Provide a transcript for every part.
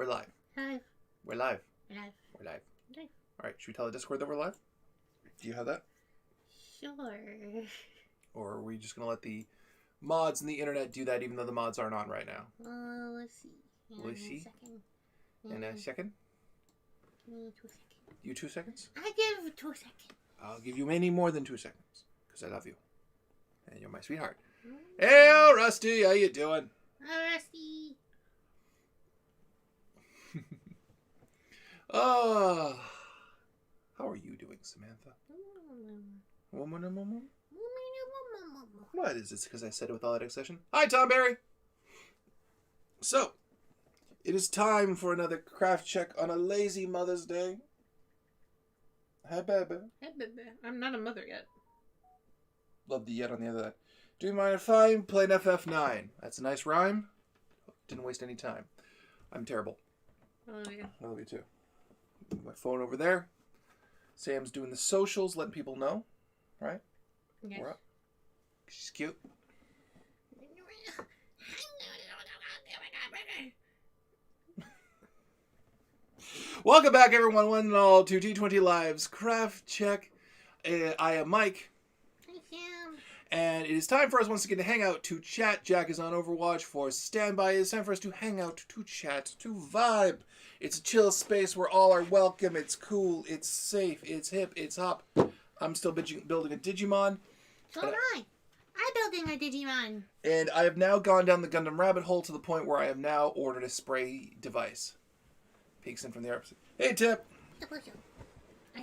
We're live. Live. We're live. Live. We're live. Live. All right, should we tell the Discord that we're live? Do you have that? Sure. Or are we just going to let the mods and the internet do that even though the mods aren't on right now? Let's see. Let's see. In a second? 2 seconds. You 2 seconds? I give 2 seconds. I'll give you many more than 2 seconds. Because I love you. And you're my sweetheart. Hey, Rusty, how you doing? Hi, Rusty. How are you doing, Samantha? What is this? Because I said it with all that excitation. Hi, Tom Barry. So, it is time for another craft check on a lazy Mother's Day. Hi, baby. Hey, baby. I'm not a mother yet. Love the yet on the other side. Do you mind if I'm playing FF9? That's a nice rhyme. Didn't waste any time. I'm terrible. Oh, yeah. I love you too. My phone over there. Sam's doing the socials, letting people know. Right? Yes. We're up. She's cute. Welcome back, everyone, one and all, to D20 Live's Craft Check. I am Mike. Hi, Sam. And it is time for us once again to hang out, to chat. Jack is on Overwatch for standby. It's time for us to hang out, to chat, to vibe. It's a chill space where all are welcome. It's cool. It's safe. It's hip. It's hop. I'm still building a Digimon. So am I. I'm building a Digimon. And I have now gone down the Gundam rabbit hole to the point where I have now ordered a spray device. Peeks in from the opposite. Hey, Tip. You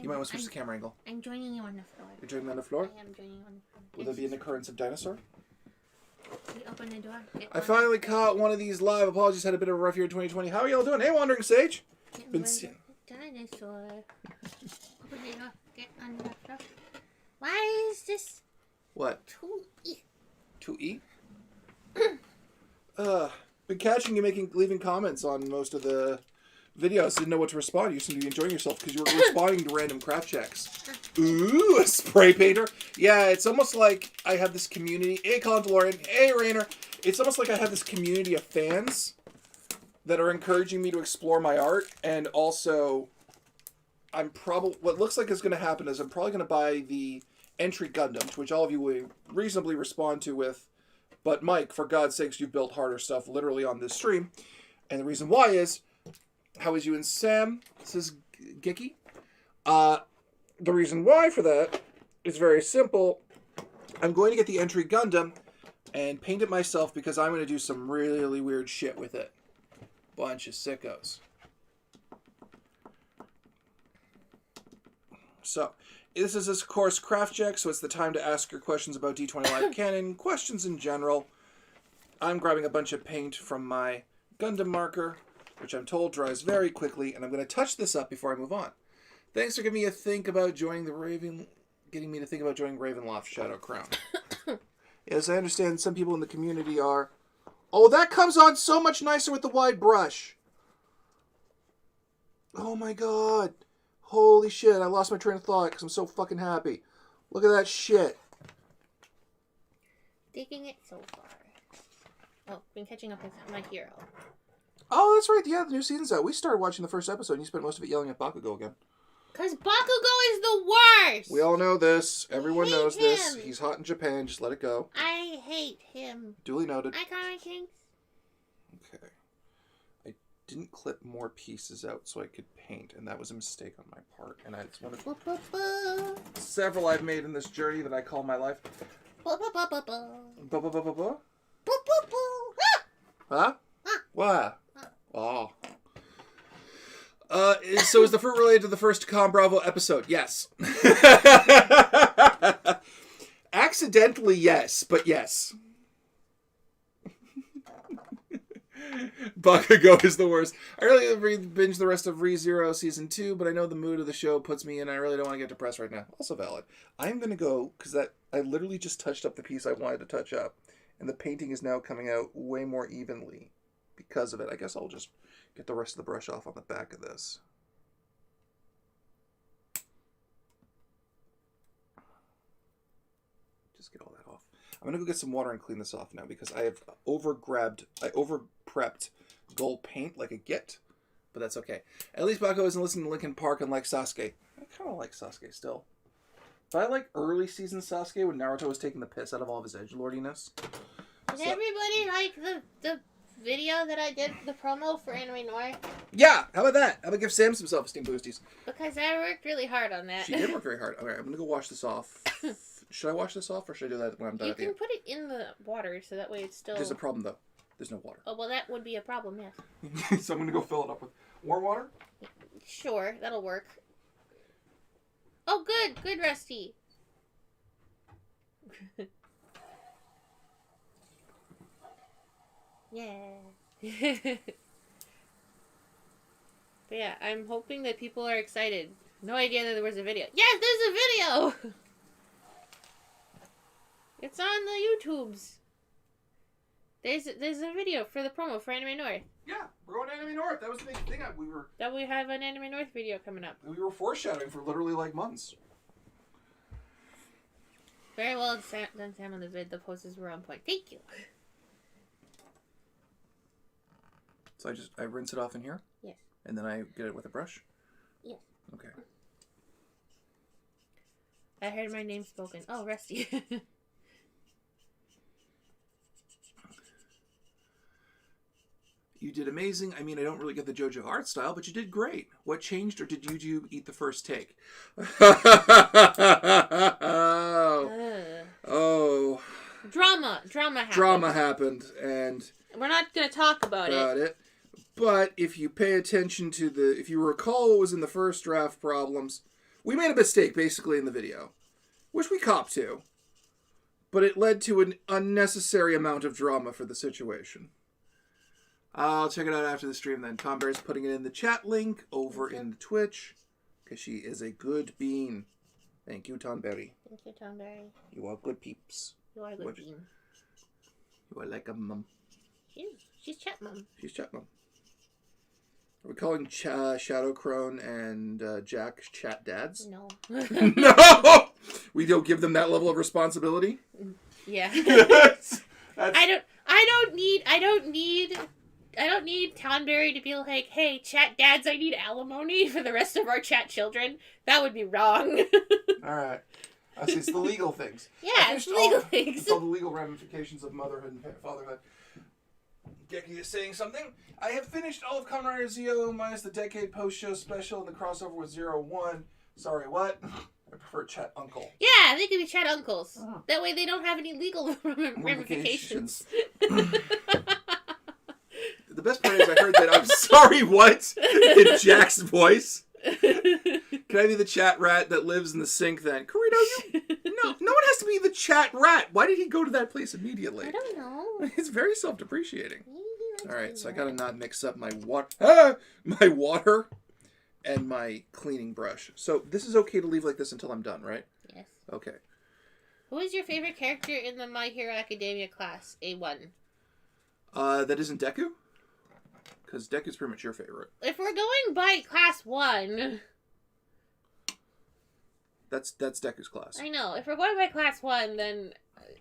might want to switch the camera angle. I'm joining you on the floor. You're joining me on the floor? I am joining you on the floor. Will there be an occurrence of dinosaur? You open the door. I finally caught one of these live. Apologies, had a bit of a rough year in 2020. How are y'all doing? Hey, Wandering Sage. Been seeing. Dinosaur. Open the door. Get on the floor. Why is this What? 2E? 2E? Been catching you leaving comments on most of the videos. Didn't know what to respond. You seem to be enjoying yourself because you were responding to random craft checks. Ooh, a spray painter. Yeah, it's almost like I have this community. Hey, Colin DeLorean. Hey, Rainer. It's almost like I have this community of fans that are encouraging me to explore my art. And also, what looks like is going to happen is I'm probably going to buy the entry Gundam, to which all of you will reasonably respond to with, but Mike, for God's sakes, you've built harder stuff literally on this stream. And the reason why is, how is you and Sam? This is Gicky. The reason why for that is very simple. I'm going to get the entry Gundam and paint it myself because I'm going to do some really weird shit with it. Bunch of sickos. So, this is, of course, Craft Check, so it's the time to ask your questions about D20 Live Canon, questions in general. I'm grabbing a bunch of paint from my Gundam marker, which I'm told dries very quickly, and I'm going to touch this up before I move on. Thanks for getting me to think about joining Ravenloft Shadow Crown. Yes, I understand some people in the community are... Oh, that comes on so much nicer with the wide brush. Oh my god. Holy shit, I lost my train of thought because I'm so fucking happy. Look at that shit. Digging it so far. Oh, been catching up with My Hero. Oh, that's right. Yeah, the new season's out. We started watching the first episode and you spent most of it yelling at Bakugo again. Because Bakugo is the worst! We all know this. Everyone knows him. this. He's hot in Japan. Just let it go. I hate him. Duly noted. Iconic Kings. Okay. I didn't clip more pieces out so I could paint, and that was a mistake on my part. And it's one of several I've made in this journey that I call my life. Huh? What? Oh. So is the fruit related to the first Com Bravo episode? Yes. Accidentally, yes, but yes. Bakugo is the worst. I really binge the rest of ReZero Season 2, but I know the mood of the show puts me in. I really don't want to get depressed right now. Also valid. I'm going to go, because I literally just touched up the piece I wanted to touch up, and the painting is now coming out way more evenly because of it. I guess I'll just get the rest of the brush off on the back of this. Just get all that off. I'm going to go get some water and clean this off now because I have over-prepped gold paint like a git. but that's okay. At least Bakugo isn't listening to Linkin Park and like Sasuke. I kind of like Sasuke still. But I like early season Sasuke when Naruto was taking the piss out of all of his edgelordiness. Did everybody like the video that I did, the promo for Anime Noir? Yeah, how about that? How about give Sam some self-esteem boosties? Because I worked really hard on that. She did work very hard. Okay, I'm going to go wash this off. Should I wash this off or should I do that when I'm done You with you? can put it in the water so that way it's still... There's a problem, though. There's no water. Oh, well, that would be a problem, yes. So I'm going to go fill it up with warm water? Sure, that'll work. Oh, good. Good, Rusty. Yeah. But yeah, I'm hoping that people are excited. No idea that there was a video. Yes, there's a video! It's on the YouTubes. There's a video for the promo for Anime North. Yeah, we're going to Anime North. That was the big thing. That we have an Anime North video coming up. We were foreshadowing for literally like months. Very well done, Sam, on the vid. The poses were on point. Thank you. So I rinse it off in here? Yes. And then I get it with a brush? Yes. Okay. I heard my name spoken. Oh, Rusty. You did amazing. I mean, I don't really get the JoJo art style, but you did great. What changed, or did YouTube eat the first take? Oh. Drama happened. Drama happened, and... We're not going to talk about it. But if you pay attention to if you recall what was in the first draft problems, we made a mistake, basically, in the video. Which we copped to. But it led to an unnecessary amount of drama for the situation. I'll check it out after the stream then. Tom Bear's putting it in the chat link over in the Twitch. Because she is a good bean. Thank you, Tom Berry. Thank you, Tom Berry. You are good peeps. You are a good bean. You are like a mum. She's chat mum. She's chat mum. Are we calling Shadow Crone and Jack chat dads? No. No! We don't give them that level of responsibility? Yeah. That's... I don't need Tonberry to be like, hey, chat dads, I need alimony for the rest of our chat children. That would be wrong. Alright. See, it's the legal things. Yeah, it's legal things. It's all the legal ramifications of motherhood and fatherhood. Geki is saying something. I have finished all of Kamen Rider Zeo minus the Decade post-show special and the crossover with 01. Sorry, what? I prefer chat uncle. Yeah, they could be chat uncles. Oh. That way they don't have any legal ramifications. The best part is I heard that I'm sorry, what? In Jack's voice. Can I be the chat rat that lives in the sink then? Corrito, no one has to be the chat rat. Why did he go to that place immediately? I don't know. It's very self-depreciating. Alright, so I gotta not mix up my water and my cleaning brush. So this is okay to leave like this until I'm done, right? Yes. Okay. Who is your favorite character in the My Hero Academia class, A1? That isn't Deku? Because Deku's pretty much your favorite. If we're going by class 1... That's Deku's class. I know. If we're going by class 1, then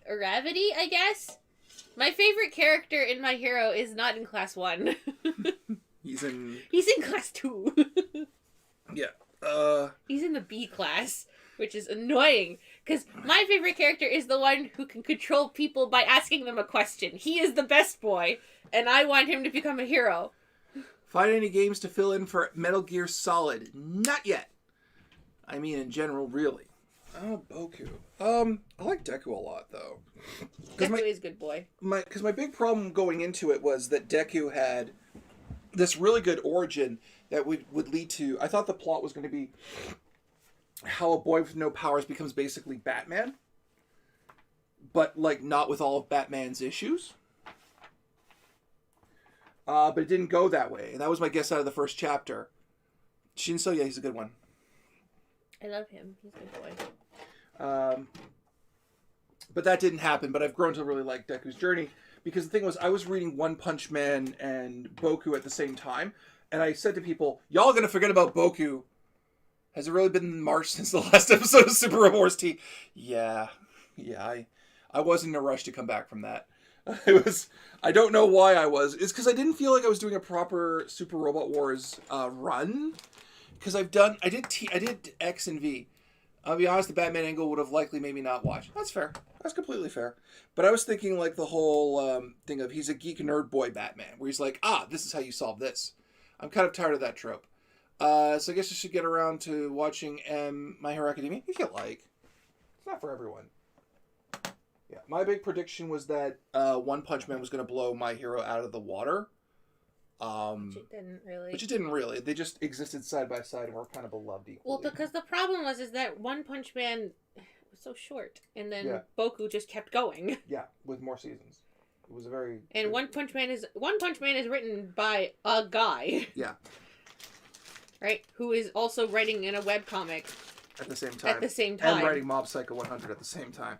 Gravity, I guess? My favorite character in My Hero is not in class 1. He's in class 2. Yeah. He's in the B class, which is annoying. Because my favorite character is the one who can control people by asking them a question. He is the best boy, and I want him to become a hero. Find any games to fill in for Metal Gear Solid? Not yet. I mean, in general, really. Oh, Boku. I like Deku a lot, though. Deku is a good boy. Because my big problem going into it was that Deku had this really good origin that would lead to... I thought the plot was going to be how a boy with no powers becomes basically Batman. But, like, not with all of Batman's issues. But it didn't go that way. And that was my guess out of the first chapter. Shinso, yeah, he's a good one. I love him. He's a good boy. But that didn't happen. But I've grown to really like Deku's journey. Because the thing was, I was reading One Punch Man and Boku at the same time. And I said to people, y'all gonna forget about Boku. Has it really been March since the last episode of Super Remorse T? Yeah, I wasn't in a rush to come back from that. I don't know why I was. It's because I didn't feel like I was doing a proper Super Robot Wars run. Because I did X and V. I'll be honest, the Batman angle would have likely made me not watch. That's fair. That's completely fair. But I was thinking like the whole thing of he's a geek nerd boy Batman, where he's like, this is how you solve this. I'm kind of tired of that trope. So I guess you should get around to watching My Hero Academia if you like. It's not for everyone. Yeah, my big prediction was that One Punch Man was going to blow My Hero out of the water. Which it didn't really. Which it didn't really. They just existed side by side and were kind of beloved equally. Well, because the problem was that One Punch Man was so short, and then Boku just kept going. Yeah, with more seasons. It was a very. And One Punch Man is written by a guy. Yeah. Right, who is also writing in a webcomic. At the same time. And writing Mob Psycho 100 at the same time.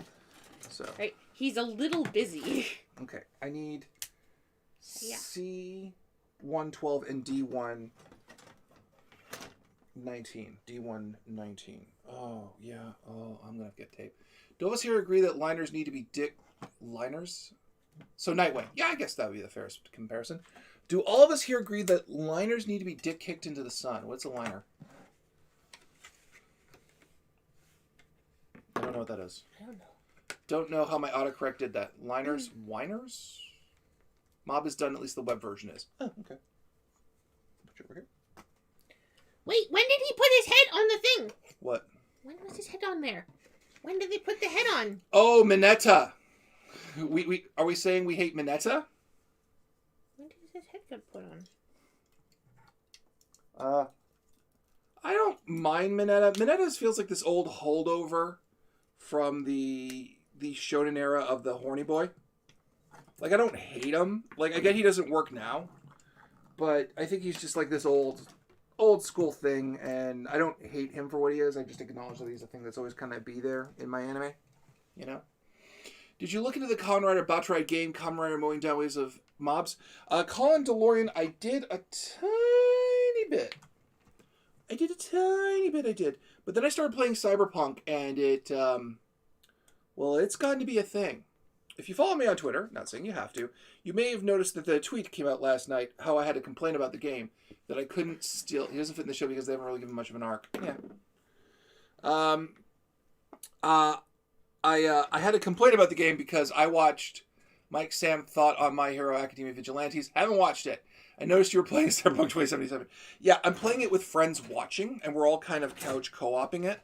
So. Right, he's a little busy. Okay, I need C112 and D119. D119. Oh, yeah. Oh, I'm gonna have to get tape. Do all of us here agree that liners need to be liners? So Nightwing. Yeah, I guess that would be the fairest comparison. Do all of us here agree that liners need to be dick kicked into the sun? What's a liner? I don't know what that is. I don't know. Don't know how my autocorrect did that. Liners? Whiners? Mob is done, at least the web version is. Oh, okay. Put you over here. Wait, when did he put his head on the thing? What? When was his head on there? When did they put the head on? Oh, Mineta. Are we saying we hate Mineta? When did his head get put on? I don't mind Mineta. Mineta feels like this old holdover from the shonen era of the horny boy. Like, I don't hate him. Like, I get he doesn't work now, but I think he's just like this old school thing, and I don't hate him for what he is. I just acknowledge that he's a thing that's always kind of be there in my anime, you know? Did you look into the Kamen Rider Batoride game, Kamen Rider Mowing Down Waves of Mobs? Colin DeLorean, I did a tiny bit. I did. But then I started playing Cyberpunk, and it's gotten to be a thing. If you follow me on Twitter, not saying you have to, you may have noticed that the tweet came out last night, how I had to complain about the game, that I couldn't steal. He doesn't fit in the show because they haven't really given much of an arc. Yeah. I had to complain about the game because I watched Mike Sam Thought on My Hero Academia Vigilantes. I haven't watched it. I noticed you were playing Cyberpunk 2077. Yeah, I'm playing it with friends watching, and we're all kind of couch co-oping it.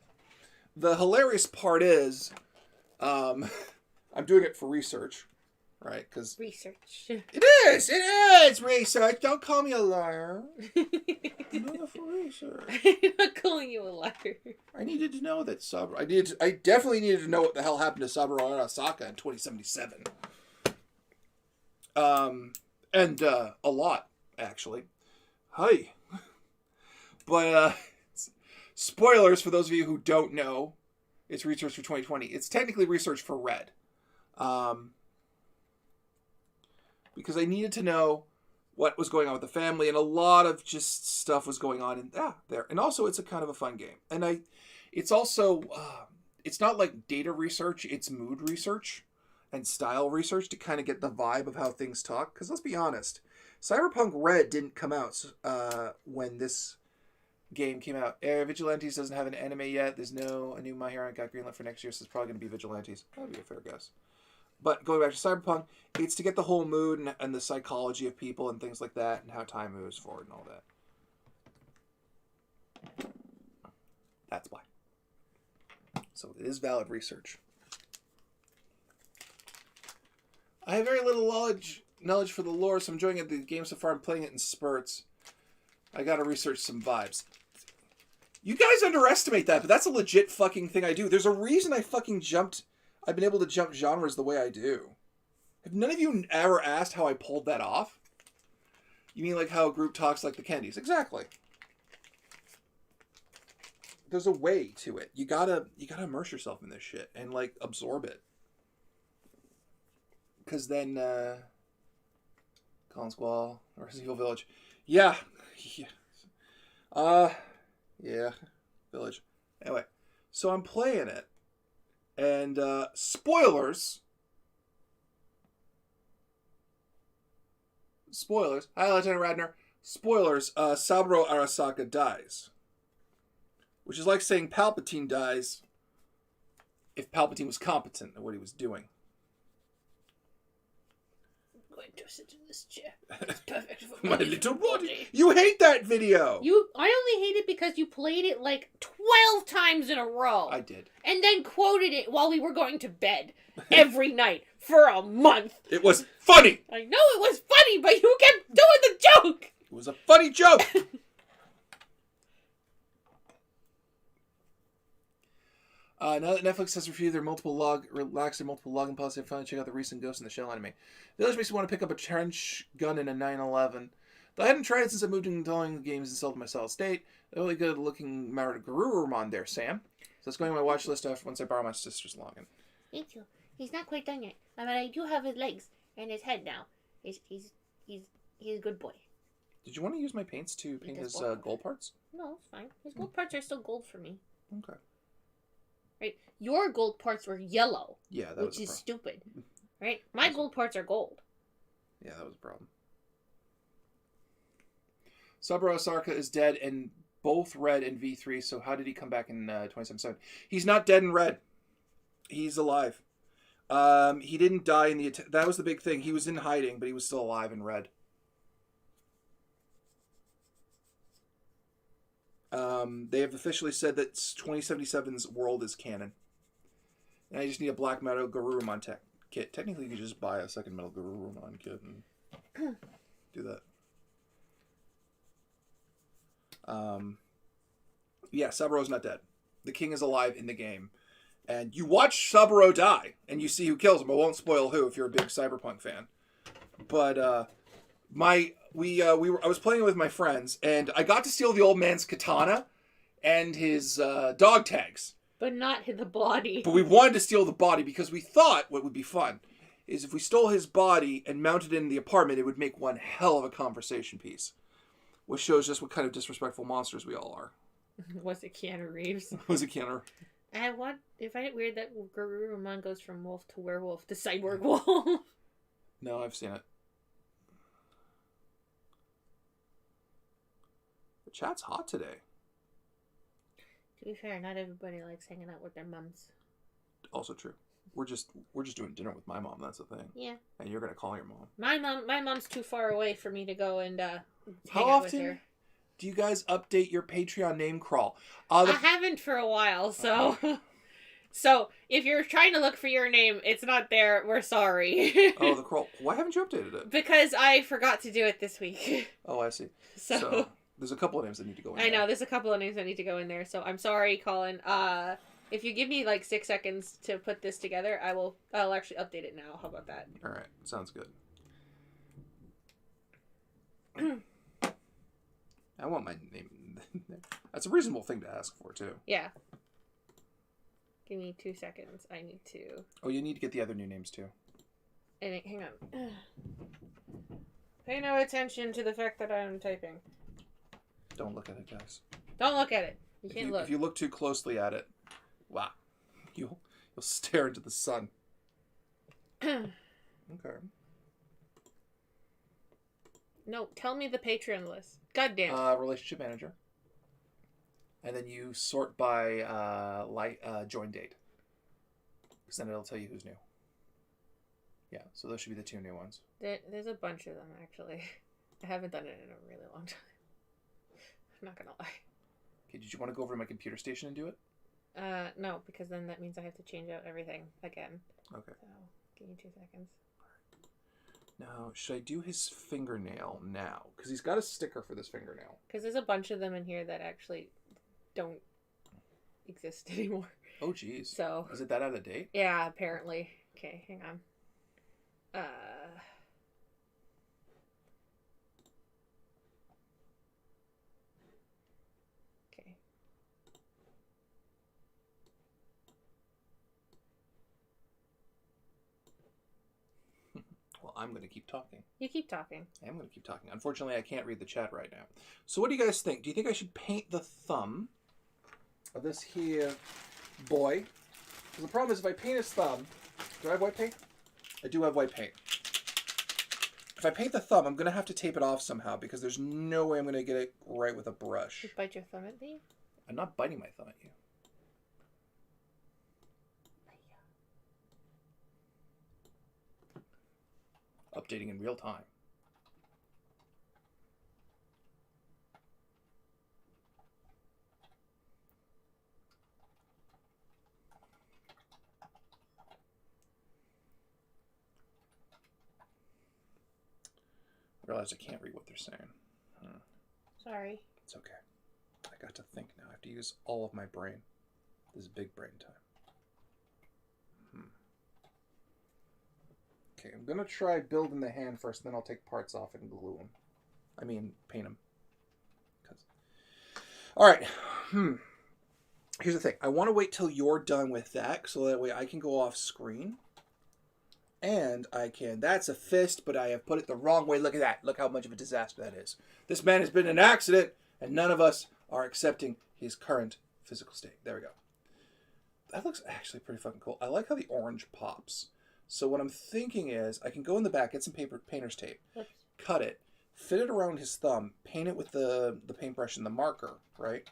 The hilarious part is, I'm doing it for research, right? Because research. It is research. Don't call me a liar. I'm doing it for research. I'm not calling you a liar. I needed to know that I definitely needed to know what the hell happened to Saburo Arasaka in 2077. And a lot, actually. Hi. But, spoilers for those of you who don't know, it's research for 2020. It's technically research for Red. Because I needed to know what was going on with the family, and a lot of just stuff was going on there. And also, it's a kind of a fun game. And it's also, it's not like data research, it's mood research and style research to kind of get the vibe of how things talk. Because let's be honest, Cyberpunk Red didn't come out when this game came out. Vigilantes doesn't have an anime yet. There's a new My Hero got greenlit for next year, so it's probably going to be Vigilantes. That'd be a fair guess. But going back to Cyberpunk, it's to get the whole mood and the psychology of people and things like that, and how time moves forward and all that. That's why. So it is valid research. I have very little knowledge for the lore, so I'm enjoying the game so far. I'm playing it in spurts. I gotta research some vibes. You guys underestimate that, but that's a legit fucking thing I do. There's a reason I've been able to jump genres the way I do. Have none of you ever asked how I pulled that off? You mean like how a group talks like the Kennedys? Exactly. There's a way to it. You gotta immerse yourself in this shit and like absorb it. Because then, Colin Squall, or Evil Village. Yeah. Yeah. Village. Anyway, so I'm playing it. And, spoilers. Spoilers. Hi, Lieutenant Radner. Spoilers. Saburo Arasaka dies. Which is like saying Palpatine dies if Palpatine was competent at what he was doing. I'm going to sit in this chair. It's perfect for My little body. You hate that video. I only hate it because you played it like 12 times in a row. I did. And then quoted it while we were going to bed every night for a month. It was funny. I know it was funny, but you kept doing the joke. It was a funny joke. Now that Netflix has reviewed their relaxed their multiple login policy, I finally check out the recent Ghost in the Shell anime. The others makes me want to pick up a trench gun in a 911. Though I hadn't tried it since I moved into telling games and sold my solid state. A really good looking Garurumon there, Sam. So it's going on my watch list after once I borrow my sister's login. Thank you. He's not quite done yet. But I do have his legs and his head now. He's a good boy. Did you want to use my paints to paint his gold parts? No, it's fine. His gold parts are still gold for me. Okay. Right? Your gold parts were yellow. Yeah, that was which is stupid. Right? My gold parts are gold. Yeah, that was a problem. Saburo Arasaka is dead in both Red and V3, so how did he come back in 2077? He's not dead in Red. He's alive. He didn't die in the attack. That was the big thing. He was in hiding, but he was still alive in Red. They have officially said that 2077's world is canon. And I just need a Black Metal Garurumon kit. Technically, you could just buy a second Metal Garurumon kit and do that. Yeah, Saburo's not dead. The king is alive in the game. And you watch Saburo die, and you see who kills him. I won't spoil who if you're a big Cyberpunk fan. But I was playing with my friends, and I got to steal the old man's katana and his dog tags. But not the body. But we wanted to steal the body because we thought what would be fun is if we stole his body and mounted it in the apartment, it would make one hell of a conversation piece. Which shows just what kind of disrespectful monsters we all are. Was it Keanu Reeves? Was it Keanu? I find it weird that Garurumon goes from wolf to werewolf to cyborg wolf. No, I've seen it. The chat's hot today. To be fair, not everybody likes hanging out with their mums. Also true. We're just doing dinner with my mom. That's the thing. Yeah. And you're gonna call your mom. My mom's too far away for me to go and hang How out often with her. Do you guys update your Patreon name crawl? I haven't for a while, so so if you're trying to look for your name, it's not there. We're sorry. The crawl. Why haven't you updated it? Because I forgot to do it this week. Oh, I see. So there's a couple of names that need to go in I know, there's a couple of names that need to go in there, so I'm sorry, Colin. If you give me like 6 seconds to put this together, I'll actually update it now. How about that? All right, sounds good. I want my name. That's a reasonable thing to ask for too. Yeah. Give me 2 seconds. I need to. Oh, you need to get the other new names too. Hang on. Pay no attention to the fact that I'm typing. Don't look at it, guys. Don't look at it. You can't look. If you look too closely at it, wow, you'll stare into the sun. Okay. No, tell me the Patreon list. Goddamn. Relationship manager. And then you sort by join date. Because then it'll tell you who's new. Yeah, so those should be the 2 new ones. There's a bunch of them, actually. I haven't done it in a really long time. I'm not gonna lie. Okay, did you want to go over to my computer station and do it? No, because then that means I have to change out everything again. Okay. So, give me 2 seconds. Now, should I do his fingernail now? Because he's got a sticker for this fingernail. Because there's a bunch of them in here that actually don't exist anymore. Oh, jeez. So is it that out of date? Yeah, apparently. Okay, hang on. Okay. Well, I'm going to keep talking. You keep talking. I am going to keep talking. Unfortunately, I can't read the chat right now. So what do you guys think? Do you think I should paint the thumb of this here boy? Because the problem is if I paint his thumb... Do I have white paint? I do have white paint. If I paint the thumb, I'm going to have to tape it off somehow because there's no way I'm going to get it right with a brush. You bite your thumb at me? I'm not biting my thumb at you. Updating in real time. I realize I can't read what they're saying. Sorry. It's okay. I got to think now. I have to use all of my brain. This is big brain time. Okay, I'm going to try building the hand first, then I'll take parts off and glue them. I mean, paint them. All right. Here's the thing. I want to wait till you're done with that, so that way I can go off screen. And I can... That's a fist, but I have put it the wrong way. Look at that. Look how much of a disaster that is. This man has been in an accident, and none of us are accepting his current physical state. There we go. That looks actually pretty fucking cool. I like how the orange pops. So what I'm thinking is, I can go in the back, get some painter's tape, cut it, fit it around his thumb, paint it with the paintbrush and the marker, right?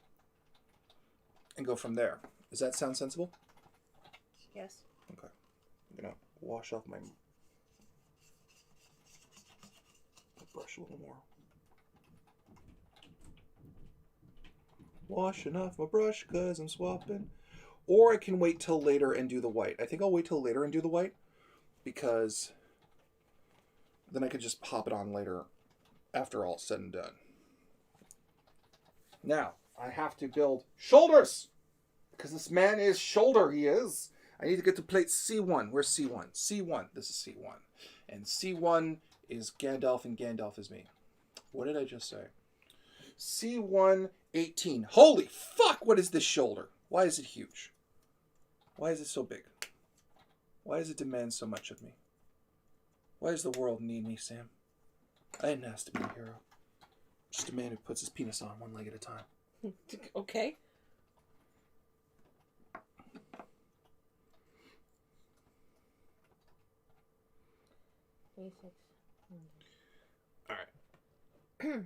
And go from there. Does that sound sensible? Yes. Okay. I'm going to wash off my brush a little more. Washing off my brush because I'm swapping. Or I can wait till later and do the white. I think I'll wait till later and do the white because then I could just pop it on later after all said and done. Now, I have to build shoulders because this man is shoulder, he is. I need to get to plate C1. Where's C1? C1. This is C1. And C1 is Gandalf and Gandalf is me. What did I just say? C1 18. Holy fuck, what is this shoulder? Why is it huge? Why is it so big? Why does it demand so much of me? Why does the world need me, Sam? I didn't ask to be a hero. Just a man who puts his penis on one leg at a time. Okay. Alright.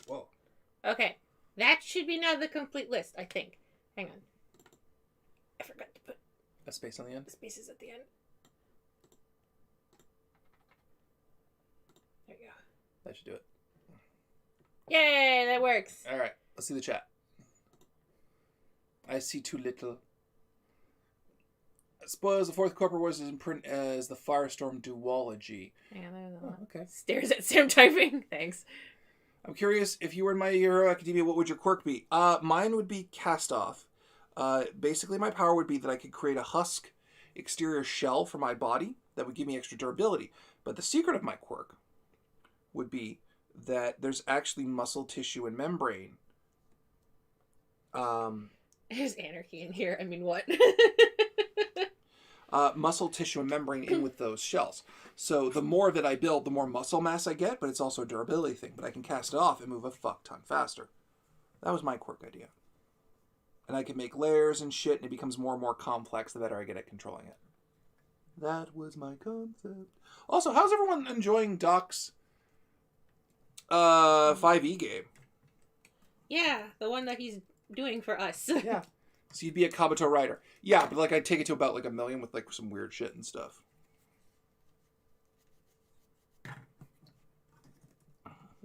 Whoa. Okay. That should be now the complete list, I think. Hang on. I forgot to put a space on the end? spaces at the end. There you go. That should do it. Yay, that works. Alright, let's see the chat. I see too little. Spoils the fourth corporate was in print as the Firestorm duology. Hang on, there's Oh, okay. Stares at Sam typing. Thanks. I'm curious, if you were in My Hero Academia, what would your quirk be? Mine would be cast off. Basically, my power would be that I could create a husk exterior shell for my body that would give me extra durability. But the secret of my quirk would be that there's actually muscle tissue and membrane. There's anarchy in here. I mean, what? Muscle tissue and membrane in with those shells. So the more that I build, the more muscle mass I get, but it's also a durability thing. But I can cast it off and move a fuck ton faster. That was my quirk idea. And I can make layers and shit, and it becomes more and more complex the better I get at controlling it. That was my concept. Also, how's everyone enjoying Doc's 5e game? Yeah, the one that he's doing for us. Yeah. So you'd be a Kabuto writer. Yeah, but like I'd take it to about like 1 million with like some weird shit and stuff.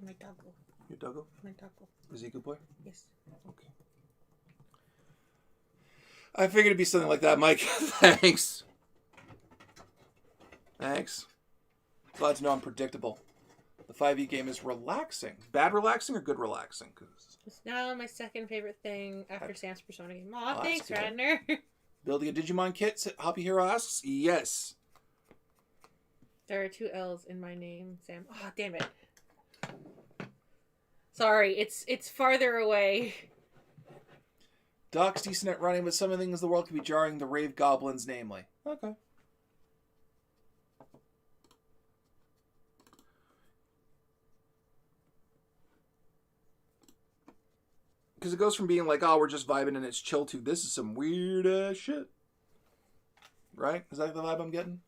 My doggo. Your doggo? My doggo. Is he a good boy? Yes. Okay. I figured it'd be something like that, Mike. Thanks. Thanks. Glad to know I'm predictable. The 5e game is relaxing. Bad relaxing or good relaxing? It's now my second favorite thing after Sam's Persona game. Aw, Oh, thanks, that's good. Radner. Building a Digimon kit, Hoppy Hero asks. Yes. There are 2 L's in my name, Sam. Oh, damn it. Sorry, it's farther away. Doc's decent at running, but some of the things in the world can be jarring. The Rave Goblins, namely. Okay. Because it goes from being like, oh, we're just vibing and it's chill to this is some weird ass shit. Right? Is that the vibe I'm getting?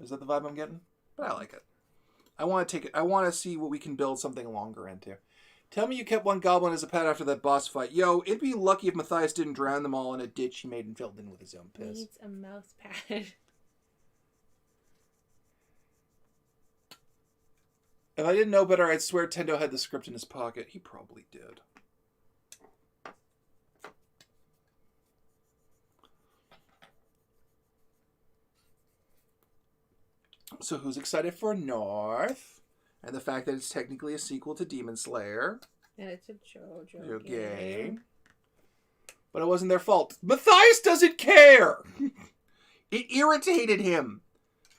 Is that the vibe I'm getting? But I like it. I want to take it. I want to see what we can build something longer into. Tell me you kept one goblin as a pet after that boss fight. Yo, it'd be lucky if Matthias didn't drown them all in a ditch he made and filled in with his own piss. Needs a mouse pad. If I didn't know better, I'd swear Tendo had the script in his pocket. He probably did. So who's excited for North? And the fact that it's technically a sequel to Demon Slayer. And it's a JoJo game. Okay. But it wasn't their fault. Matthias doesn't care! It irritated him.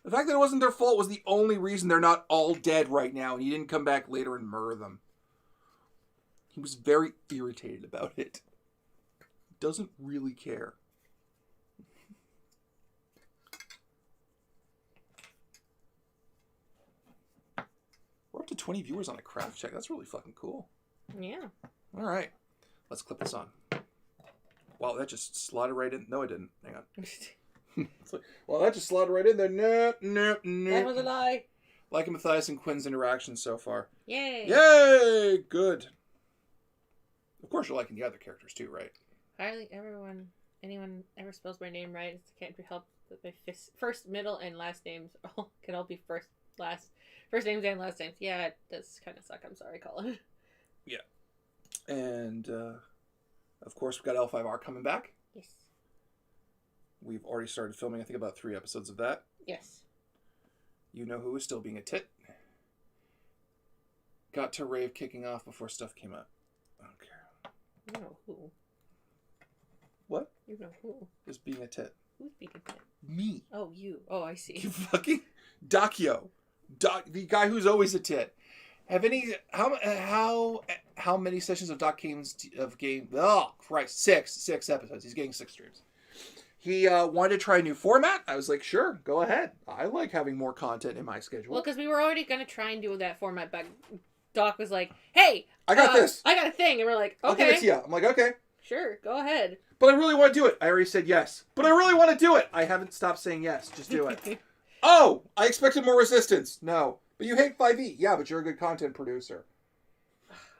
The fact that it wasn't their fault was the only reason they're not all dead right now, and he didn't come back later and murder them. He was very irritated about it. Doesn't really care. We're up to 20 viewers on a craft check. That's really fucking cool. Yeah. All right. Let's clip this on. Wow, that just slotted right in. No, it didn't. Hang on. Well, that just slotted right in there. Nope. That was a lie. Liking Matthias and Quinn's interactions so far. Yay. Yay! Good. Of course, you're liking the other characters too, right? Hardly anyone ever spells my name right. It can't be helped that my first, middle, and last names can all be first names and last names. Yeah, it does kind of suck. I'm sorry, Colin. Yeah. And, of course, we've got L5R coming back. Yes. We've already started filming, I think, about 3 episodes of that. Yes. You Know Who is still being a tit. Got to rave kicking off before stuff came out. Okay. You know who? What? You know who? Is being a tit. Who's being a tit? Me. Oh, you. Oh, I see. You fucking Dakio. The guy who's always a tit. Have any how many sessions of Doc games of game? Oh Christ, 6 episodes. He's getting 6 streams. He wanted to try a new format. I was like, sure, go ahead. I like having more content in my schedule. Well, because we were already gonna try and do that format, but Doc was like, "Hey, I got this. I got a thing," and we're like, "Okay, I'll give it to you." I'm like, "Okay, sure, go ahead." But I really want to do it. I already said yes. But I really want to do it. I haven't stopped saying yes. Just do it. Oh, I expected more resistance. No. But you hate 5e. Yeah, but you're a good content producer.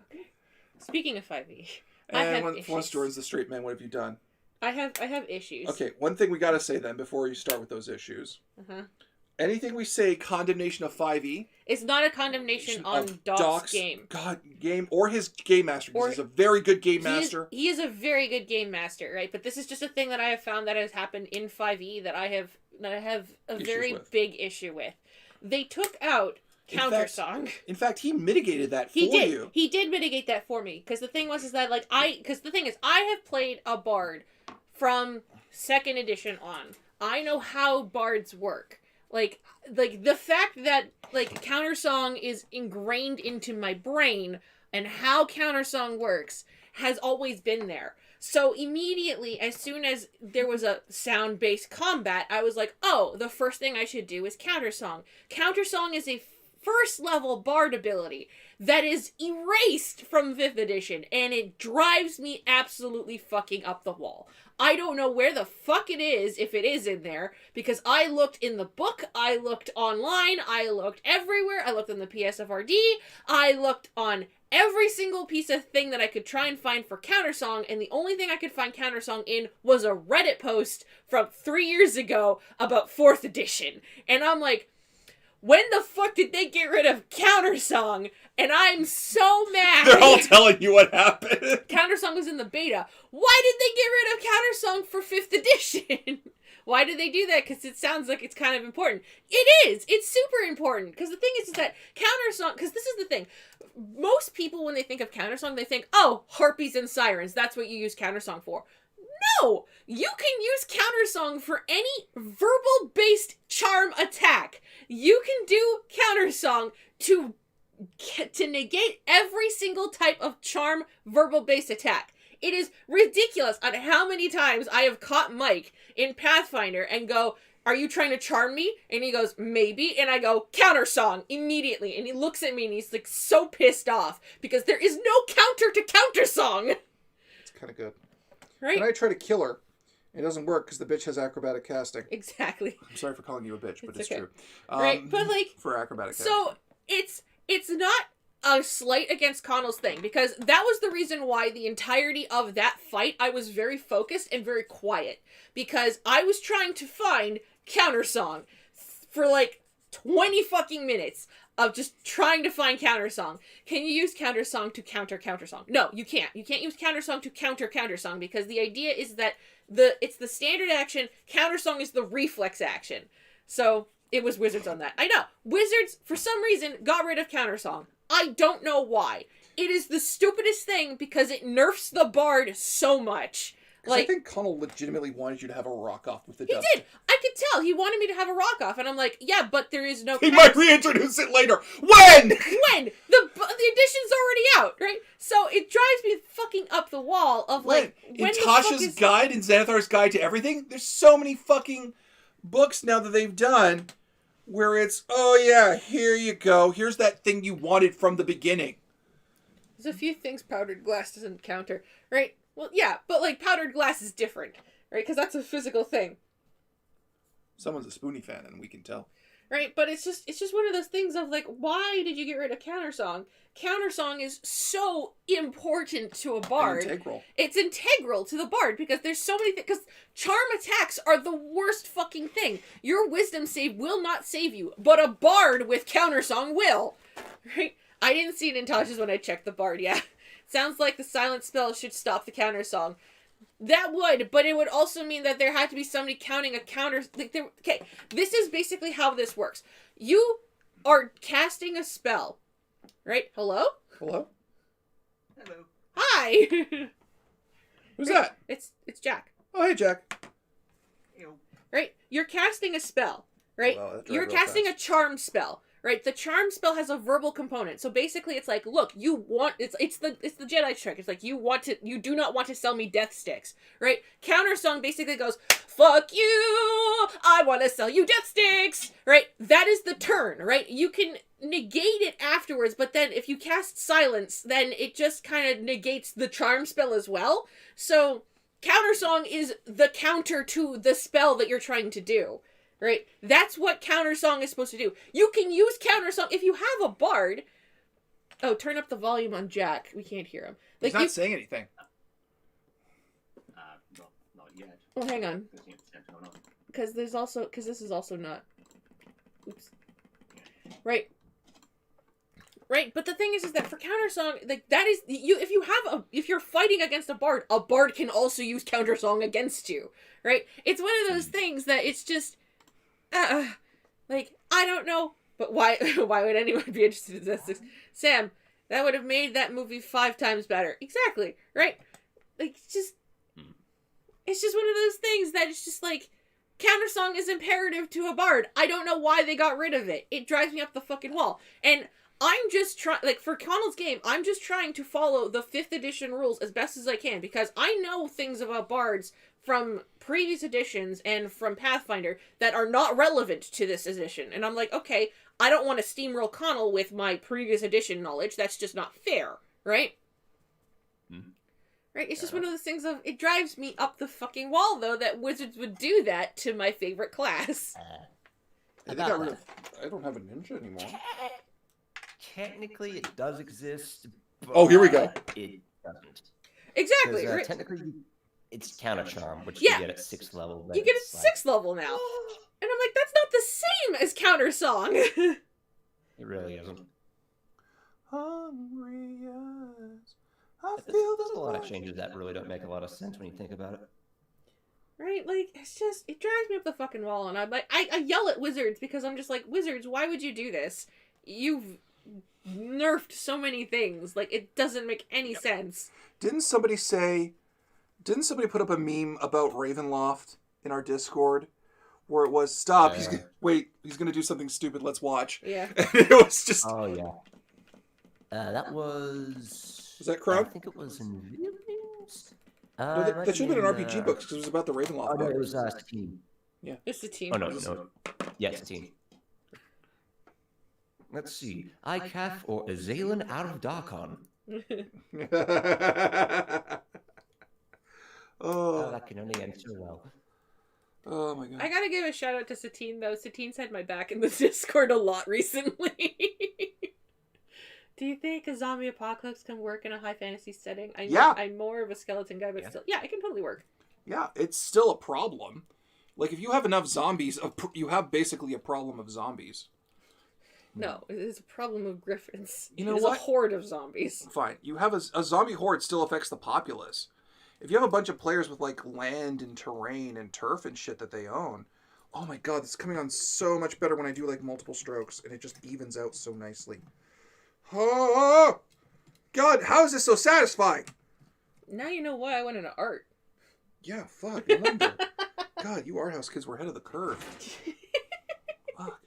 Okay. Speaking of 5e, and once Jordan's the straight man, what have you done? I have issues. Okay, one thing we gotta say then before you start with those issues. Uh-huh. Anything we say condemnation of 5e. It's not a condemnation on Doc's game. Game or his game master. Because he's a very good game master. He is a very good game master, right? But this is just a thing that I have found that has happened in 5e that I have a very big issue with. They took out Countersong. In fact, he mitigated that for you. He did mitigate that for me. Because the thing was is that I have played a bard from 2nd edition on. I know how bards work. Like the fact that Countersong is ingrained into my brain and how Countersong works has always been there. So immediately, as soon as there was a sound-based combat, I was like, oh, the first thing I should do is Countersong. Countersong is a first-level bard ability that is erased from 5th edition, and it drives me absolutely fucking up the wall. I don't know where the fuck it is, if it is in there, because I looked in the book, I looked online, I looked everywhere, I looked in the PSFRD, I looked on every single piece of thing that I could try and find for Countersong, and the only thing I could find Countersong in was a Reddit post from 3 years ago about 4th edition. And I'm like, when the fuck did they get rid of Countersong? And I'm so mad. They're all telling you what happened. Countersong was in the beta. Why did they get rid of Countersong for 5th edition? Why did they do that? Because it sounds like it's kind of important. It is. It's super important. Because the thing is that Countersong... Because this is the thing. Most people, when they think of Countersong, they think, oh, harpies and sirens. That's what you use Countersong for. No! You can use Countersong for any verbal-based charm attack. You can do Countersong to negate every single type of charm verbal-based attack. It is ridiculous on how many times I have caught Mike in Pathfinder and go, are you trying to charm me? And he goes, maybe. And I go, Countersong, immediately. And he looks at me and he's like so pissed off because there is no counter to Countersong. It's kind of good. Right? When I try to kill her, It doesn't work because the bitch has acrobatic casting. Exactly. I'm sorry for calling you a bitch, but it's okay. true. Right, but like for acrobatic casting. So it's not a slight against Connell's thing, because that was the reason why the entirety of that fight I was very focused and very quiet, because I was trying to find Countersong for like 20 fucking minutes of just trying to find Countersong. Can you use Countersong to counter Countersong? No, you can't. You can't use Countersong to counter Countersong, because the idea is that it's the standard action, Countersong is the reflex action. So it was Wizards on that. I know. Wizards, for some reason, got rid of Countersong. I don't know why. It is the stupidest thing because it nerfs the bard so much. Like, I think Connell legitimately wanted you to have a rock off with the He did. I could tell. He wanted me to have a rock off, and I'm like, yeah, but there is no... He might reintroduce it later. When? When? The edition's already out, right? So it drives me fucking up the wall of like... In Tasha's guide and Xanathar's guide to everything, there's so many fucking books now that they've done where it's, oh yeah, here you go. Here's that thing you wanted from the beginning. There's a few things powdered glass doesn't counter, right? Well, yeah, but like powdered glass is different, right? Because that's a physical thing. Someone's a Spoonie fan, and we can tell. Right, but it's just one of those things of like, why did you get rid of Countersong? Countersong is so important to a bard. Integral. It's integral to the bard because there's so many things. Because charm attacks are the worst fucking thing. Your wisdom save will not save you, but a bard with Countersong will. Right? I didn't see it in Tasha's when I checked the bard. Yeah, sounds like the silent spell should stop the Countersong. That would, but it would also mean that there had to be somebody counting a counter. Like okay, this is basically how this works. You are casting a spell, right? Hello? Hello? Hello. Hi! Who's that? It's Jack. Oh, hey, Jack. Ew. Right? You're casting a spell, right? Wow, You're casting a charm spell. Right, the charm spell has a verbal component. So basically it's like, look, you want it's the Jedi trick. It's like you do not want to sell me death sticks. Right? Countersong basically goes, fuck you! I want to sell you death sticks! Right? That is the turn, right? You can negate it afterwards, but then if you cast silence, then it just kind of negates the charm spell as well. So Countersong is the counter to the spell that you're trying to do. Right? That's what Countersong is supposed to do. You can use Countersong if you have a bard. Oh, turn up the volume on Jack. We can't hear him. Like, he's not saying anything. Not yet. Oh, hang on. Because this is also not. Oops. Right. Right, but the thing is that for Countersong, like that is if you're fighting against a bard can also use Countersong against you. Right? It's one of those things that it's just. Like, I don't know, but why would anyone be interested in this? Sam, that would have made that movie 5 times better. Exactly, right? Like, it's just one of those things that it's just like, Countersong is imperative to a bard. I don't know why they got rid of it. It drives me up the fucking wall. And I'm just trying, like, for Connell's game, I'm just trying to follow the 5th edition rules as best as I can, because I know things about bards from previous editions and from Pathfinder that are not relevant to this edition. And I'm like, okay, I don't want to steamroll Connell with my previous edition knowledge. That's just not fair, right? Mm-hmm. Right? It's just one of those things of, it drives me up the fucking wall, though, that Wizards would do that to my favorite class. I don't have a ninja anymore. Technically, it does exist. Oh, here we go. It doesn't. Exactly. Right. Technically, it's counter charm, which Yeah. you get at 6th level. You get at 6th level now. And I'm like, that's not the same as Countersong. It really isn't. Hungry eyes. I There's feel a lot of changes that really don't make a lot of sense when you think about it. Right? Like, it's just, it drives me up the fucking wall. And I'm like, I yell at Wizards because I'm just like, Wizards, why would you do this? You've nerfed so many things. Like, it doesn't make any sense. Didn't somebody put up a meme about Ravenloft in our Discord where it was, stop, he's going to do something stupid, let's watch. Yeah. And it was just... Oh, yeah. That was... Was that Chrome? I think it was in video games. No, that should have been an RPG book because it was about the Ravenloft. Oh, no, it was Steam. Yeah. It's the team. Oh, no. Yes, Steam. Let's see. Icaf or Azalin out of Darkon. Oh, Oh, that can only end so well. oh my god. I gotta give a shout out to Satine though. Satine's had my back in the Discord a lot recently. Do you think a zombie apocalypse can work in a high fantasy setting? Yeah. I'm more of a skeleton guy, but still, yeah, it can totally work. Yeah, it's still a problem. Like, if you have enough zombies, you have basically a problem of zombies. No, it is a problem of griffins. You know it is what? a horde of zombies. Fine. You have a zombie horde still affects the populace. If you have a bunch of players with, like, land and terrain and turf and shit that they own, oh my god, it's coming on so much better when I do, like, multiple strokes, and it just evens out so nicely. Oh! God, how is this so satisfying? Now you know why I went into art. Yeah, fuck, no wonder. God, you art house kids were ahead of the curve. Fuck.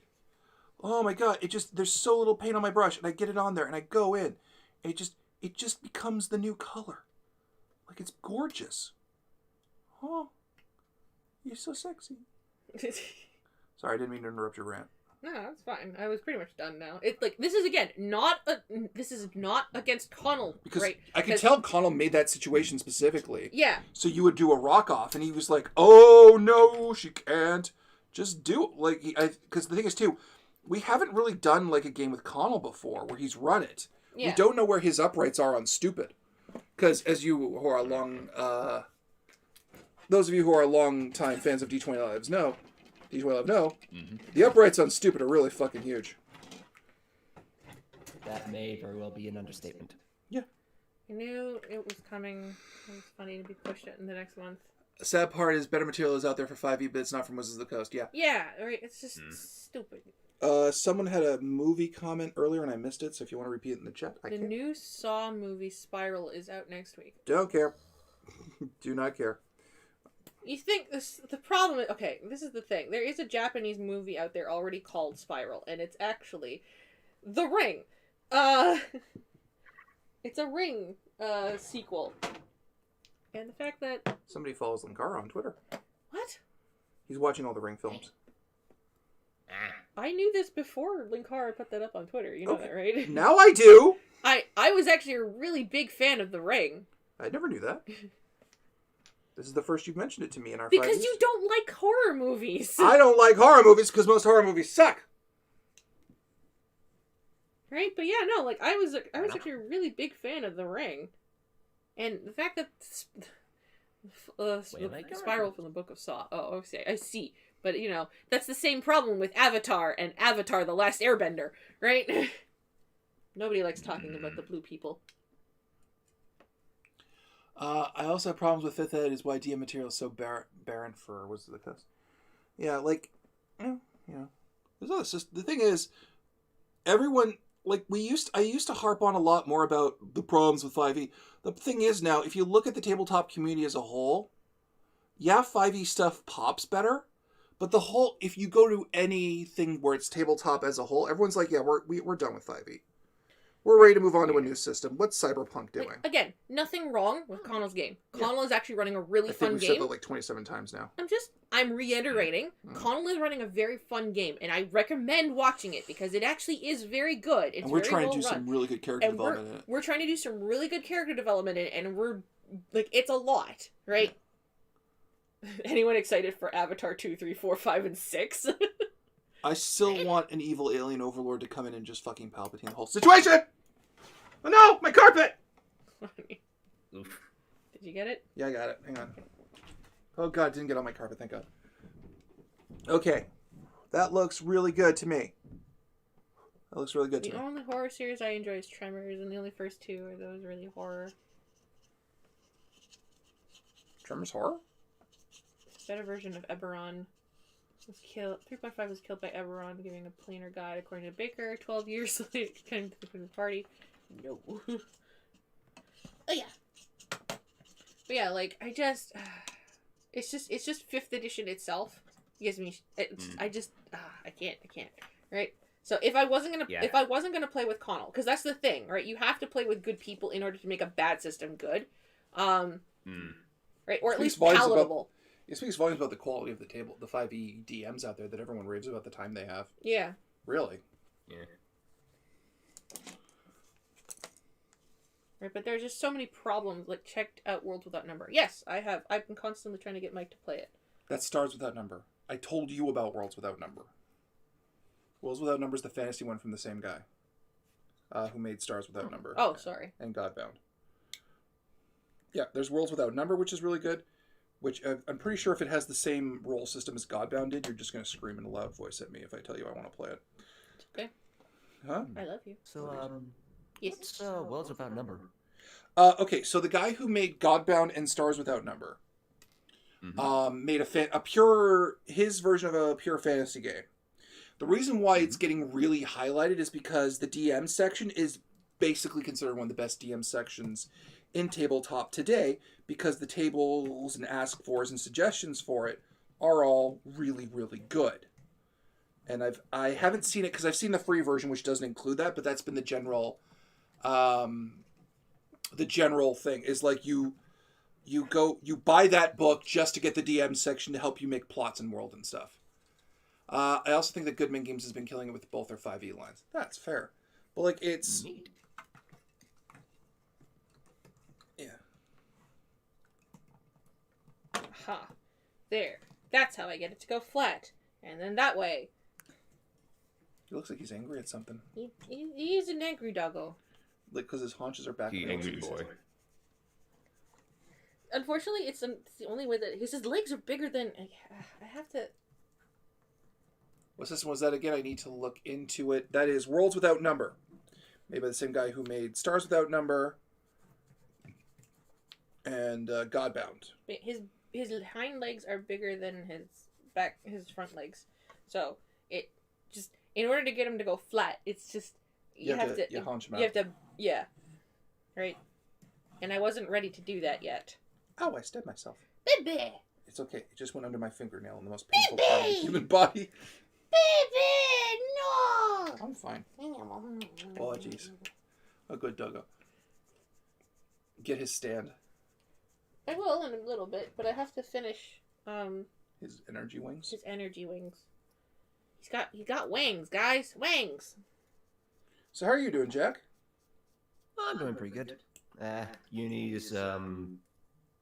Oh my god, there's so little paint on my brush, and I get it on there, and I go in, and it just becomes the new color. Like, it's gorgeous. Oh, you're so sexy. Sorry, I didn't mean to interrupt your rant. No, that's fine. I was pretty much done now. It's like this is not against Connell, Because right? I could tell Connell made that situation specifically. Yeah. So you would do a rock off, and he was like, "Oh no, she can't. Just do it." Like, because the thing is too, we haven't really done like a game with Connell before where he's run it. Yeah. We don't know where his uprights are on stupid, because as you who are those of you who are long time fans of D20 Lives know. The uprights on stupid are really fucking huge. That may very well be an understatement. Yeah. I knew it was coming. It was funny to be pushed in the next month. Sad part is better material is out there for 5e, but it's not from Wizards of the Coast. Yeah. Yeah, right. It's just stupid. Someone had a movie comment earlier and I missed it, so if you want to repeat it in the chat, I The can. new Saw movie Spiral is out next week. Don't care. Do not care. You think the problem is, okay, this is the thing. There is a Japanese movie out there already called Spiral, and it's actually The Ring. It's a Ring sequel. And the fact that Somebody follows Linkara on Twitter. what? He's watching all the Ring films. I knew this before Linkara put that up on Twitter. You know that, right? Now I do! I was actually a really big fan of The Ring. I never knew that. This is the first you've mentioned it to me in our 5 Because years. you don't like horror movies. I don't like horror movies because most horror movies suck. Right? But yeah, no, like I was actually a really big fan of The Ring. And the fact that Spiral from the Book of Saw. Oh, I see. But, you know, that's the same problem with Avatar and Avatar The Last Airbender, right? Nobody likes talking about the blue people. I also have problems with 5th ed is why DM material is so barren for Wizards of the Coast. Yeah, like, you know, there's other the thing is, everyone, like, I used to harp on a lot more about the problems with 5e. The thing is now, if you look at the tabletop community as a whole, yeah, 5e stuff pops better, but if you go to anything where it's tabletop as a whole, everyone's like, yeah, we're done with 5e. We're ready to move on to a new system. What's Cyberpunk doing? Like, again, nothing wrong with Connell's game. Connell is actually running a really I fun think we've game. said that like 27 times now. I'm reiterating, Connell is running a very fun game, and I recommend watching it because it actually is very good. It's And we're very trying well to do run. some really good character development in it. We're trying to do some really good character development in it, and we're, like, it's a lot, right? Yeah. Anyone excited for Avatar 2, 3, 4, 5, and 6? I still want an evil alien overlord to come in and just fucking Palpatine the whole situation! Oh no! My carpet! Oof. Did you get it? Yeah, I got it. Hang on. Oh god, it didn't get on my carpet, thank god. Okay. That looks really good to me. That looks really good to The me. only horror series I enjoy is Tremors, and the only first two are those really horror. Tremors horror? Better version of Eberron was killed. 3.5 was killed by Eberron, giving a plainer guide according to Baker. 12 years later, came to the party. No. Oh yeah. But yeah, like I just, it's just 5th edition itself. Gives me, I can't, right? So if I wasn't gonna play with Connell, because that's the thing, right? You have to play with good people in order to make a bad system good, right? Or at least palatable. It speaks volumes about the quality of the 5e DMs out there that everyone raves about the time they have. Yeah. Really? Yeah. Right, but there's just so many problems. Like, checked out Worlds Without Number. Yes, I have. I've been constantly trying to get Mike to play it. That's Stars Without Number. I told you about Worlds Without Number. Worlds Without Number is the fantasy one from the same guy who made Stars Without Number. Oh, sorry. And Godbound. Yeah, there's Worlds Without Number, which is really good. Which I'm pretty sure if it has the same role system as Godbound did, you're just going to scream in a loud voice at me if I tell you I want to play it. It's okay. Huh? I love you. So, Yes. what's Worlds Without Number? Okay, so the guy who made Godbound and Stars Without Number made his version of a pure fantasy game. The reason why it's getting really highlighted is because the DM section is basically considered one of the best DM sections in tabletop today, because the tables and ask fors and suggestions for it are all really, really good. And I haven't seen it because I've seen the free version, which doesn't include that, but that's been the general thing is like you buy that book just to get the DM section to help you make plots and world and stuff. I also think that Goodman Games has been killing it with both their 5e lines. That's fair. But like it's Neat. yeah. Ha. There. That's how I get it to go flat. And then that way. He looks like he's angry at something. He is an angry doggo. Like because his haunches are back. He in the angry nose. boy. Unfortunately, it's the only way that his legs are bigger than. I have to. What system was that again? I need to look into it. That is Worlds Without Number. Made by the same guy who made Stars Without Number and Godbound. His hind legs are bigger than his front legs. So it just in order to get him to go flat, it's just you have to haunch him out. you have to right. And I wasn't ready to do that yet. Ow! I stabbed myself. Baby. It's okay. It just went under my fingernail in the most painful part of the human body. Baby, no. I'm fine. Oh, jeez. A good doggo. Get his stand. I will in a little bit, but I have to finish His energy wings. his energy wings. He got wings, guys. Wings. So how are you doing, Jack? I'm doing pretty good. Uni's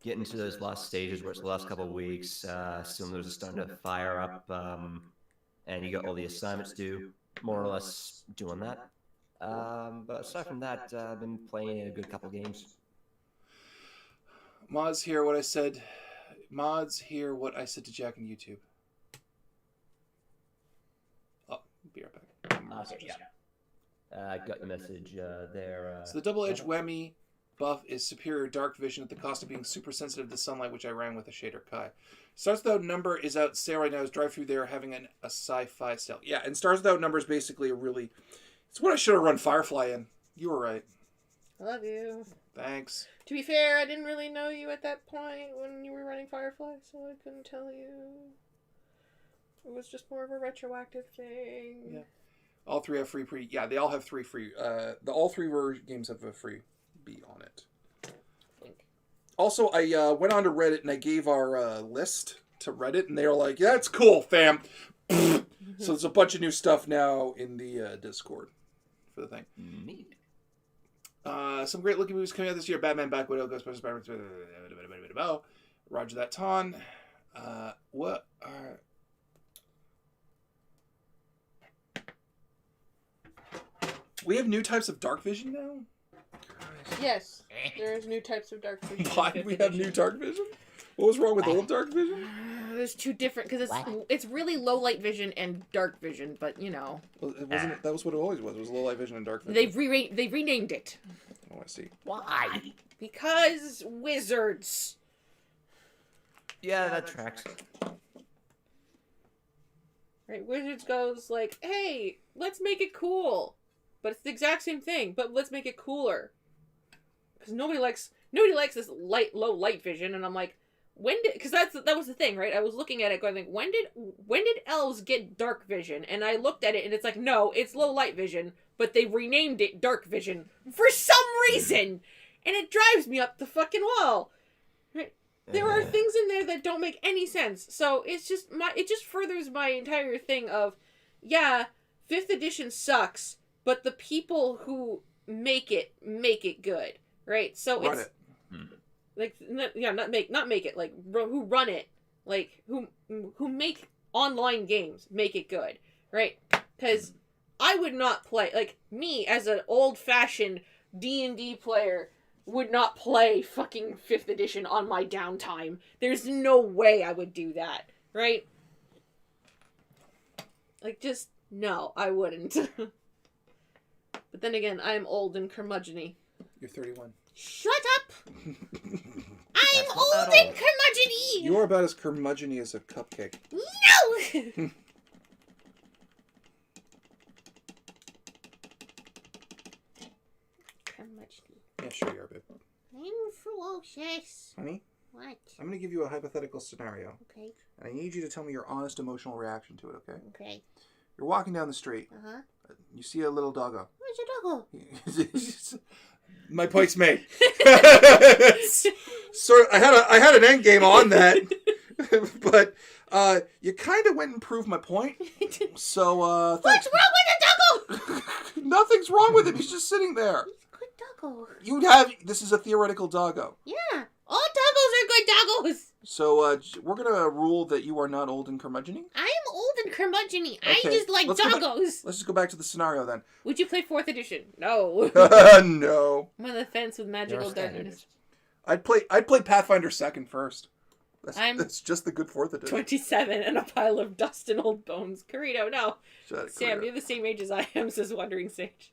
getting to those last stages where it's the last couple of weeks. Cylinders are starting to fire up, and you got all the assignments due. More or less doing that. But aside from that, I've been playing a good couple of games. Mods hear what I said. Mods hear what I said to Jack on YouTube. Oh, be right back. Okay, yeah. I got the message there. So the double-edged whammy buff is superior dark vision at the cost of being super sensitive to sunlight, which I ran with a shader Kai. Stars Without Number is out sale right now. Is drive through there having a sci-fi sale. Yeah, and Stars Without Number is basically it's what I should have run Firefly in. You were right. I love you. Thanks. To be fair, I didn't really know you at that point when you were running Firefly, so I couldn't tell you. It was just more of a retroactive thing. Yeah. All three have free yeah, they all have three free. All three games have a free B on it. Also, I went on to Reddit and I gave our list to Reddit, and they were like, "Yeah, that's cool, fam." So there's a bunch of new stuff now in the Discord for the thing. Neat. Some great looking movies coming out this year: Batman, Black Widow, Ghostbusters, Spider-Man. Roger that, Ton. What are... We have new types of dark vision now? Yes, there's new types of dark vision. Why do we have new dark vision? What was wrong with old dark vision? There's two different, because it's really low light vision and dark vision, but you know. Well, it wasn't. That was what it always was. It was low light vision and dark vision. They've renamed it. Oh, I see. Why? Because wizards. Yeah, that tracks. Right, Wizards goes like, hey, let's make it cool. But it's the exact same thing, but let's make it cooler. Because nobody likes this low light vision, and I'm like, because that was the thing, right? I was looking at it going like, when did elves get dark vision? And I looked at it and it's like, no, it's low light vision, but they renamed it dark vision for some reason. And it drives me up the fucking wall. Right? There are things in there that don't make any sense. So it just furthers my entire thing of, yeah, 5th edition sucks, but the people who make it good. right? So Run it's it. like not make it, like who run it, like who make online games make it good, right? Because I would not play, like, me as an old-fashioned D&D player would not play fucking 5th edition on my downtime. There's no way I would do that, right? Like, just, no, I wouldn't. But then again, I'm old and curmudgeon-y. You're 31. Shut up! I'm That's not old bad at and all. curmudgeon-y! You're about as curmudgeon-y as a cupcake. No! Curmudgeon-y. Yeah, sure you are, babe. I'm ferocious. Honey, What? I'm going to give you a hypothetical scenario, Okay, and I need you to tell me your honest emotional reaction to it, okay? okay. You're walking down the street. Uh-huh. You see a little doggo. Where's your doggo? My point's made. Sort of, I had an end game on that, but you kind of went and proved my point. So What's thanks. wrong with the doggo? Nothing's wrong with him. He's just sitting there. He's a good doggo. This is a theoretical doggo. Yeah, all doggos are good doggos. So we're gonna rule that you are not old and curmudgeon-y. I am old and curmudgeon-y. I Okay, just like let's go back- doggos. Let's just go back to the scenario then. Would you play 4th edition? No. No. I'm on the fence with magical standard. darkness. I'd play Pathfinder 2nd first. I'm- That's just the good 4th edition. 27 and a pile of dust and old bones. Carito, no. Shut it, Sam, Korea. you're the same age as I am, says Wandering Sage.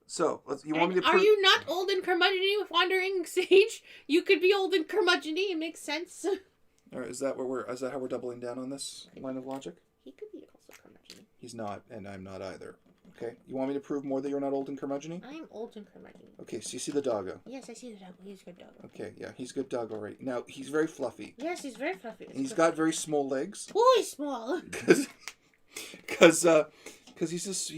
So, you want me to Are prove... you not old and curmudgeon-y with Wandering Sage? You could be old and curmudgeon-y. It makes sense. Or is that how we're doubling down on this line of logic? He could be also curmudgeon-y. He's not, and I'm not either. Okay? You want me to prove more that you're not old and curmudgeon-y? I am old and curmudgeon-y. Okay, so you see the doggo. Yes, I see the doggo. He's a good doggo. Okay, yeah, he's a good doggo, right? Now, he's very fluffy. Yes, he's very fluffy. And he's got very small legs. Oh, he's small. Because he's just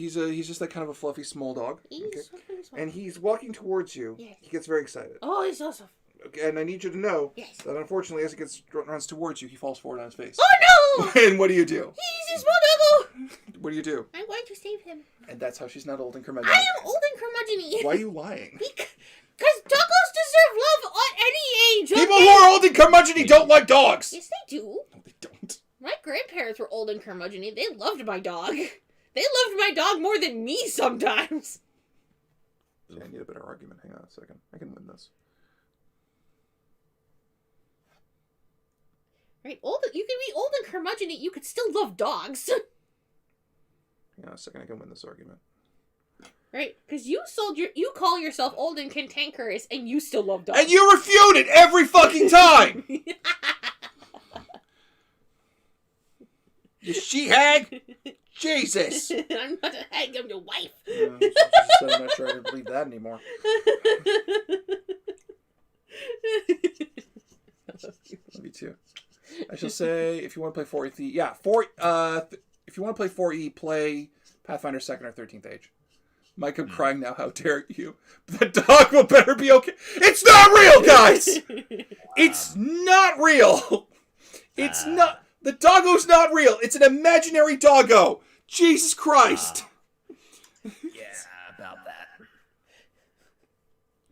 that kind of a fluffy small dog. He's Okay? so very small. And he's walking towards you. Yes. He gets very excited. Oh, he's also... Okay, and I need you to know Yes. that unfortunately, as he runs towards you, he falls forward on his face. Oh, no! And what do you do? He's a small doggo! What do you do? I'm going to save him. And that's how she's not old and I curmudgeon. am old and curmudgeon-y. Why are you lying? Because doggos deserve love at any age. People okay? who are old and curmudgeon don't like dogs. Yes, they do. No, they don't. My grandparents were old and curmudgeon-y. They loved my dog. They loved my dog more than me sometimes. I need a better argument. Hang on a second. I can win this. Right? You can be old and curmudgeon-y. You could still love dogs. Hang on a second. I can win this argument. Right? Because you call yourself old and cantankerous, and you still love dogs. And you refute it every fucking time! You she-hag! Jesus! I'm not a hag, I'm your wife. I'm not sure I can believe that anymore. Me too. I shall say, if you want to play 4E, if you want to play 4E, play Pathfinder 2nd or 13th Age. Mike, I'm crying now. How dare you? The dog will better be okay. It's not real, guys. It's not real. It's not. The doggo's not real. It's an imaginary doggo. Jesus Christ. Yeah, about that.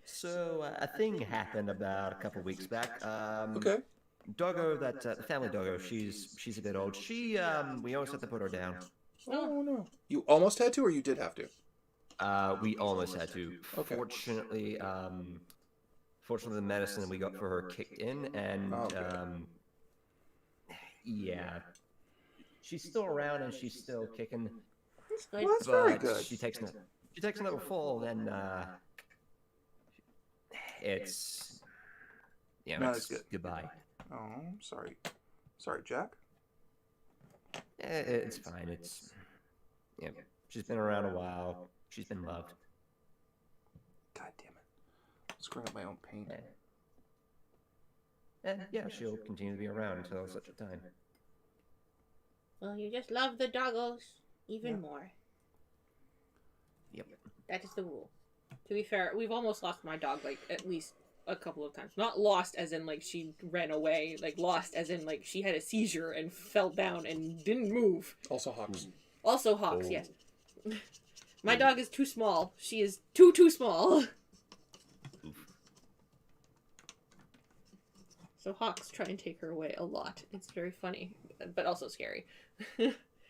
So, a thing happened about a couple weeks back. Okay. Doggo, the family doggo, she's a bit old. We almost had to put her down. Oh, no. You almost had to, or you did have to? We almost had to. Okay. Fortunately, the medicine we got for her kicked in, and yeah, she's still around and she's still kicking. That's good. Well, that's very But good. she takes another fall, then it's Not it's as good. goodbye. Oh, I'm sorry. Sorry, Jack. It's fine. She's been around a while. She's been loved. God damn it. I'm screwing up my own pain. And yeah, she'll continue to be around until such a time. Well, you just love the doggos even more. Yep. That is the rule. To be fair, we've almost lost my dog, like, at least a couple of times. Not lost as in, like, she ran away. Like, lost as in, like, she had a seizure and fell down and didn't move. Also Hawks. Also Hawks, Oh. yes. My dog is too small. She is too small. So hawks try and take her away a lot. It's very funny, but also scary.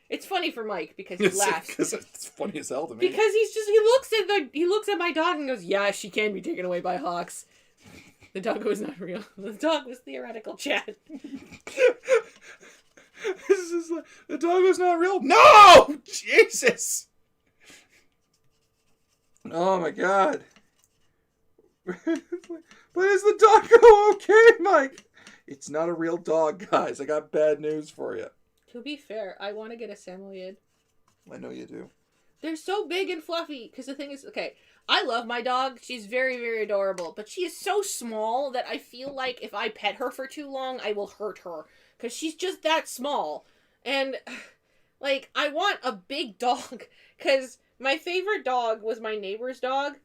It's funny for Mike because he laughs. Because it's funny as hell to me. Because he looks at my dog and goes, "Yeah, she can be taken away by hawks." The dog was not real. The dog was theoretical, chat. This is like, the dog was not real. No! Jesus! Oh my god. But is the dog okay, Mike? It's not a real dog, guys. I got bad news for you. To be fair, I want to get a Samoyed. I know you do. They're so big and fluffy. Because the thing is, okay, I love my dog. She's very, very adorable. But she is so small that I feel like if I pet her for too long, I will hurt her. Because she's just that small. And, like, I want a big dog. Because my favorite dog was my neighbor's dog.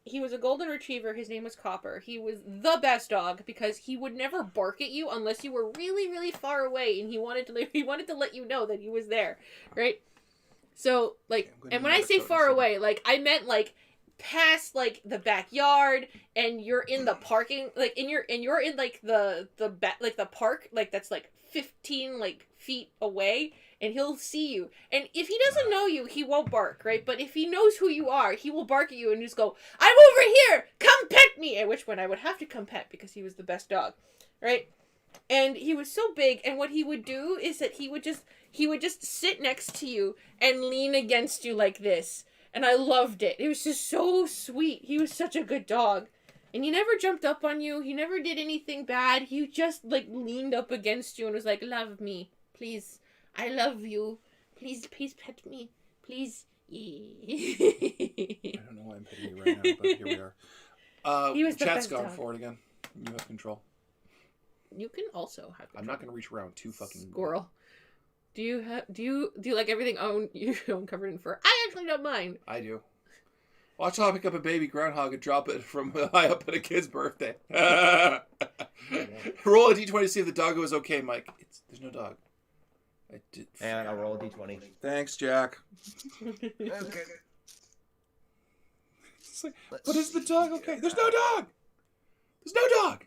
He was a golden retriever. His name was Copper. He was the best dog because he would never bark at you unless you were really, really far away, and he wanted to let you know that he was there, right? So, like, and when I say far away, like, I meant, like, past, like, the backyard, and you're in the parking, like, you're in, like, the park, like, that's, like, 15, like, feet away, and he'll see you. And if he doesn't know you, he won't bark, right? But if he knows who you are, he will bark at you and just go, "I'm over here! Come pet me!" At which point I would have to come pet because he was the best dog, right? And he was so big, and what he would do is that he would just sit next to you and lean against you like this. And I loved it. It was just so sweet. He was such a good dog. And he never jumped up on you. He never did anything bad. He just, like, leaned up against you and was like, "Love me. Please. I love you. Please pet me. Please." I don't know why I'm petting you right now, but here we are. He was the Chat's best gone dog. forward again. You have control. You can also have I'm not going to reach around too fucking... Squirrel. Do you like everything you own covered in fur? I actually don't mind. I do. Watch how I pick up a baby groundhog and drop it from high up at a kid's birthday. Roll a d20 to see if the doggo is okay, Mike. There's no dog. I did. And I'll roll a d20. Thanks, Jack. Okay. It's like, but is the dog okay? There's no dog! There's no dog!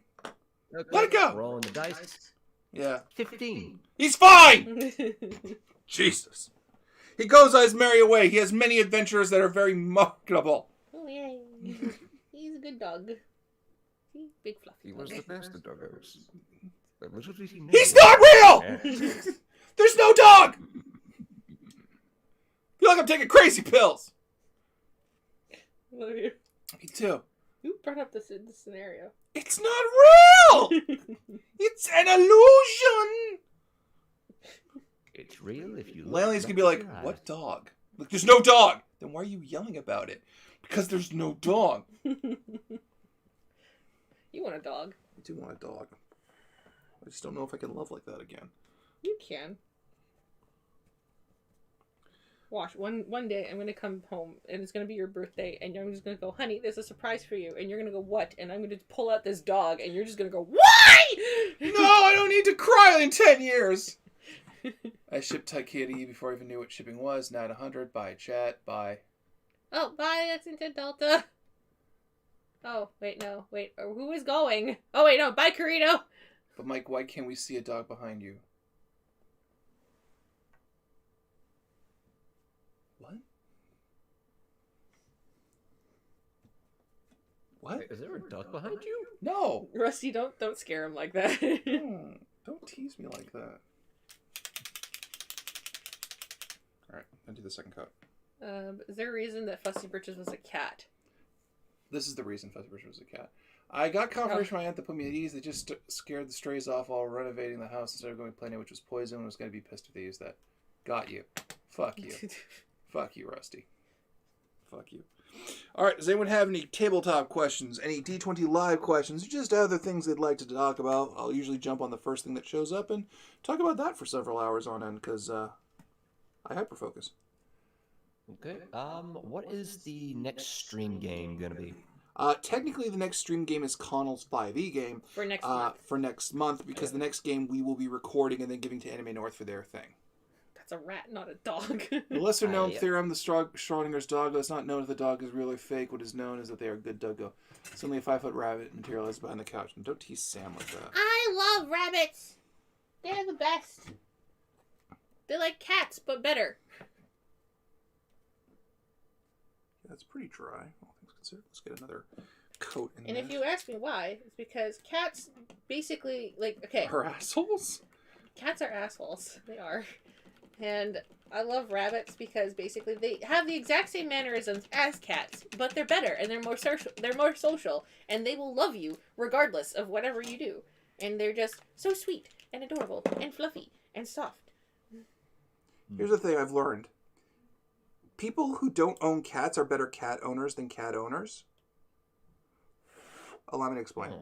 Okay. Let it go! Rolling the dice. Yeah. 15. He's fine! Jesus. He goes on his merry way. He has many adventures that are very marketable. Oh, yay. He's a good dog. See? Big fluffy. He was the best of doggos. But little did he know. He's not real! Yeah. There's no dog! I feel like I'm taking crazy pills. Love you. Me too. Who brought up this scenario? It's not real! It's an illusion! It's real if you look. Lanley's gonna be like, right. "What dog? Like, there's no dog!" Then why are you yelling about it? Because there's no dog. You want a dog? I do want a dog. I just don't know if I can love like that again. You can. Watch, one day I'm gonna come home and it's gonna be your birthday and I'm just gonna go, "Honey, there's a surprise for you," and you're gonna go, "What?" And I'm gonna pull out this dog and you're just gonna go, "Why?" No, I don't need to cry in 10 years. I shipped Taikiri before I even knew what shipping was. 900. Bye, chat. Bye. Oh, bye, that's into Delta. Oh, wait, no. Wait, who is going? Oh, wait, no. Bye, Carino. But Mike, why can't we see a dog behind you? What? What? Wait, is there a duck behind you? No. Rusty, don't scare him like that. Don't tease me like that. Alright, I'll do the second cut. Is there a reason that Fussy Britches was a cat? This is the reason Fuzzy Bridge was a cat. I got confirmation from my aunt that put me at ease. They just scared the strays off while renovating the house instead of going plain, which was poison, and was going to be pissed if they used that. Got you. Fuck you. Fuck you, Rusty. Fuck you. Alright, does anyone have any tabletop questions? Any D20 live questions? Or just other things they'd like to talk about? I'll usually jump on the first thing that shows up and talk about that for several hours on end, because I hyperfocus. Okay. What is the next stream game gonna be? Technically, the next stream game is Connell's 5e game. For next month. For next month, because the next game we will be recording and then giving to Anime North for their thing. That's a rat, not a dog. The lesser known Yeah. theorem, the Schrodinger's doggo, is not known if the dog is real or fake. What is known is that they are good doggo. Suddenly a 5-foot rabbit materialized behind the couch. And don't tease Sam like that. I love rabbits. They're the best. They're like cats, but better. Yeah, it's pretty dry. All things considered. Let's get another coat in And there. if you ask me why, it's because cats basically, like, okay, Her assholes? cats are assholes. They are. And I love rabbits because basically they have the exact same mannerisms as cats, but they're better and they're more social. They're more social, and they will love you regardless of whatever you do. And they're just so sweet and adorable and fluffy and soft. Here's the thing I've learned. People who don't own cats are better cat owners than cat owners. Allow me to explain.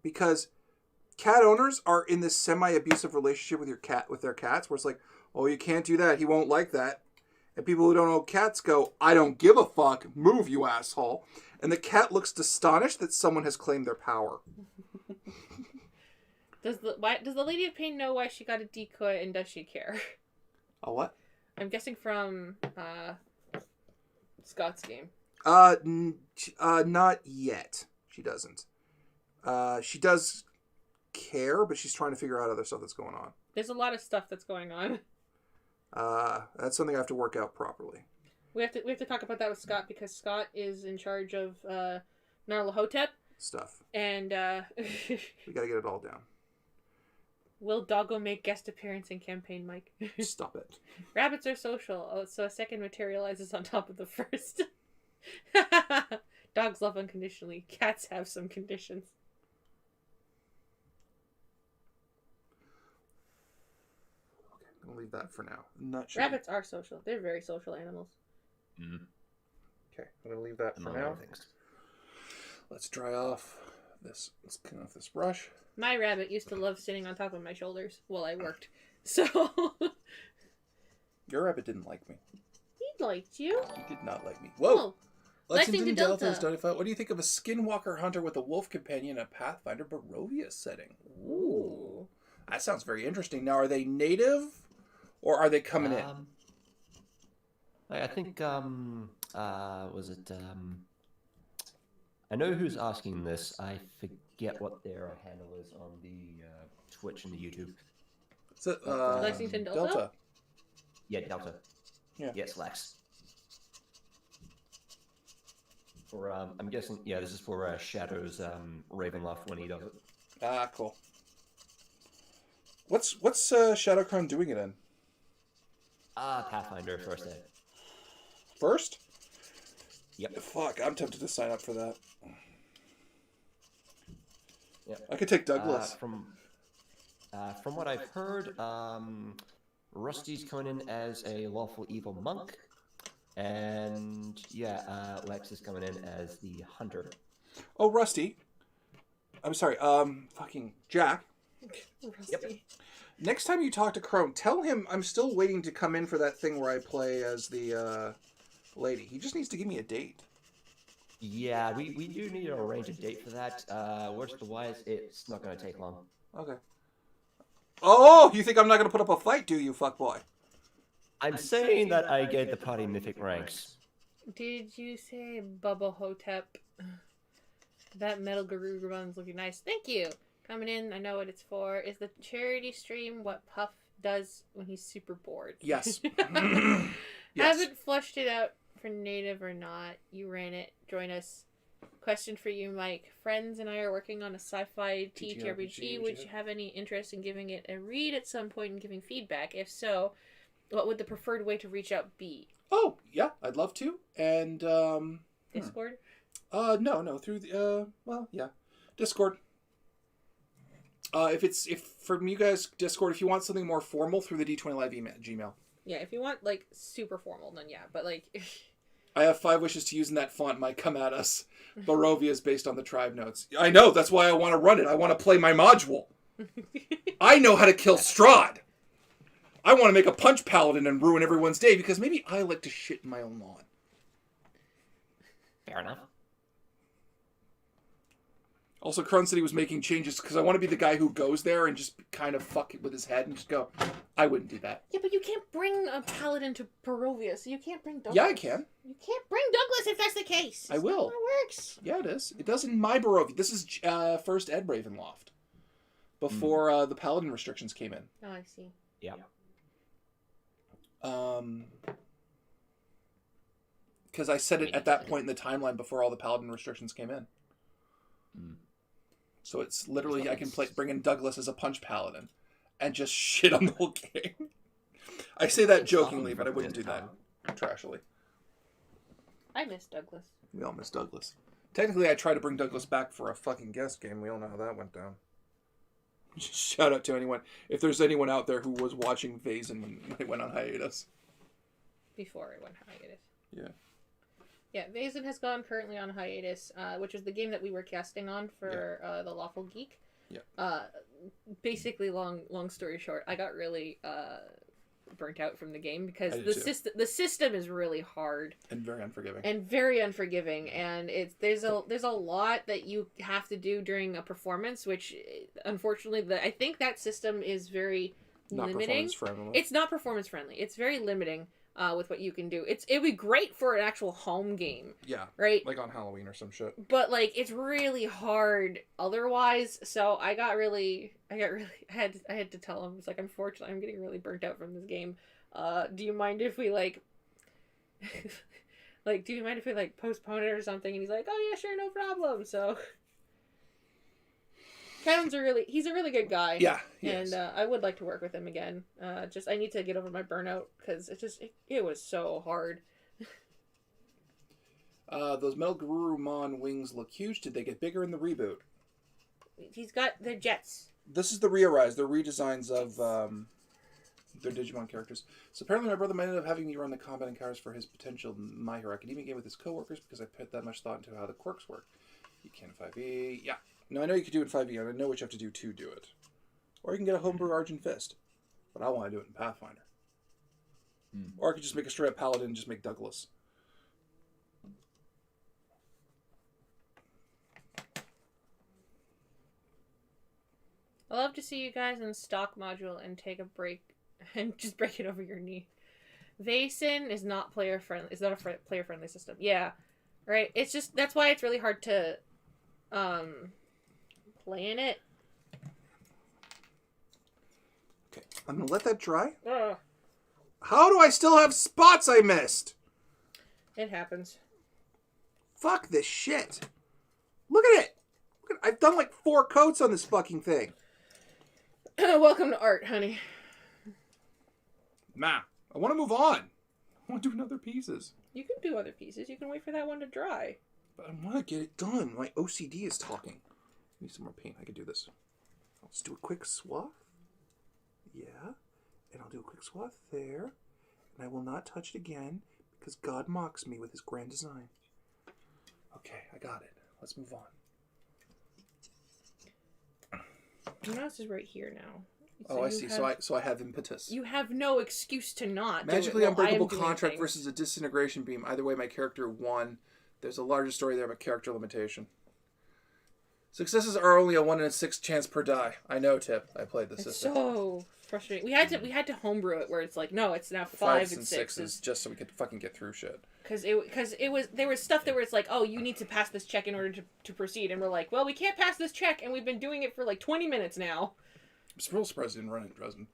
Because cat owners are in this semi-abusive relationship with their cats, where it's like, oh, you can't do that. He won't like that. And people who don't own cats go, I don't give a fuck. Move, you asshole. And the cat looks astonished that someone has claimed their power. Does the Lady of Pain know why she got a decoy, and does she care? A what? I'm guessing from Scott's game. Not yet. She doesn't. She does care, but she's trying to figure out other stuff that's going on. There's a lot of stuff that's going on. That's something I have to work out properly. We have to talk about that with Scott because Scott is in charge of Narlahotep Stuff. and We gotta get it all down. will Doggo make guest appearance in campaign, Mike? Stop it. Rabbits are social. Oh, so a second materializes on top of the first. Dogs love unconditionally. Cats have some conditions. Okay, I'm gonna leave that for now. Not sure. Rabbits are social. They're very social animals. Okay, I'm gonna leave that for Among now. other things. Let's dry off this. Let's clean off this brush. My rabbit used to love sitting on top of my shoulders while I worked. So Your rabbit didn't like me. he liked you. He did not like me. Whoa! Oh, Lexington Lexington Delta is Delta. notified. What do you think of a skinwalker hunter with a wolf companion in a Pathfinder Barovia setting? Ooh. That sounds very interesting. Now, are they native or are they coming in? I think, was it, I know who's asking this. I forget what their handle is on the Twitch and the YouTube. Is it, Lexington Delta? Yeah, Delta. Yeah. Yes, Lex. For, I'm guessing, yeah, this is for Shadow's Ravenloft when he does it. Ah, cool. What's Shadowcrown doing it in? Pathfinder first aid. First? Yep. Fuck, I'm tempted to sign up for that. Yep. I could take Douglas. From what I've heard, Rusty's coming in as a lawful evil monk, and yeah, Lex is coming in as the hunter. Oh, Rusty. I'm sorry. Fucking Jack. Rusty. Next time you talk to Crone, tell him I'm still waiting to come in for that thing where I play as the lady. He just needs to give me a date. Yeah, we do need to arrange a date for that. Worst the wise, it's not going to take long. Okay. Oh, you think I'm not going to put up a fight, do you, fuckboy? I'm saying that I get the party mythic ranks. Did you say Bubba Hotep? That metal guru run's looking nice. Thank you. Coming in, I know what it's for. Is the charity stream what Puff does when he's super bored? Yes. Yes. Yes. Haven't flushed it out for native or not. You ran it. Join us. Question for you, Mike. Friends and I are working on a sci-fi TTRPG. Would you have any interest in giving it a read at some point and giving feedback? If so, what would the preferred way to reach out be? Oh, yeah, I'd love to. And, Discord? No, through the, well, yeah. Discord. If from you guys, Discord, if you want something more formal, through the D20 Live email, Gmail. Yeah, if you want, like, super formal, then yeah. But, like... I have 5 wishes to use in that font might come at us. Barovia is based on the tribe notes. I know, that's why I want to run it. I want to play my module. I know how to kill Strahd. I want to make a punch paladin and ruin everyone's day because maybe I like to shit in my own lawn. Fair enough. Also, Crone said he was making changes because I want to be the guy who goes there and just kind of fuck it with his head and just go, I wouldn't do that. Yeah, but you can't bring a paladin to Barovia, so you can't bring Douglas. Yeah, I can. You can't bring Douglas if that's the case. I will. That's not how it works. Yeah, it is. It does in my Barovia. This is first Ed Ravenloft. Before the paladin restrictions came in. Oh, I see. Yeah. Because I said it at that point in the timeline before all the paladin restrictions came in. So it's literally, I can bring in Douglas as a punch paladin and just shit on the whole game. I say that jokingly, but I wouldn't do that trashily. I miss Douglas. We all miss Douglas. Technically, I tried to bring Douglas back for a fucking guest game. We all know how that went down. Just shout out to anyone. If there's anyone out there who was watching Vazen when it went on hiatus. Before it went hiatus. Yeah. Yeah, Vazen has gone currently on hiatus, which is the game that we were casting on for the Lawful Geek. Yeah. Basically, long story short, I got really burnt out from the game because the system is really hard and very unforgiving. And there's a lot that you have to do during a performance, which unfortunately I think that system is very limiting. It's not performance friendly. It's very limiting. With what you can do. It'd be great for an actual home game. Yeah. Right? Like on Halloween or some shit. But like it's really hard otherwise. So I had to tell him, it's like, unfortunately I'm getting really burnt out from this game. Do you mind if we postpone it or something? And he's like, oh yeah, sure, no problem. So Kevin's he's a really good guy. Yeah. And I would like to work with him again. I need to get over my burnout because it was so hard. Those Metal Garurumon wings look huge. Did they get bigger in the reboot? He's got the jets. This is the Re-Arise. They're redesigns of their Digimon characters. So apparently my brother might end up having me run the combat encounters for his potential My Hero Academia game with his coworkers because I put that much thought into how the quirks work. You can 5e. Yeah. No, I know you can do it in 5e, and I know what you have to do to do it. Or you can get a homebrew Argent Fist. But I want to do it in Pathfinder. Or I could just make a straight up Paladin and just make Douglas. I love to see you guys in stock module and take a break and just break it over your knee. Vaesen is not player friendly. It's not a player friendly system. Yeah, right. It's just that's why it's really hard to play in it. Okay, I'm gonna let that dry. How do I still have spots I missed? It happens. Fuck this shit. Look at it. I've done like 4 coats on this fucking thing. Welcome to art, honey. Ma, I want to move on. I want to do another pieces. You can do other pieces. You can wait for that one to dry. But I want to get it done. My OCD is talking. I need some more paint. I can do this. I'll just do a quick swath. Yeah. And I'll do a quick swath there. And I will not touch it again because God mocks me with his grand design. Okay, I got it. Let's move on. Your nose is right here now. So I see. So I have impetus. You have no excuse to not. Magically unbreakable contract versus a disintegration beam. Either way, my character won. There's a larger story there about character limitation. Successes are only a 1 in 6 chance per die. I know, Tip. I played the system. So frustrating. We had to homebrew it where it's like, no, it's now 5 and 6s just so we could fucking get through shit. Because there was stuff that where it's like, oh, you need to pass this check in order to proceed, and we're like, well, we can't pass this check, and we've been doing it for like 20 minutes now. I'm real surprised you didn't run it, Dresden.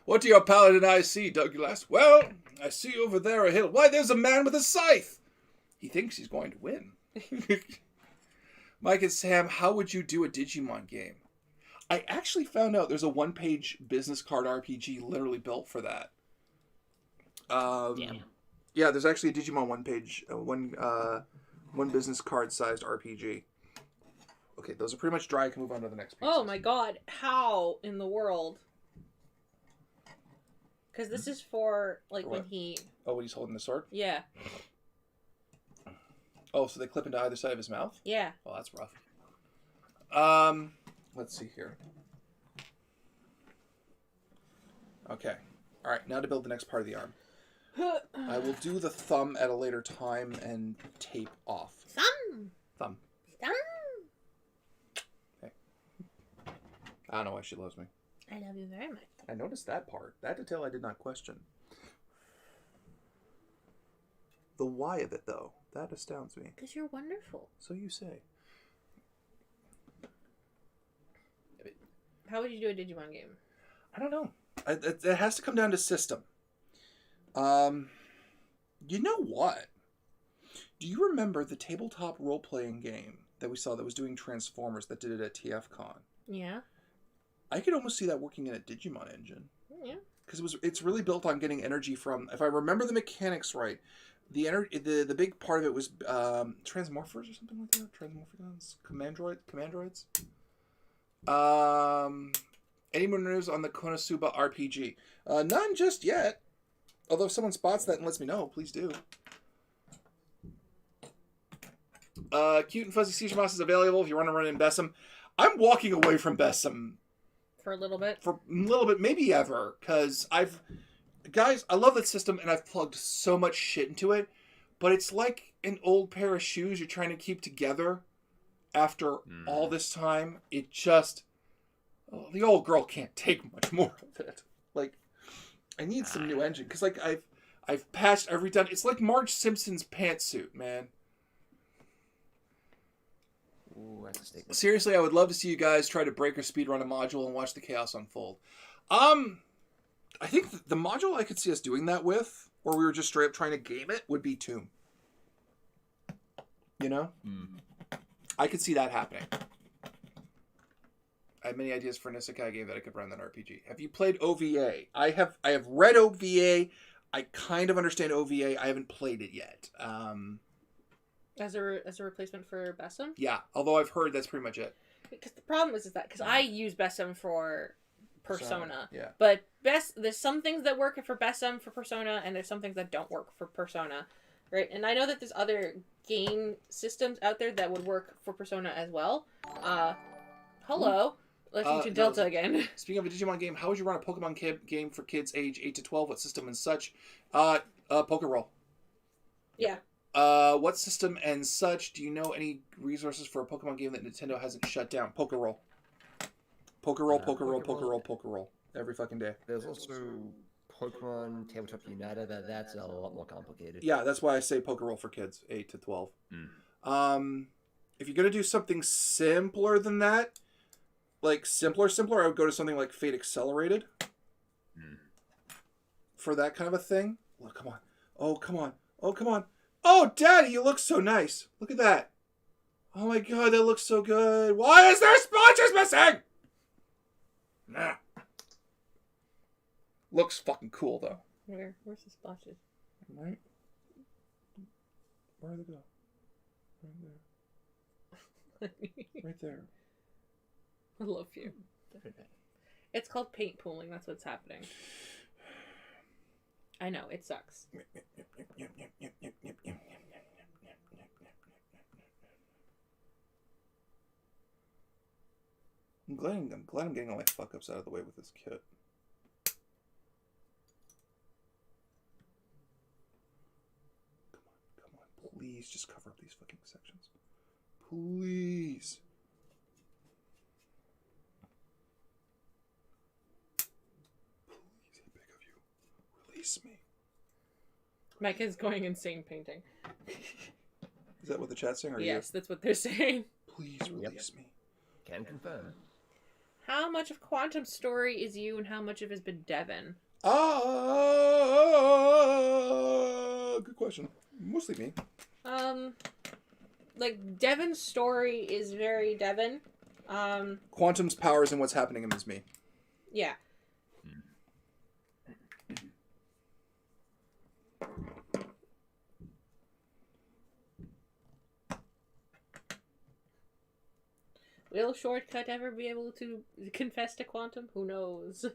What do your paladin eyes see, Douglas? Well, I see over there a hill. Why, there's a man with a scythe. He thinks he's going to win. Mike and Sam, how would you do a Digimon game? I actually found out there's a 1-page business card RPG literally built for that. Yeah, there's actually a Digimon 1-page, one business card sized RPG. Okay, those are pretty much dry. I can move on to the next piece. Oh my god, how in the world? Because this is for, like, when he... Oh, when he's holding the sword? Yeah. Oh, so they clip into either side of his mouth? Yeah. Well, that's rough. Let's see here. Okay. Alright, now to build the next part of the arm. I will do the thumb at a later time and tape off. Thumb! Thumb. I don't know why she loves me. I love you very much. I noticed that part. That detail I did not question. The why of it, though, that astounds me. Because you're wonderful. So you say. How would you do a Digimon game? I don't know. It has to come down to system. You know what? Do you remember the tabletop role-playing game that we saw that was doing Transformers that did it at TFCon? Yeah. I could almost see that working in a Digimon engine. Yeah. Because it's really built on getting energy from, if I remember the mechanics right, the big part of it was transmorphers or something like that. Transmorphicons, commandroids. Any more news on the Konosuba RPG? None just yet. Although if someone spots that and lets me know, please do. Cute and Fuzzy Seizure Moss is available if you want to run in Bessem. I'm walking away from Bessem. For a little bit? For a little bit, maybe ever. Because Guys, I love that system and I've plugged so much shit into it. But it's like an old pair of shoes you're trying to keep together after all this time. It just... Oh, the old girl can't take much more of it. Like, I need some new engine. Because, like, I've patched every time. It's like Marge Simpson's pantsuit, man. Ooh, that's a statement. Seriously, I would love to see you guys try to break or speedrun a module and watch the chaos unfold. I think the module I could see us doing that with, or we were just straight up trying to game it, would be Tomb. You know? I could see that happening. I have many ideas for an isekai game that I could run that RPG. Have you played OVA? I have read OVA. I kind of understand OVA. I haven't played it yet. As a replacement for Bessem? Yeah, although I've heard that's pretty much it. Because the problem is that because I use Bessem for Persona. Yeah. But there's some things that work for Bessem for Persona, and there's some things that don't work for Persona, right? And I know that there's other game systems out there that would work for Persona as well. Hello. Listening to Delta again. Speaking of a Digimon game, how would you run a Pokemon game for kids age 8 to 12? What system and such? Poké Roll. Yeah. What system and such? Do you know any resources for a Pokemon game that Nintendo hasn't shut down? Poké Roll. Poké Roll, Poké Roll, Poké Roll, Poké Roll. Every fucking day. There's also Pokemon Tabletop United, that's a lot more complicated. Yeah, that's why I say Poké Roll for kids, 8 to 12. If you're going to do something simpler than that, like simpler, I would go to something like Fate Accelerated. For that kind of a thing. Look, come on. Oh, come on. Oh, come on. Oh, Daddy, you look so nice. Look at that. Oh my god, that looks so good. Why is there splotches missing? Nah. Looks fucking cool, though. Where's the splotches? Right? Where do they go? Right there. Right there. I love you. It's called paint pooling. That's what's happening. I know, it sucks. I'm glad I'm getting all my fuck-ups out of the way with this kit. Come on. Please just cover up these fucking sections. Please. Please, I beg of you. Release me. Mike is going insane painting. Is that what the chat's saying? Or yes, that's what they're saying. Please release me. Can confirm. How much of Quantum's story is you and how much of it has been Devin? Good question. Mostly me. Like, Devin's story is very Devin. Quantum's powers and what's happening in is me. Yeah. Will Shortcut ever be able to confess to Quantum? Who knows?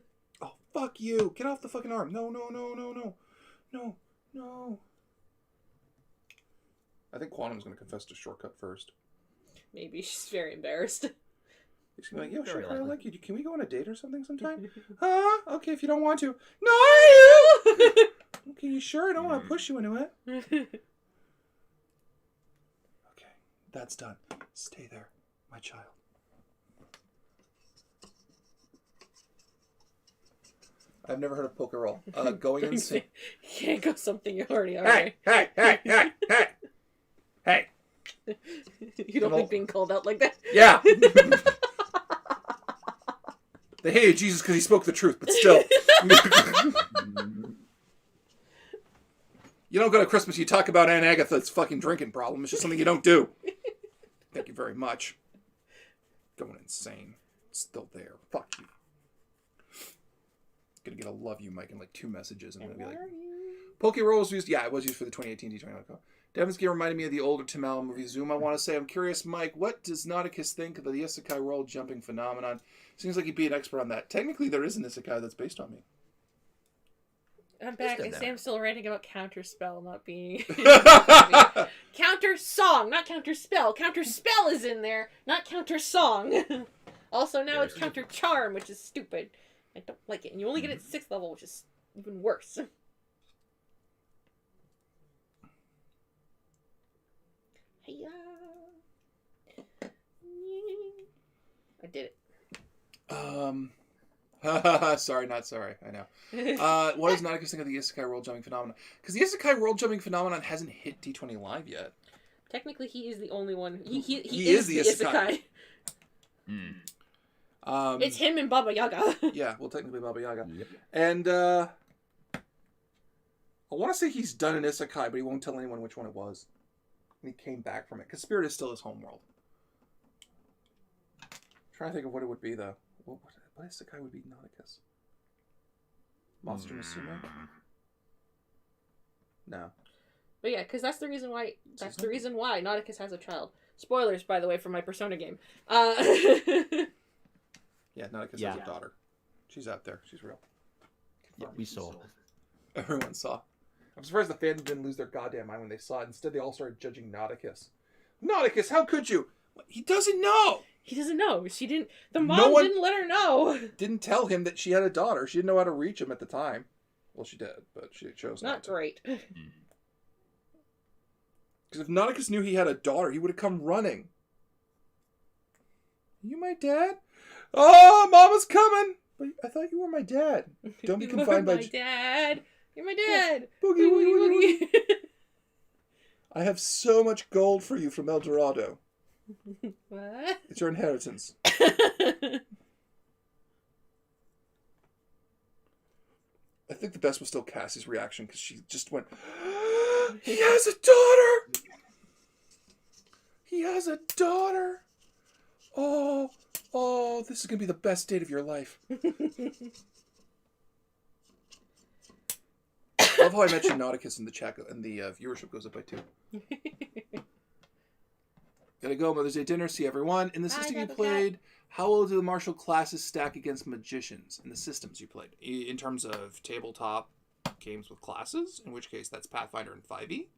Oh, fuck you. Get off the fucking arm. No, no, no, no, no. No, no. I think Quantum's going to confess to Shortcut first. Maybe she's very embarrassed. He's going to be like, yo, Very Shortcut, I likely. like you. Can we go on a date or something sometime? Okay, if you don't want to. No, you! Okay, you sure? I don't want to push you into it. Okay, that's done. Stay there, my child. I've never heard of poker roll. Going insane. You can't go something you already are. Hey! You don't like being called out like that? Yeah! They hated Jesus because he spoke the truth, but still. You don't go to Christmas, you talk about Aunt Agatha's fucking drinking problem. It's just something you don't do. Thank you very much. Going insane. Still there. Fuck you. Gonna get a love you, Mike, in like 2 messages. And I'm gonna be like, Poke Roll was used. Yeah, it was used for the 2018 D20. Devin's game reminded me of the older Tim Allen movie Zoom. I want to say, I'm curious, Mike, what does Nauticus think of the isekai roll jumping phenomenon? Seems like he'd be an expert on that. Technically, there is an isekai that's based on me. I'm back, and Sam's still ranting about Counterspell not being... Counter Song, not Counter Spell. Counter Spell is in there, not Counter Song. Also, now it's Counter Charm, which is stupid. I don't like it. And you only get it 6th level, which is even worse. Hiya. I did it. Sorry, not sorry. I know. What does Nauticus think of the isekai world jumping phenomenon? Because the isekai world jumping phenomenon hasn't hit D20 Live yet. Technically, he is the only one. He is the isekai. It's him and Baba Yaga. Yeah, well, technically Baba Yaga. Yep. And I want to say he's done an isekai, but he won't tell anyone which one it was. And he came back from it, because Spirit is still his homeworld. Trying to think of what it would be, though. What isekai would be Nauticus? Monster Musume? No. But yeah, because that's the reason why. That's the reason why Nauticus has a child. Spoilers, by the way, for my Persona game. Yeah, Nauticus has a daughter. She's out there. She's real. Yeah, we saw. Everyone saw. I'm surprised the fans didn't lose their goddamn mind when they saw it. Instead, they all started judging Nauticus. Nauticus, how could you? He doesn't know. He doesn't know. She didn't. The mom didn't let her know. Didn't tell him that she had a daughter. She didn't know how to reach him at the time. Well, she did, but she chose not to. Not great. Because if Nauticus knew he had a daughter, he would have come running. You my dad? Oh, Mama's coming! But I thought you were my dad. Don't be confined by... my dad. You're my dad. Boogie, woogie, woogie. I have so much gold for you from El Dorado. What? It's your inheritance. I think the best was still Cassie's reaction, because she just went, he has a daughter! He has a daughter! Oh, this is going to be the best date of your life. I love how I mentioned Nauticus in the chat, and the viewership goes up by 2. Gotta go, Mother's Day dinner, see everyone. In the system you played, how well do the martial classes stack against magicians in the systems you played? In terms of tabletop games with classes, in which case that's Pathfinder and 5e.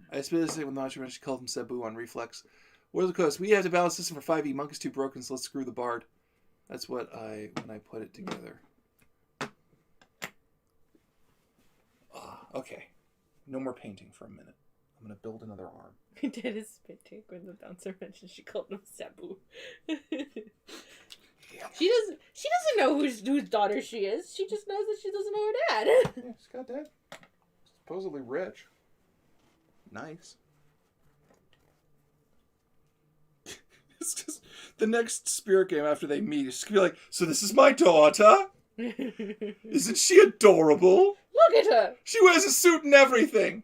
I suppose when the Macho she called him Sabu on Reflex. Where's the coast? We have to balance system for 5e. Monk is too broken, so let's screw the bard. That's what when I put it together. Okay. No more painting for a minute. I'm going to build another arm. He did his spit take when the bouncer mentioned she called him Sabu. She doesn't know whose daughter she is. She just knows that she doesn't know her dad. Yeah, she's got dad. Supposedly rich. Nice. It's just the next spirit game after they meet is just gonna be like, so this is my daughter? Isn't she adorable? Look at her. She wears a suit and everything.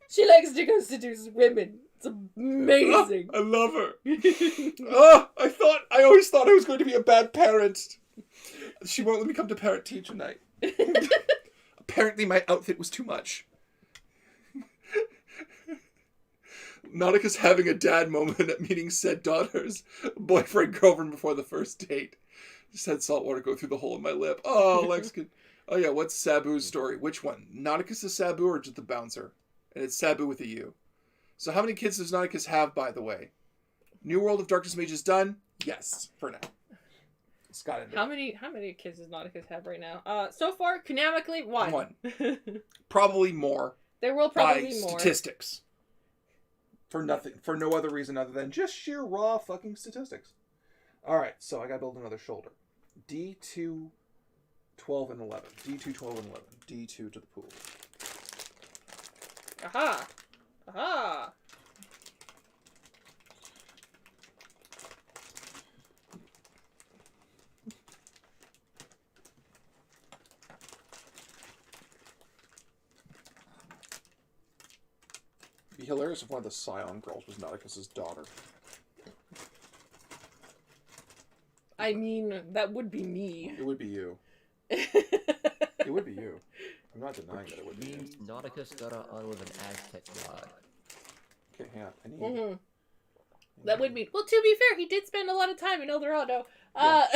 She likes to go seduce women. It's amazing. Oh, I love her. I always thought I was going to be a bad parent. She won't let me come to parent teacher night. Apparently my outfit was too much. Nauticus having a dad moment at meeting said daughter's boyfriend girlfriend before the first date. Just had salt water go through the hole in my lip. Oh, Lex could... Oh yeah, what's Sabu's story? Which one? Nauticus is Sabu or just the bouncer? And it's Sabu with a U. So how many kids does Nauticus have, by the way? New World of Darkness Mage is done? Yes, for now. Scott, how many kids does Nauticus have right now? So far, canonically, one. Probably more. There will probably be more. Statistics. For nothing. For no other reason other than just sheer raw fucking statistics. Alright, so I gotta build another shoulder. D2, 12, and 11. D2, 12, and 11. D2 to the pool. Aha! Aha! It'd be hilarious if one of the Scion girls was Nauticus's daughter. I mean, that would be me. It would be you. It would be you. I'm not denying that it would be you. Means Nauticus got on with an Aztec god. Okay, hang on. I need... Mm-hmm. That would be... Well, to be fair, he did spend a lot of time in El Dorado. Yeah.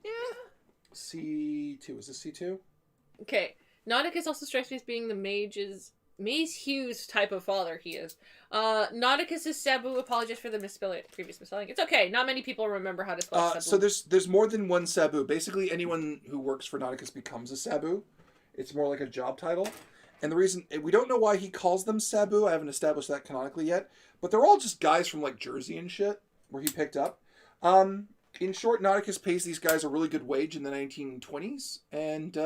Yeah. C2. Is this C2? Okay. Nauticus also strikes me as being the Maze Hughes type of father he is. Nauticus is Sabu. Apologize for the previous misspelling. It's okay. Not many people remember how to spell Sabu. So there's more than one Sabu. Basically, anyone who works for Nauticus becomes a Sabu. It's more like a job title. And the reason... We don't know why he calls them Sabu. I haven't established that canonically yet. But they're all just guys from, like, Jersey and shit, where he picked up. In short, Nauticus pays these guys a really good wage in the 1920s. And,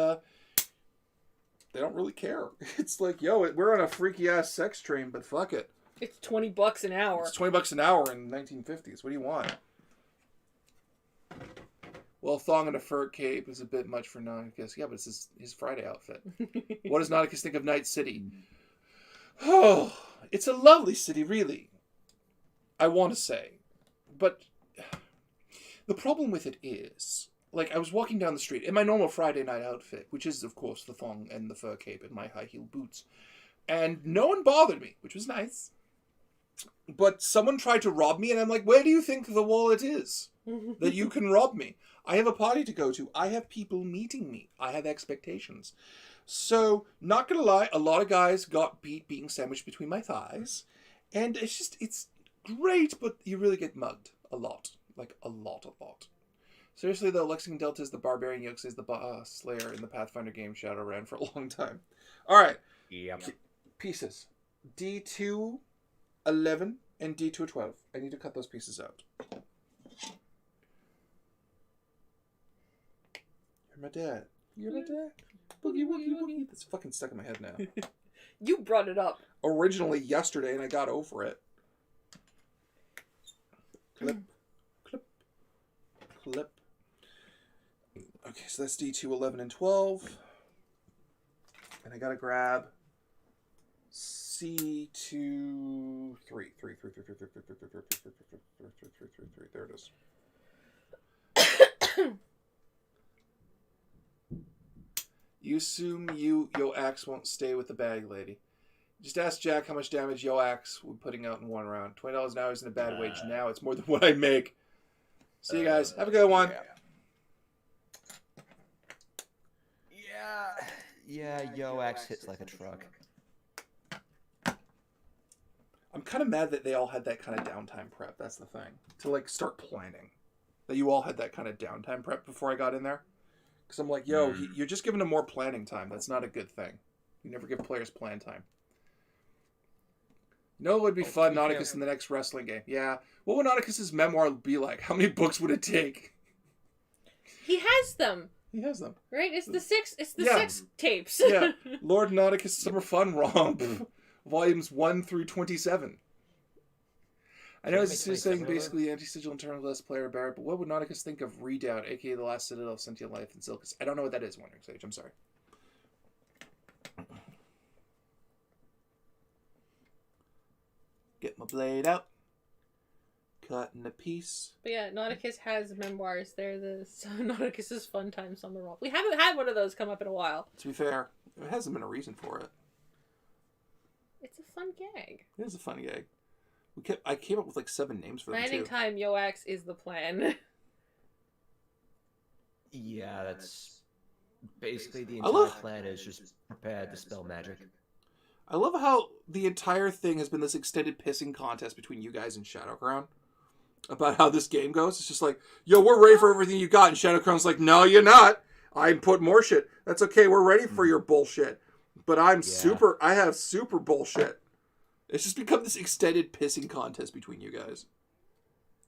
they don't really care. It's like, yo, we're on a freaky-ass sex train, but fuck it. It's $20 an hour. It's $20 an hour in the 1950s. What do you want? Well, a thong and a fur cape is a bit much for Nauticus. Yeah, but it's his Friday outfit. What does Nauticus think of Night City? Oh, it's a lovely city, really. I want to say. But the problem with it is, like, I was walking down the street in my normal Friday night outfit, which is, of course, the thong and the fur cape and my high-heeled boots. And no one bothered me, which was nice. But someone tried to rob me, and I'm like, where do you think the wallet is that you can rob me? I have a party to go to. I have people meeting me. I have expectations. So, not gonna lie, a lot of guys got being sandwiched between my thighs. And it's great, but you really get mugged. A lot. Like, a lot. Seriously, though, Lexington Delta is the Barbarian Yokes is the Slayer in the Pathfinder game Shadow ran for a long time. Alright. Yep. Pieces. D2, 11, and D2, 12. I need to cut those pieces out. You're my dad. You're my dad. Boogie, woogie, woogie. That's fucking stuck in my head now. You brought it up. Originally yesterday, and I got over it. Clip. Okay, so that's D2, 11, and 12. And I gotta grab C2, 3. There it is. You assume Yo Axe won't stay with the bag, lady. Just ask Jack how much damage Yo Axe would putting out in one round. $20 an hour isn't a bad wage now. It's more than what I make. See you guys. Have a good one. Yeah, Yo Axe hits like a truck. I'm kind of mad that they all had that kind of downtime prep. That's the thing. To, like, start planning. That you all had that kind of downtime prep before I got in there. Because I'm like, yo, you're just giving them more planning time. That's not a good thing. You never give players plan time. You know what would be fun? Nauticus in the next wrestling game. Yeah. What would Nauticus's memoir be like? How many books would it take? He has them. He has them. Right? It's the six tapes. Yeah. Lord Nauticus Summer Fun Romp. Volumes 1 through 27. I know this is saying basically anti-sigil and turn less player Barrett, but what would Nauticus think of Redoubt, aka the last citadel of sentient life in Silkus? I don't know what that is, Wandering Sage. I'm sorry. Get my blade out. Cutting a piece. But yeah, Nauticus has memoirs. They're the Nauticus's Fun Times on the Rock. We haven't had one of those come up in a while. To be fair, there hasn't been a reason for it. It's a fun gag. It is a fun gag. I came up with like 7 names for them Planning too. time, Yoax is the plan. Yeah, that's basically the entire plan is just prepared to spell magic. I love how the entire thing has been this extended pissing contest between you guys and Shadowcrown about how this game goes. It's just like, yo, we're ready for everything you got. And Shadowcrown's like, no, you're not. I put more shit. That's okay. We're ready for your bullshit. But I have super bullshit. It's just become this extended pissing contest between you guys.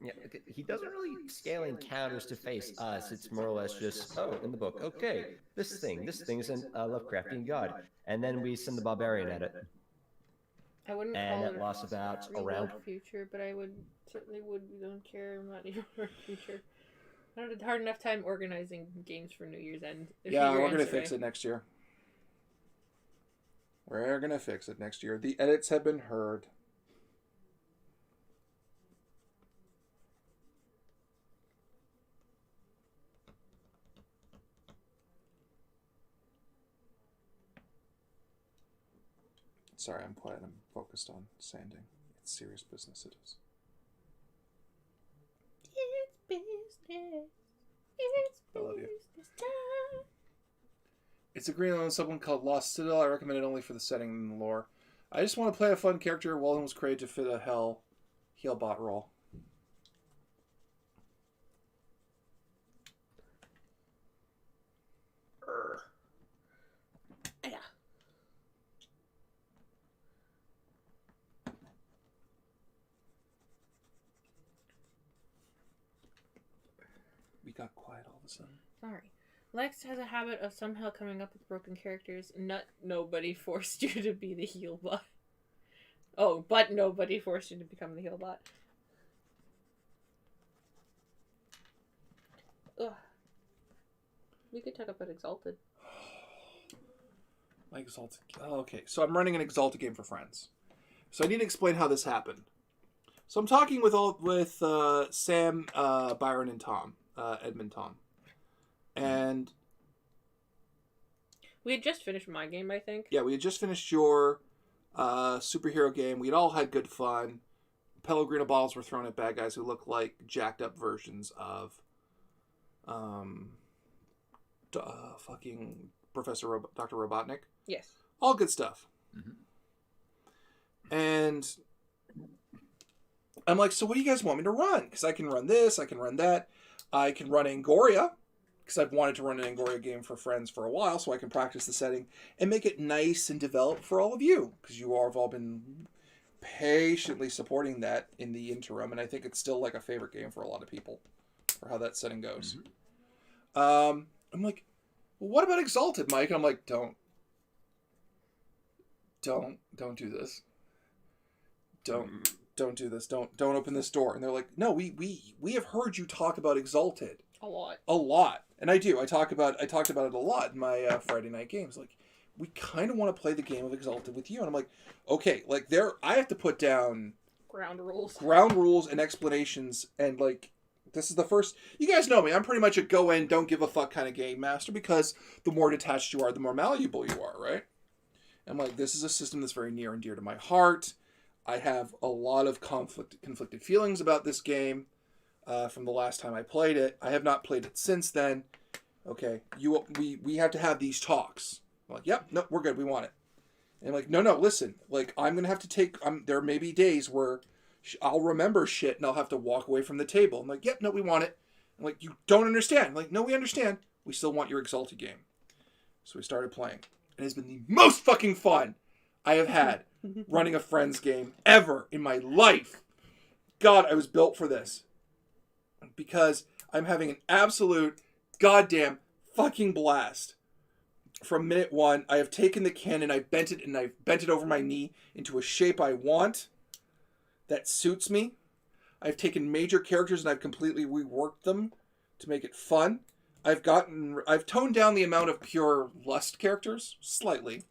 Yeah, he doesn't really scale encounters to face us. It's more or less just, oh, in the book, okay, this thing is a Lovecraftian god, and then we send the barbarian at it. I wouldn't And call that it lasts about a around. future, but I would certainly don't care about your future. I had a hard enough time organizing games for New Year's End. Yeah, we're gonna fix it next year. We're gonna fix it next year. The edits have been heard. Sorry, I'm quiet. I'm focused on sanding. It's serious business, it is. It's business. It's I love you. business time. It's a green on someone called Lost Citadel. I recommend it only for the setting and the lore. I just want to play a fun character. Walden was created to fit a heal bot role. Yeah. We got quiet all of a sudden. Sorry. Lex has a habit of somehow coming up with broken characters. Nobody forced you to be the heal bot. Oh, but nobody forced you to become the heal bot. Ugh. We could talk about Exalted. My Exalted. Oh, okay. So I'm running an Exalted game for friends. So I need to explain how this happened. So I'm talking with Sam, Byron, and Tom, Edmund, Tom, and we had just finished my game, I think. Yeah, we had just finished your superhero game. We'd all had good fun. Pellegrino bottles were thrown at bad guys who looked like jacked up versions of fucking Dr. Robotnik. Yes. All good stuff. Mm-hmm. And I'm like, so what do you guys want me to run? Because I can run this, I can run that. I can run Angoria, because I've wanted to run an Angoria game for friends for a while, so I can practice the setting and make it nice and developed for all of you, because you all have all been patiently supporting that in the interim, and I think it's still like a favorite game for a lot of people, for how that setting goes. Mm-hmm. I'm like, well, what about Exalted, Mike? And I'm like, don't do this. Don't do this. Don't open this door. And they're like, no, we have heard you talk about Exalted a lot, and I do. I talked about it a lot in my Friday night games. Like, we kind of want to play the game of Exalted with you, and I'm like, okay, like I have to put down ground rules and explanations, and like, this is the first. You guys know me. I'm pretty much a go in, don't give a fuck kind of game master, because the more detached you are, the more malleable you are, right? I'm like, this is a system that's very near and dear to my heart. I have a lot of conflicted feelings about this game from the last time I played it. I have not played it since then. Okay, we have to have these talks. I'm like, yep, no, we're good. We want it. And I'm like, no, listen. Like, I'm gonna have to take. There may be days where I'll remember shit and I'll have to walk away from the table. I'm like, yep, no, we want it. I'm like, you don't understand. I'm like, no, we understand. We still want your Exalted game. So we started playing. It has been the most fucking fun I have had running a friend's game ever in my life. God, I was built for this. Because I'm having an absolute goddamn fucking blast. From minute one, I have taken the cannon, I've bent it over my knee into a shape I want that suits me. I've taken major characters and I've completely reworked them to make it fun. I've toned down the amount of pure lust characters slightly,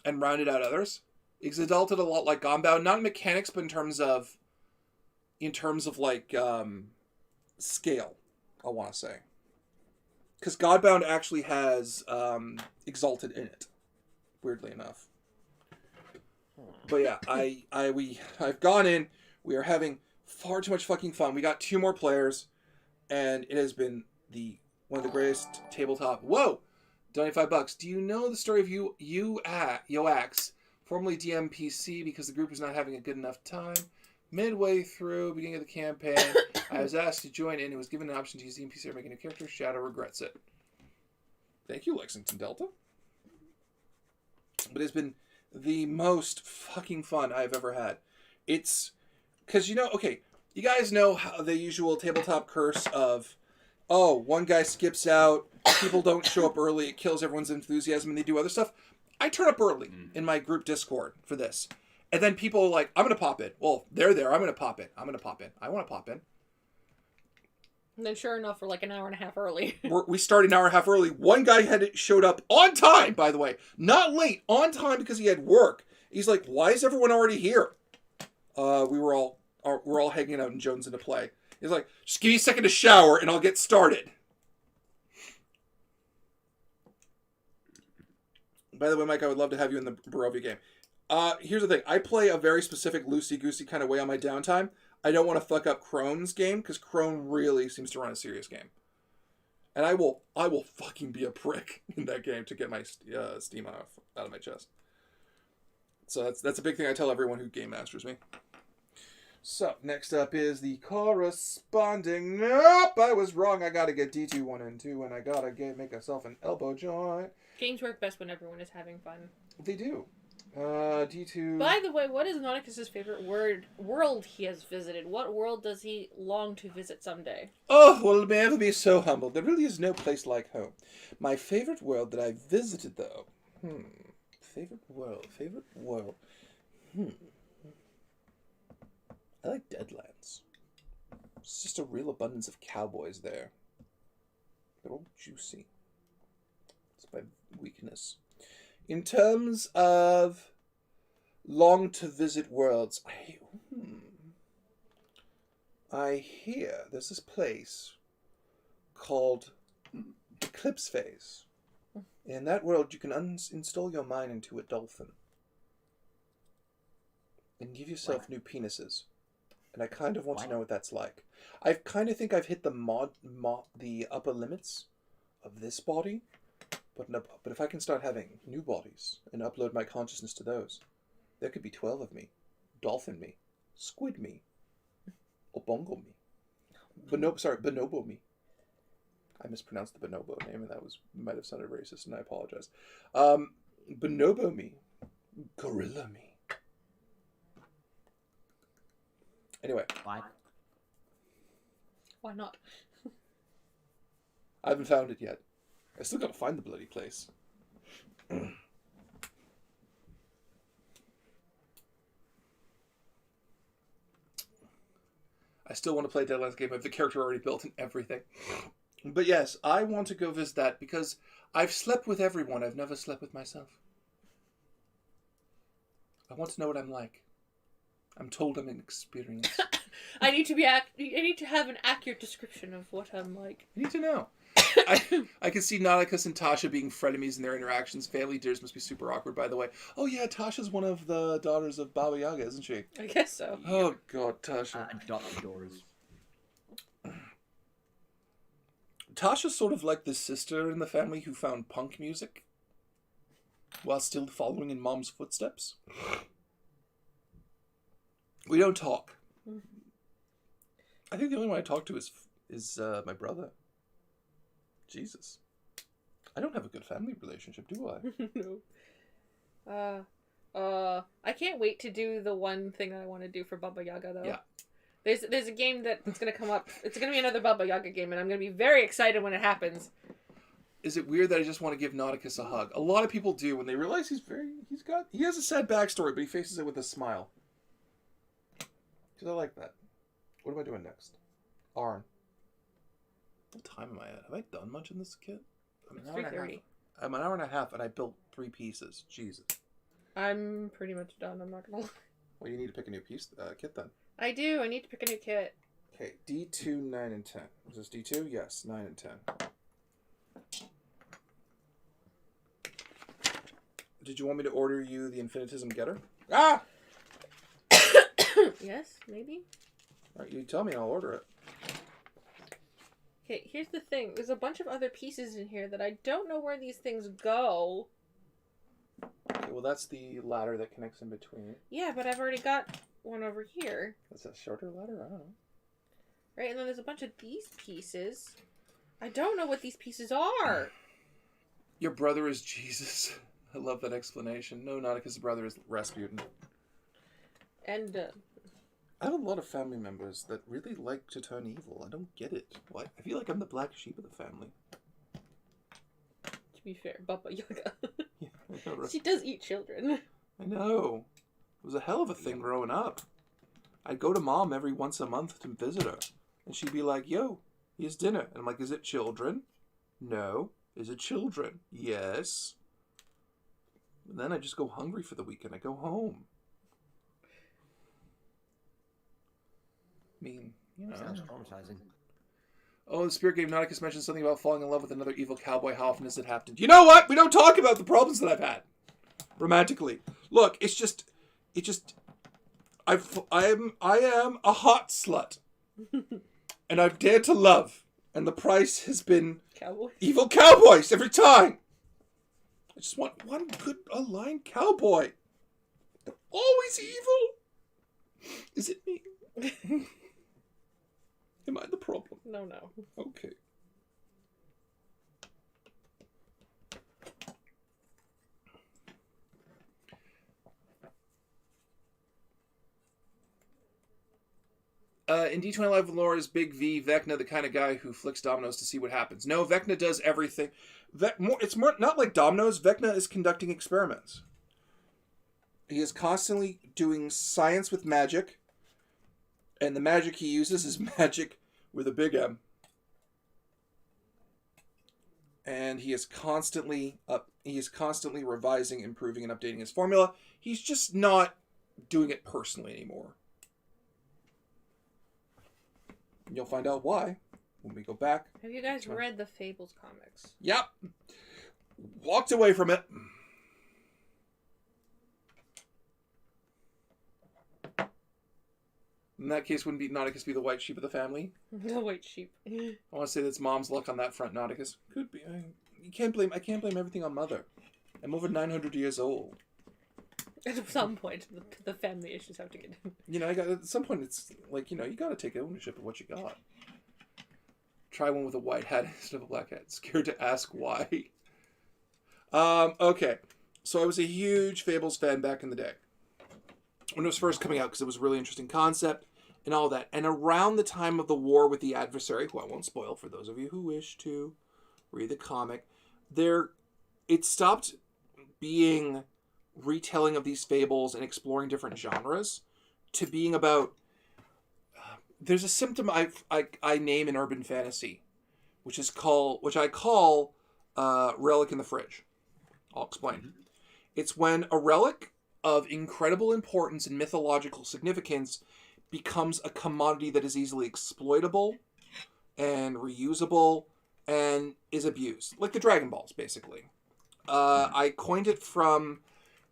and rounded out others. It's adulted a lot like Gunbound, not in mechanics, but in terms of like scale, I want to say, because Godbound actually has Exalted in it, weirdly enough. But yeah, I've gone in. We are having far too much fucking fun. We got 2 more players. And it has been one of the greatest tabletop. Whoa, $25. Do you know the story of Yoax, formerly DMPC, because the group was not having a good enough time? Midway through, beginning of the campaign, I was asked to join in and was given an option to use DMPC or make a new character. Shadow regrets it. Thank you, Lexington Delta. But it's been the most fucking fun I've ever had. It's because, okay, You guys know how the usual tabletop curse of, oh, one guy skips out, people don't show up early, it kills everyone's enthusiasm, and they do other stuff. I turn up early in my group Discord for this. And then people are like, I'm going to pop in. Well, they're there. I'm going to pop in. I'm going to pop in. I want to pop in. And then sure enough, we're like an hour and a half early. We started an hour and a half early. One guy showed up on time, by the way. Not late, on time because he had work. He's like, why is everyone already here? We're all hanging out and Jones into play. He's like, just give me a second to shower and I'll get started. By the way, Mike, I would love to have you in the Barovia game. Here's the thing. I play a very specific loosey-goosey kind of way on my downtime. I don't want to fuck up Crone's game, because Crone really seems to run a serious game. And I will fucking be a prick in that game to get my steam out of my chest. So that's a big thing I tell everyone who game masters me. So, next up is the corresponding... Nope, I was wrong. I gotta get D2, 1, and 2, and I gotta make myself an elbow joint. Games work best when everyone is having fun. They do. D2... By the way, what is Nauticus's favorite world he has visited? What world does he long to visit someday? Oh, well, may I ever be so humble. There really is no place like home. My favorite world that I visited, though... Favorite world. I like Deadlands. It's just a real abundance of cowboys there. They're all juicy. It's my weakness. In terms of long to visit worlds, I hear there's this place called Eclipse Phase. In that world, you can install your mind into a dolphin and give yourself new penises. And I kind of want to know what that's like. I kind of think I've hit the upper limits of this body. But if I can start having new bodies and upload my consciousness to those, there could be 12 of me. Dolphin me. Squid me. Or bongo me. Bonobo me. I mispronounced the bonobo name, and that might have sounded racist, and I apologize. Bonobo me. Gorilla me. Anyway. Why not? I haven't found it yet. I still gotta find the bloody place. I still want to play Deadlands game. I have the character already built and everything. But yes, I want to go visit that because I've slept with everyone. I've never slept with myself. I want to know what I'm like. I'm told I'm inexperienced. I need to have an accurate description of what I'm like. You need to know. I can see Nauticus and Tasha being frenemies in their interactions. Family dinners must be super awkward, by the way. Oh yeah, Tasha's one of the daughters of Baba Yaga, isn't she? I guess so. Oh god, Tasha. Adopted daughters. Tasha's sort of like the sister in the family who found punk music while still following in Mom's footsteps. We don't talk. I think the only one I talk to is my brother. Jesus. I don't have a good family relationship, do I? No. I can't wait to do the one thing that I want to do for Baba Yaga, though. Yeah. There's a game that's going to come up. It's going to be another Baba Yaga game, and I'm going to be very excited when it happens. Is it weird that I just want to give Nauticus a hug? A lot of people do when they realize he has a sad backstory, but he faces it with a smile. Because I like that. What am I doing next? Arn. What time am I at? Have I done much in this kit? It's 3:30. I'm an hour and a half, and I built 3 pieces. Jesus. I'm pretty much done, I'm not going to lie. Well, you need to pick a new kit then. I do. I need to pick a new kit. Okay, D2, 9, and 10. Is this D2? Yes, 9 and 10. Did you want me to order you the Infinitism Getter? Ah! Yes, maybe? Alright, you tell me and I'll order it. Okay, here's the thing. There's a bunch of other pieces in here that I don't know where these things go. Okay, well that's the ladder that connects in between. Yeah, but I've already got one over here. That's a shorter ladder? I don't know. Right, and then there's a bunch of these pieces. I don't know what these pieces are. Your brother is Jesus. I love that explanation. No, Nauticus' brother is Rasputin. And, I have a lot of family members that really like to turn evil. I don't get it. Why? I feel like I'm the black sheep of the family. To be fair, Baba Yaga. Yeah, I know, right? She does eat children. I know. It was a hell of a thing growing up. I'd go to Mom every once a month to visit her. And she'd be like, yo, here's dinner. And I'm like, is it children? No. Is it children? Yes. And then I just go hungry for the weekend. I go home. I mean, you know. Sounds traumatizing. Oh, the spirit game Nauticus mentioned something about falling in love with another evil cowboy. How often has it happened? You know what? We don't talk about the problems that I've had romantically. Look, I am a hot slut, and I've dared to love, and the price has been Cowboy? evil cowboys every time. I just want one good aligned cowboy. They're always evil. Is it me? Am I the problem? No. Okay. In D20 Live with Laura is Big V, Vecna, the kind of guy who flicks dominoes to see what happens. No, Vecna does everything. It's more not like dominoes. Vecna is conducting experiments. He is constantly doing science with magic, and the magic he uses is magic with a big M. And he is constantly revising, improving, and updating his formula. He's just not doing it personally anymore. You'll find out why when we go back. Have you guys read the Fables comics? Yep. Walked away from it. In that case, wouldn't Nauticus be the white sheep of the family? The white sheep. I want to say that's Mom's luck on that front, Nauticus. Could be. I can't blame everything on Mother. I'm over 900 years old. At some point, the family issues have to get in. You know, at some point, it's like, you know, you got to take ownership of what you got. Try one with a white hat instead of a black hat. Scared to ask why. Okay. So I was a huge Fables fan back in the day. When it was first coming out, because it was a really interesting concept and all that. And around the time of the war with the adversary, who I won't spoil for those of you who wish to read the comic, it stopped being retelling of these fables and exploring different genres to being about there's a symptom I name in urban fantasy which I call relic in the fridge. I'll explain. It's when a relic of incredible importance and mythological significance becomes a commodity that is easily exploitable and reusable and is abused, like the Dragon Balls basically. I coined it from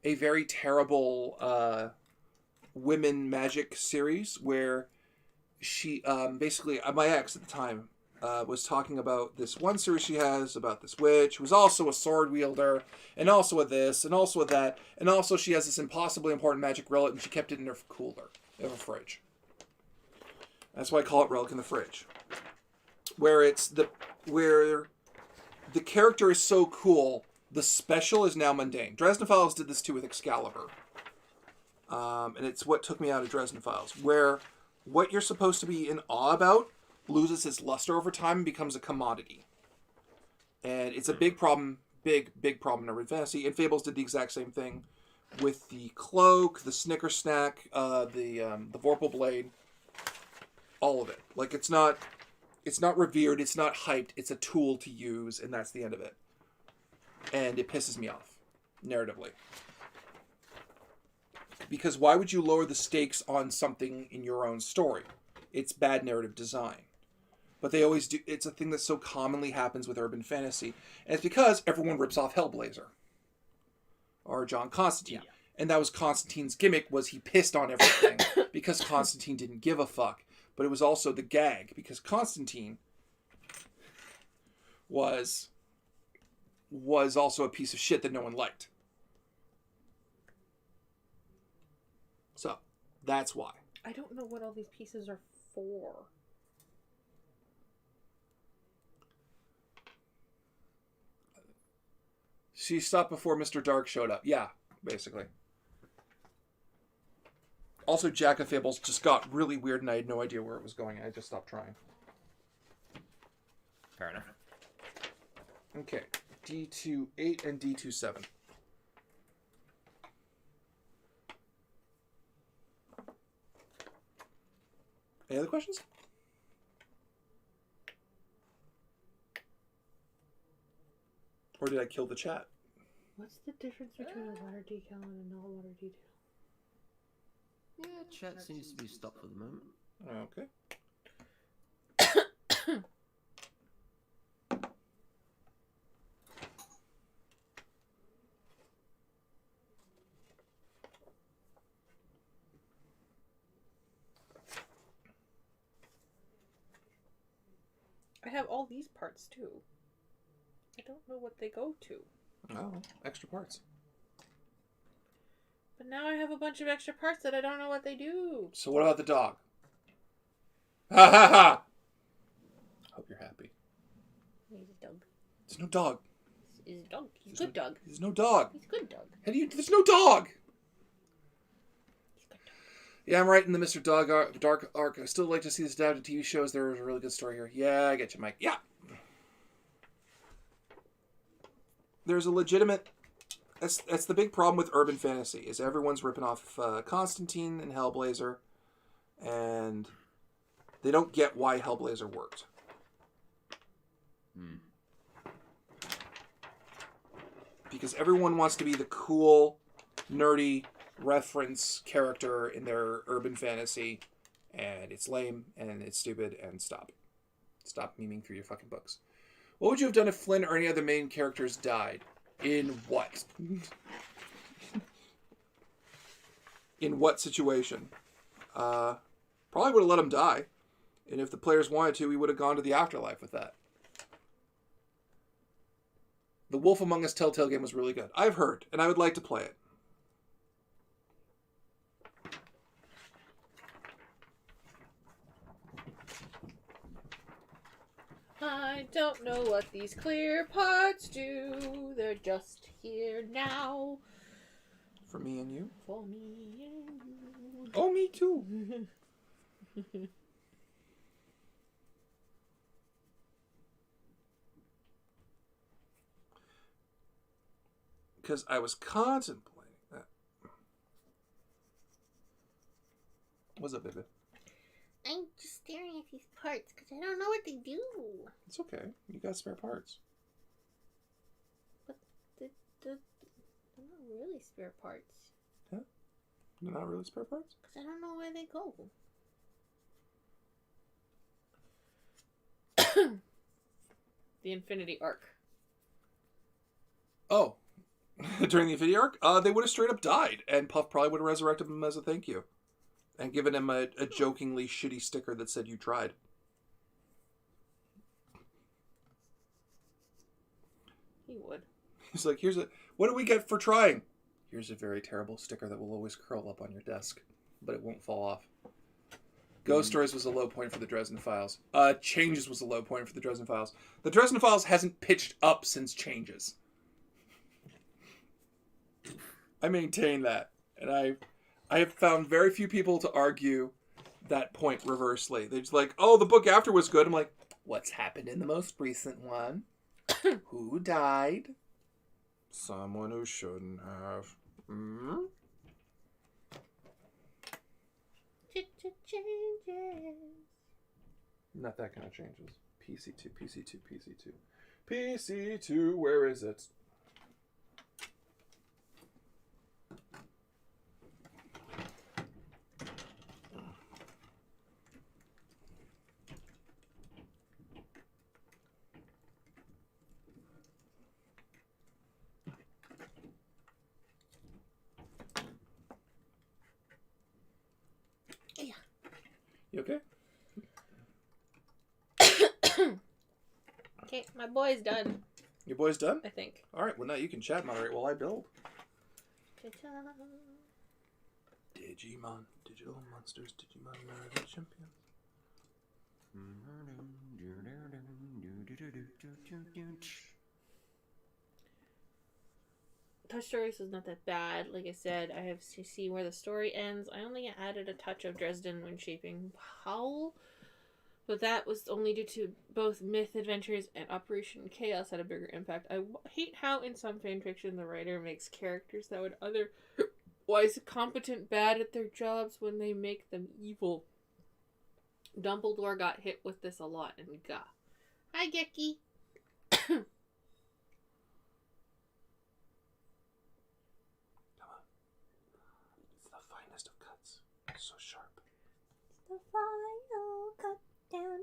a very terrible women magic series where she basically my ex at the time was talking about this one series she has about this witch who's also a sword wielder and also a this and also a that and also she has this impossibly important magic relic and she kept it in her cooler in her fridge. That's why I call it relic in the fridge, where the character is so cool. The special is now mundane. Dresden Files did this too with Excalibur. And it's what took me out of Dresden Files, where what you're supposed to be in awe about loses its luster over time and becomes a commodity. And it's a big problem, big problem in urban fantasy. And Fables did the exact same thing with the cloak, the Snicker Snack, the Vorpal Blade, all of it. Like it's not revered, it's not hyped, it's a tool to use, and that's the end of it. And it pisses me off, narratively. Because why would you lower the stakes on something in your own story? It's bad narrative design. But they always do. It's a thing that so commonly happens with urban fantasy. And it's because everyone rips off Hellblazer. Or John Constantine. Yeah. And that was Constantine's gimmick, was he pissed on everything because Constantine didn't give a fuck. But it was also the gag, because Constantine was also a piece of shit that no one liked. So, that's why. I don't know what all these pieces are for. She stopped before Mr. Dark showed up. Yeah, basically. Also, Jack of Fables just got really weird, and I had no idea where it was going. I just stopped trying. Fair enough. Okay. D2 8 and D2 7. Any other questions? Or did I kill the chat? What's the difference between a water decal and a no water decal? Yeah, chat seems to be stopped for the moment. Okay. I have all these parts too. I don't know what they go to. Oh, extra parts. But now I have a bunch of extra parts that I don't know what they do. So what about the dog? Ha ha ha! Hope you're happy. He's a dog. There's no dog. He's a dog. He's a good dog. There's no dog. He's a good dog. How do you? There's no dog. He's a good dog. Yeah, I'm right in the Mr. Dark arc. I still like to see this adapted TV shows. There was a really good story here. Yeah, I get you, Mike. Yeah. There's a legitimate... That's the big problem with urban fantasy, is everyone's ripping off Constantine and Hellblazer, and they don't get why Hellblazer worked. Because everyone wants to be the cool, nerdy reference character in their urban fantasy, and it's lame, and it's stupid, and stop. Stop memeing through your fucking books. What would you have done if Flynn or any other main characters died? In what? In what situation? Probably would have let him die. And if the players wanted to, we would have gone to the afterlife with that. The Wolf Among Us Telltale game was really good. I've heard, and I would like to play it. I don't know what these clear parts do. They're just here now. For me and you. For me and you. Oh, me too. Because I was contemplating that. What's up, baby? I'm just staring at these parts because I don't know what they do. It's okay. You got spare parts. But they're not really spare parts. Huh? They're not really spare parts? Because I don't know where they go. The Infinity Arc. Oh. During the Infinity Arc? They would have straight up died, and Puff probably would have resurrected him as a thank you. And given him a jokingly shitty sticker that said you tried. He would. He's like, what do we get for trying? Here's a very terrible sticker that will always curl up on your desk, but it won't fall off. Ghost Stories was a low point for the Dresden Files. Changes was a low point for the Dresden Files. The Dresden Files hasn't pitched up since Changes. I maintain that. And I have found very few people to argue that point reversely. They're just like, oh, the book after was good. I'm like, what's happened in the most recent one? Who died? Someone who shouldn't have. Mm-hmm. Changes. Not that kind of changes. PC2, PC2, PC2. PC2, where is it? Yeah. You okay? Okay, my boy's done, Your boy's done? I think. Alright, well now you can chat moderate while I build. Digimon, Digital Monsters, Digimon Marvel Champions. Touch Stories is not that bad. Like I said, I have to see where the story ends. I only added a touch of Dresden when shaping Howl, but that was only due to both Myth Adventures and Operation Chaos had a bigger impact. I hate how in some fanfiction the writer makes characters that would otherwise competent bad at their jobs when they make them evil. Dumbledore got hit with this a lot, and gah. Hi, Gecky. It's the finest of cuts. So sharp. The final cut down.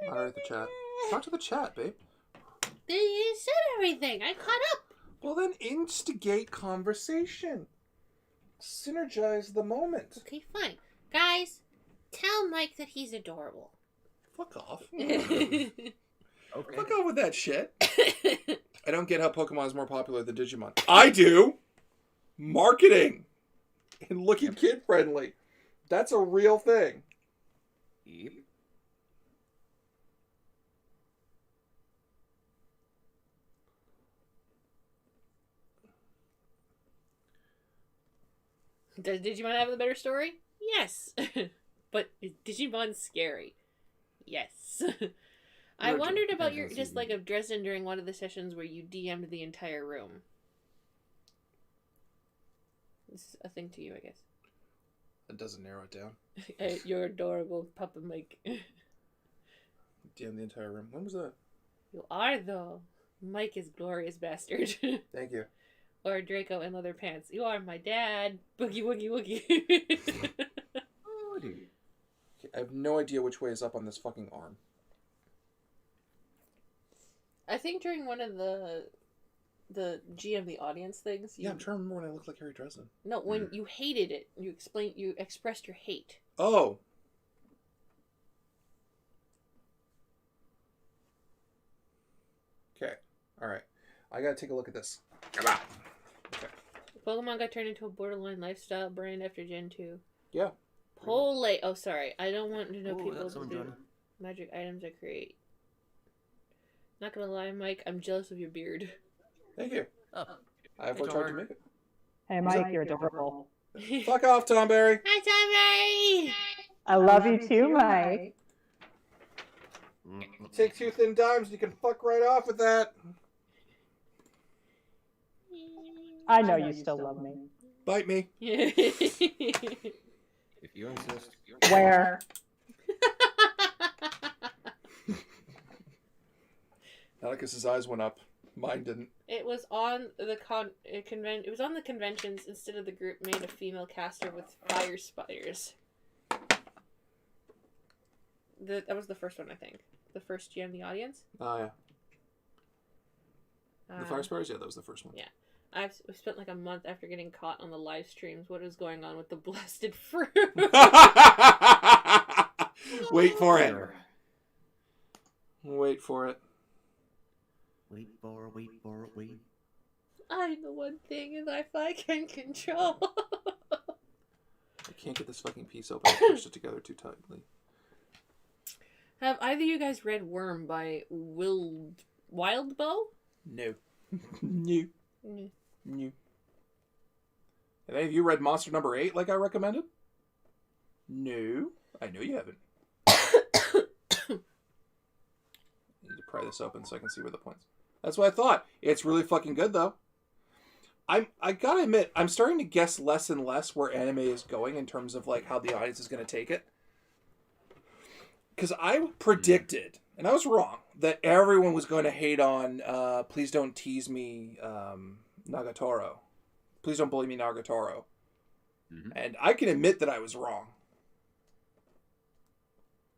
Moderate the chat. Talk to the chat, babe. You said everything. I caught up. Well, then instigate conversation. Synergize the moment. Okay, fine. Guys, tell Mike that he's adorable. Fuck off. Okay. Fuck off with that shit. I don't get how Pokemon is more popular than Digimon. I do. Marketing. And looking kid friendly. That's a real thing. Yep. Does Digimon have the better story? Yes. But is Digimon scary? Yes. I Roger. wondered about your Depends on dislike of Dresden during one of the sessions where you DM'd the entire room. This is a thing to you, I guess. That doesn't narrow it down. You're adorable, Papa Mike. Damn the entire room. When was that? You are, though. Mike is glorious bastard. Thank you. Or Draco in leather pants. You are my dad. Boogie woogie woogie. Oh, dude. I have no idea which way is up on this fucking arm. I think during one of the GM the audience things. Yeah, I'm trying to remember when I looked like Harry Dresden. No, when you hated it, you expressed your hate. Oh. Okay. All right. I gotta take a look at this. Come on. Okay. Pokemon got turned into a borderline lifestyle brand after Gen 2. Yeah. Polate. Oh, sorry. I don't want to know Oh, people that's who someone do joining. magic items I create. Not gonna lie, Mike, I'm jealous of your beard. Thank you. Oh, I have Hey, worked hard to Tor. make it. Hey, Mike, you're adorable. Fuck off, Tom Berry. Hi, Tommy! I love you too, Mike. Take 2 thin dimes and you can fuck right off with that. I know you still love me. Bite me. if you insist. Where? Atticus's eyes went up. Mine didn't. It was on the It was on the conventions instead of the group made a female caster with fire spiders. That was the first one, I think. The first GM the audience. Oh, yeah. The fire spiders? Yeah, that was the first one. Yeah. I've spent like a month after getting caught on the live streams. What is going on with the blasted fruit? Wait for it. Wait for it. Wait for it. I'm the one thing in life I can control. I can't get this fucking piece open. I pushed it together too tightly. Have either of you guys read Worm by Wildbow? No. No. Mm. No. Have any of you read Monster Number 8 like I recommended? No. I know you haven't. I need to pry this open so I can see where the points. That's what I thought. It's really fucking good though. I gotta admit, I'm starting to guess less and less where anime is going in terms of like how the audience is gonna take it. Because I predicted, and I was wrong, that everyone was going to hate on Please Don't Tease Me Nagatoro. Please Don't Bully Me Nagatoro. Mm-hmm. And I can admit that I was wrong.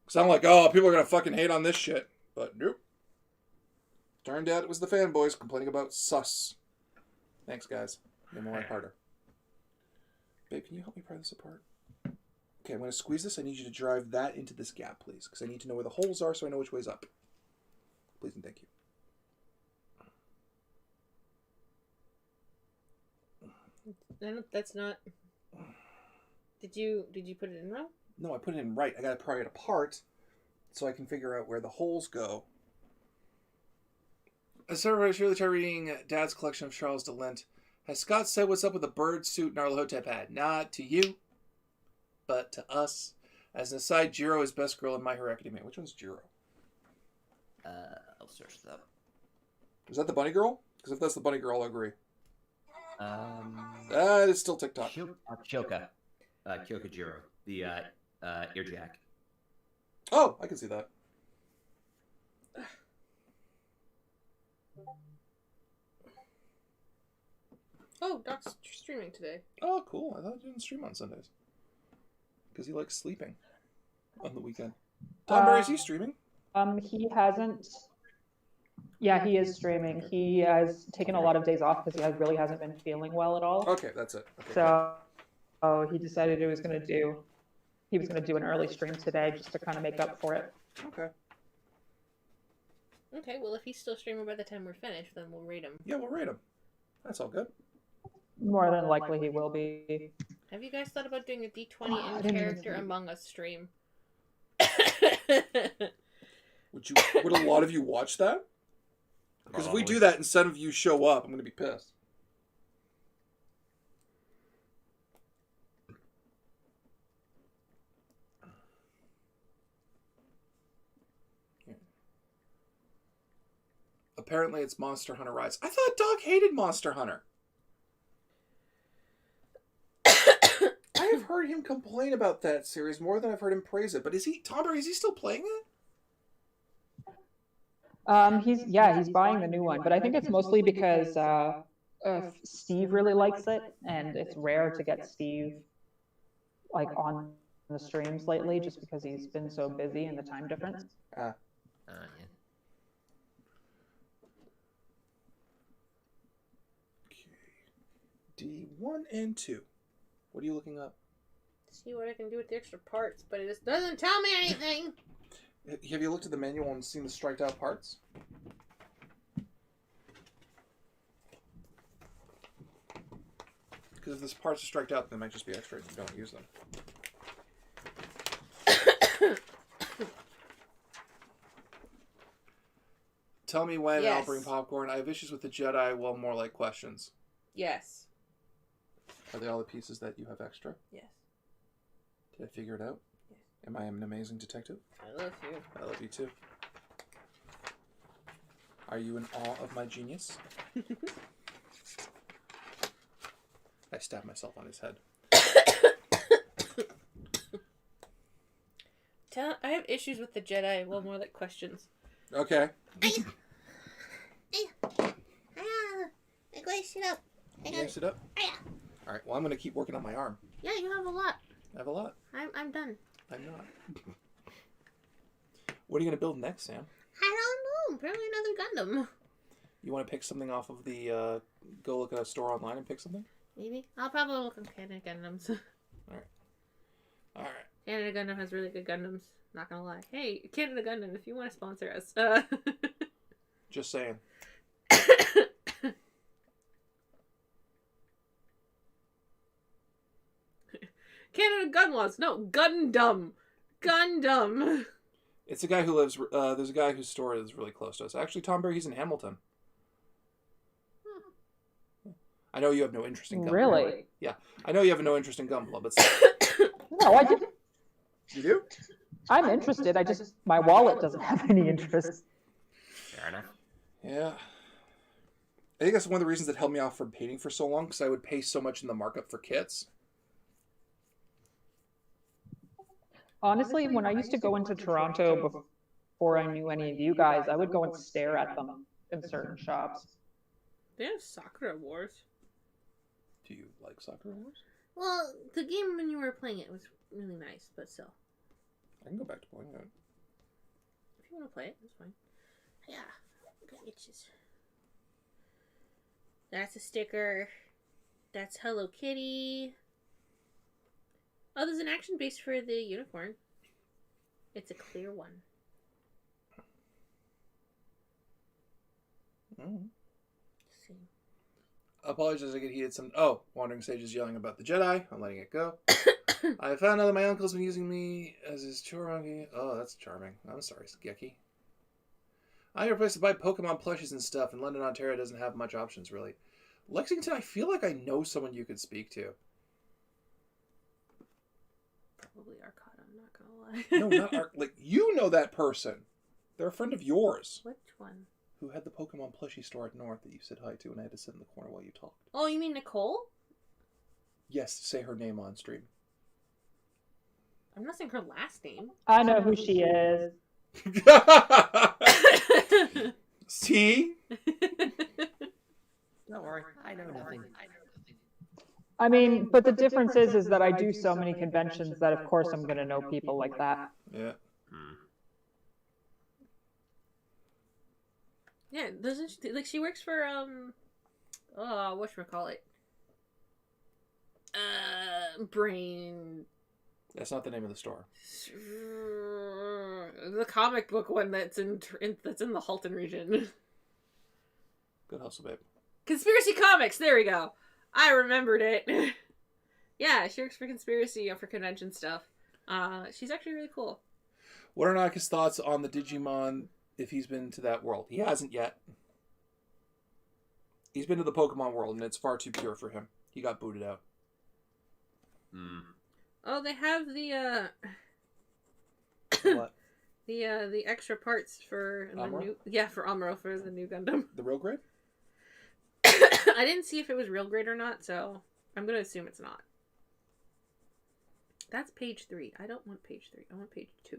Because I'm like, oh, people are going to fucking hate on this shit. But nope. Turned out it was the fanboys complaining about sus. Thanks, guys. Made my life harder. Babe, can you help me pry this apart? Okay, I'm going to squeeze this. I need you to drive that into this gap, please. Because I need to know where the holes are so I know which way's up. Please and thank you. That's not... Did you put it in wrong? No, I put it in right. I got to pry it apart so I can figure out where the holes go. I started to really try reading Dad's collection of Charles de Lint. Has Scott said what's up with the bird suit Narlahotep had? Not to you, but to us. As an aside, Jiro is best girl in My Hero Academia. Which one's Jiro? I'll search that. Is that the bunny girl? Because if that's the bunny girl, I'll agree. It's still TikTok. Kyoka. Kyoka Jiro. The earjack. Oh, I can see that. Oh, Doc's streaming today. Oh, cool. I thought he didn't stream on Sundays. Because he likes sleeping on the weekend. Tom Barry, is he streaming? He hasn't. Yeah, he is streaming. He has taken a lot of days off because he really hasn't been feeling well at all. Okay, that's it. Okay, So, he decided he was going to do an early stream today just to kind of make up for it. okay. Okay, well, if he's still streaming by the time we're finished, then we'll rate him. Yeah, we'll rate him. That's all good. More than likely, he will be. Have you guys thought about doing a D20 I in didn't character even- Among Us stream? Would a lot of you watch that? Because if we do that and some of you show up, I'm going to be pissed. Apparently it's Monster Hunter Rise. I thought Doc hated Monster Hunter. I have heard him complain about that series more than I've heard him praise it. But is he, Tom, is he still playing it? He's buying the new one, but I think it's mostly because Steve really likes it, and it's rare to get Steve like on the streams lately, just because he's been so busy and the time difference. Yeah. D1 and 2. What are you looking up? See what I can do with the extra parts, but it just doesn't tell me anything. Have you looked at the manual and seen the striked out parts? Because if this parts are striked out, they might just be extra if you don't use them. Tell me when I'll Yes. bring popcorn. I have issues with the Jedi. Well, more like questions. Yes. Are they all the pieces that you have extra? Yes. Did I figure it out? Yes. Am I an amazing detective? I love you. I love you too. Are you in awe of my genius? I stabbed myself on his head. I have issues with the Jedi. Well, more like questions. Okay. I go sit up. You gonna sit up? Alright, well, I'm going to keep working on my arm. Yeah, you have a lot. I have a lot. I'm done. I'm not. What are you going to build next, Sam? I don't know. Probably another Gundam. You want to pick something off of the, go look at a store online and pick something? Maybe. I'll probably look at Canada Gundams. Alright. Canada Gundam has really good Gundams. Not gonna lie. Hey, Canada Gundam, if you want to sponsor us. Just saying. Canada Gunlaws. No, Gundam. Gundam. It's a guy who lives, there's a guy whose store is really close to us. Actually, Tom Barry, he's in Hamilton. I know you have no interest in Gunpla. Really? Yeah. I know you have no interest in Gunpla, but... No, I do. You do? I'm interested. My wallet doesn't have any interest. Fair enough. Yeah. I think that's one of the reasons that held me off from painting for so long, because I would pay so much in the markup for kits. Honestly, when I used to go into Toronto before I knew any of you guys, I would go and stare at them in certain shops. They have Sakura Wars. Do you like Soccer Wars? Well, the game when you were playing it was really nice, but still. I can go back to playing it. If you want to play it, that's fine. Yeah. Got itches. That's a sticker. That's Hello Kitty. Oh, there's an action base for the unicorn. It's a clear one. Mm. Let's see. Apologies, I get heated some... Oh, Wandering Sage is yelling about the Jedi. I'm letting it go. I found out that my uncle's been using me as his chore monkey. Oh, that's charming. I'm sorry, Geki. I need a place to buy Pokemon plushies and stuff, and London, Ontario doesn't have much options, really. Lexington, I feel like I know someone you could speak to. Probably Arcot, I'm not gonna lie. No, not like you know that person. They're a friend of yours Which one? who had the Pokemon plushie store at North that you said hi to, and I had to sit in the corner while you talked. Oh, you mean Nicole? Yes, say her name on stream. I'm not saying her last name. I know who she is. See? Don't worry, I know nothing. I mean, but the difference is that I do so many conventions that of course I'm gonna know people like that. Yeah. Yeah, doesn't she, like she works for whatchamacallit? Brain. That's not the name of the store. The comic book one that's in the Halton region. Good hustle, babe. Conspiracy Comics. There we go. I remembered it. Yeah, she works for Conspiracy for convention stuff. She's actually really cool. What are Naka's thoughts on the Digimon if he's been to that world? He hasn't yet. He's been to the Pokemon world, and it's far too pure for him. He got booted out. Oh, they have the What? the extra parts for the Amuro? for Amuro for the new Gundam. The real grade? I didn't see if it was real grade or not, so I'm gonna assume it's not. That's page 3. I don't want page 3. I want page 2.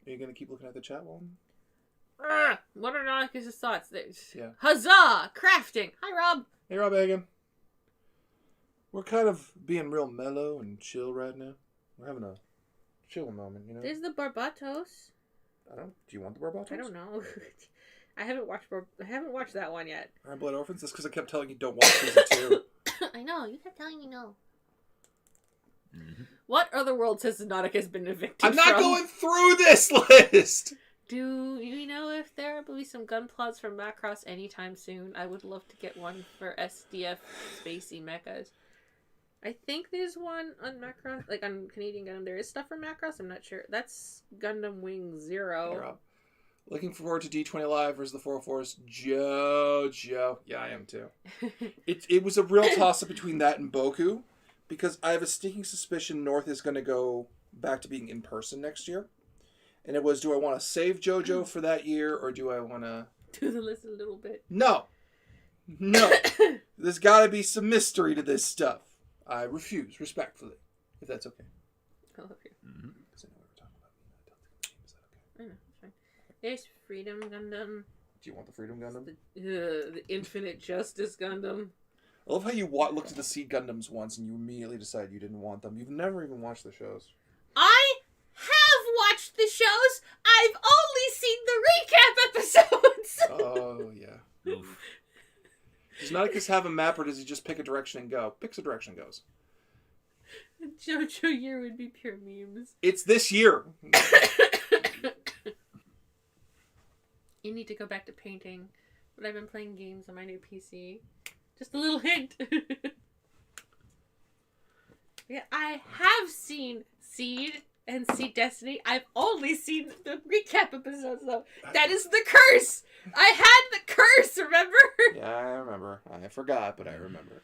Are you going to keep looking at the chat while What are Naka's thoughts? Yeah. Huzzah! Crafting! Hi, Rob! Hey, Rob Hagen. We're kind of being real mellow and chill right now. We're having a chill moment, you know? There's the Barbatos. Do you want the Barbatos? I don't know. I haven't watched that one yet. Iron Blood Orphans? That's because I kept telling you don't watch season 2. I know. You kept telling me no. What other worlds has Nautic been evicted I'm not from? going through this list! Do you know if there will be some gun plots from Macross anytime soon? I would love to get one for SDF Spacey Mechas. I think there's one on Macross, like on Canadian Gundam. There is stuff from Macross. I'm not sure. That's Gundam Wing 0. Hey, Rob. Looking forward to D20 Live versus the 404's JoJo. Yeah, I am too. It was a real toss-up between that and Boku, because I have a sneaking suspicion North is going to go back to being in person next year. And it was, do I want to save JoJo for that year, or do I want to... Do the list a little bit. No. There's got to be some mystery to this stuff. I refuse, respectfully, if that's okay. I love you. Because I know what we're talking about. Is that okay? I know, it's fine. There's Freedom Gundam. Do you want the Freedom Gundam? The Infinite Justice Gundam. I love how you looked at the Seed Gundams once and you immediately decided you didn't want them. You've never even watched the shows. I have watched the shows. I've only seen the recap episodes. Oh, yeah. Oof. Does Nauticus have a map, or does he just pick a direction and go? Picks a direction and goes. JoJo year would be pure memes. It's this year. You need to go back to painting. But I've been playing games on my new PC. Just a little hint. Yeah, I have seen Seed and Seed Destiny. I've only seen the recap episodes, though. That is the curse! I had the curse, remember? Yeah, I remember. I forgot, but I remember.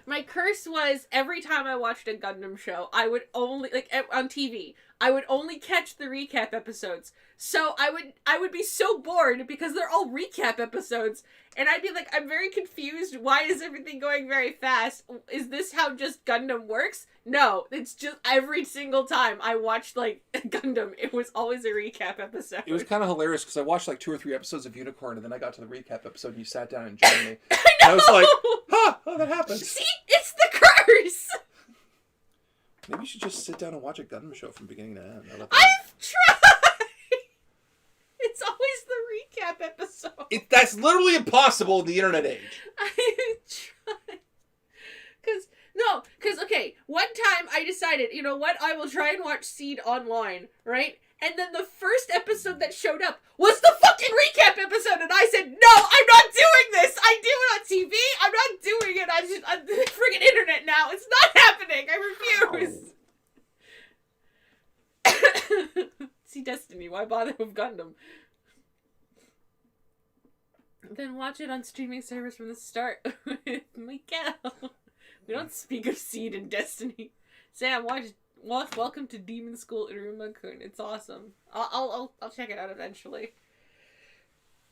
My curse was every time I watched a Gundam show, I would only, like, on TV, I would only catch the recap episodes. So I would be so bored because they're all recap episodes. And I'd be like, I'm very confused. Why is everything going very fast? Is this how just Gundam works? No, it's just every single time I watched, like, Gundam, it was always a recap episode. It was kind of hilarious because I watched like 2 or 3 episodes of Unicorn, and then I got to the recap episode and you sat down and joined me. I know! And I was like, oh, that happens. See? It's the curse! Maybe you should just sit down and watch a Gundam show from beginning to end. I've tried! It's always the recap episode. That's literally impossible in the internet age. I tried. Because, okay, one time I decided, you know what, I will try and watch Seed online, right? And then the first episode that showed up was the fucking recap episode, and I said, no, I'm not doing this! I do it on TV! I'm not doing it on the friggin' internet now! It's not happening! I refuse! see Destiny. Why bother with Gundam? Then watch it on streaming servers from the start with Miguel. We don't speak of Seed and Destiny. Sam, welcome to Demon School Iruma-kun. It's awesome. I'll check it out eventually.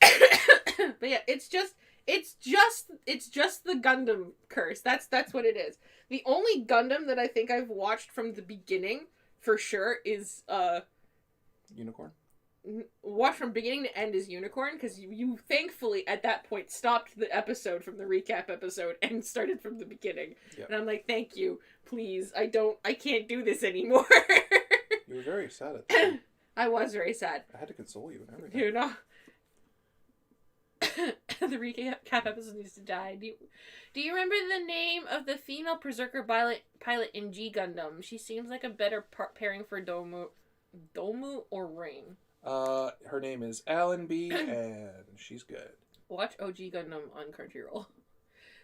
But yeah, it's just the Gundam curse. That's what it is. The only Gundam that I think I've watched from the beginning for sure is Unicorn. Watch from beginning to end is Unicorn, because you thankfully at that point stopped the episode from the recap episode and started from the beginning. Yep. And I'm like, thank you, please. I can't do this anymore. You were very sad at that. I was very sad. I had to console you and everything. You know. The recap episode needs to die. Do you remember the name of the female berserker pilot in G Gundam? She seems like a better pairing for Domu or Ring. Her name is Allenby, and she's good. Watch OG Gundam on Crunchyroll.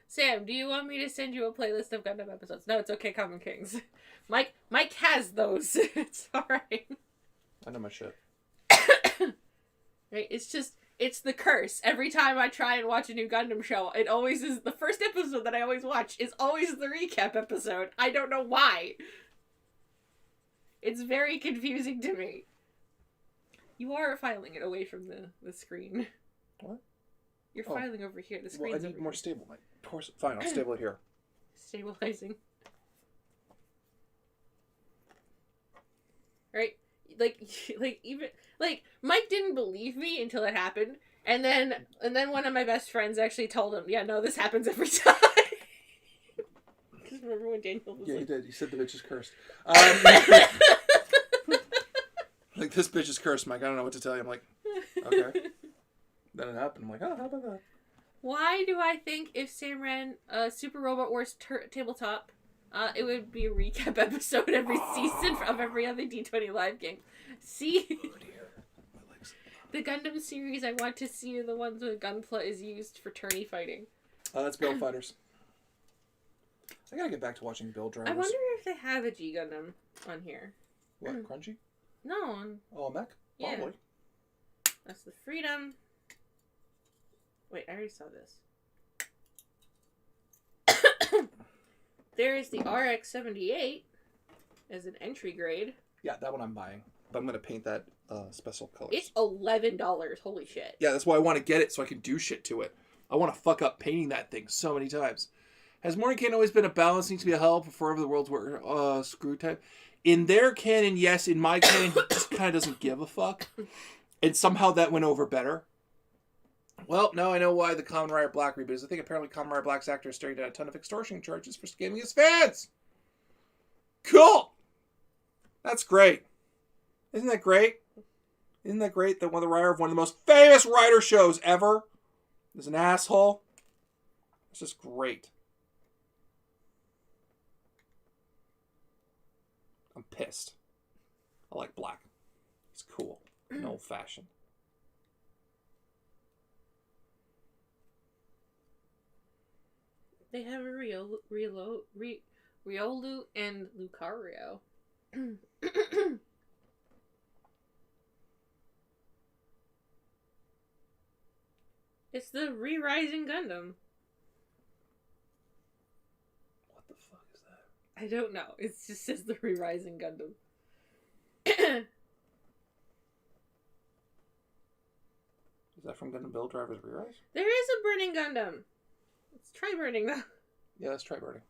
Sam, do you want me to send you a playlist of Gundam episodes? No, it's okay, Common Kings. Mike has those. It's alright. I know my shit. Right, it's the curse. Every time I try and watch a new Gundam show, it always is the first episode that I always watch is always the recap episode. I don't know why. It's very confusing to me. You are filing it away from the screen. What? You're filing over here. The screen's Well, I need over more here. stable. Fine, I'll stable it here. Stabilizing. Right? Like even Mike didn't believe me until it happened, and then one of my best friends actually told him, "Yeah, no, this happens every time." Because remember when Daniel was Yeah, like... he did. He said the bitch is cursed. Like, this bitch is cursed, Mike. I don't know what to tell you. I'm like, okay. Then it happened. I'm like, oh, how about that? Why do I think if Sam ran Super Robot Wars tabletop, it would be a recap episode every season of every other D20 live game? See? Oh, dear. My legs. The Gundam series I want to see are the ones where Gunpla is used for tourney fighting. That's Build Fighters. I gotta get back to watching Build Drivers. I wonder if they have a G Gundam on here. What, Crunchy? No, on... Oh, a mech? Yeah. Probably. That's the Freedom. Wait, I already saw this. There's the RX-78 as an entry grade. Yeah, that one I'm buying. But I'm gonna paint that special colors. It's $11. Holy shit. Yeah, that's why I want to get it so I can do shit to it. I want to fuck up painting that thing so many times. Has Mordenkainen always been a balance? Needs to be a hell for the world's screw type? In their canon, yes. In my canon, he just kind of doesn't give a fuck. And somehow that went over better. Well, now I know why the Kamen Rider Black reboot is. I think apparently Kamen Rider Black's actor is staring down a ton of extortion charges for scamming his fans. Cool! That's great. Isn't that great? Isn't that great that one of the most famous writer shows ever is an asshole? It's just great. I'm pissed. I like Black. He's cool and old-fashioned. They have a Riolu and Lucario. It's the Re-Rising Gundam. What the fuck is that? I don't know. It just says the Re-Rising Gundam. Is that from Gundam Build Drivers Re-Rise? There is a Burning Gundam. Let's try Burning, though. Yeah, let's try Birdie.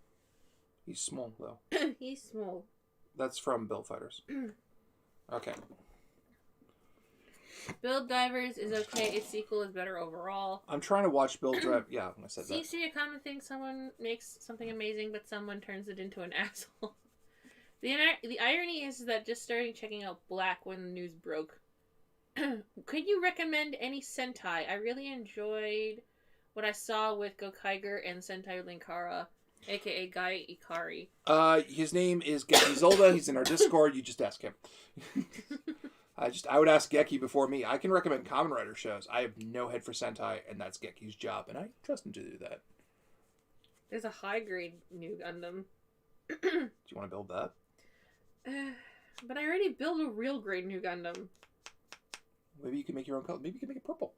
He's small, though. He's small. That's from Build Fighters. Okay. Build Divers is okay. Its sequel is better overall. I'm trying to watch Build Drive. Yeah, I said that. Seems to be a common thing. Someone makes something amazing, but someone turns it into an asshole. The irony is that just starting checking out Black when the news broke. Could you recommend any Sentai? I really enjoyed what I saw with Gokaiger and Sentai Linkara, aka Guy Ikari. His name is Geki Zolda. He's in our Discord. You just ask him. I would ask Geki before me. I can recommend Kamen Rider shows. I have no head for Sentai, and that's Geki's job, and I trust him to do that. There's a high grade new Gundam. Do you want to build that? But I already built a real grade new Gundam. Maybe you can make your own color. Maybe you can make it purple.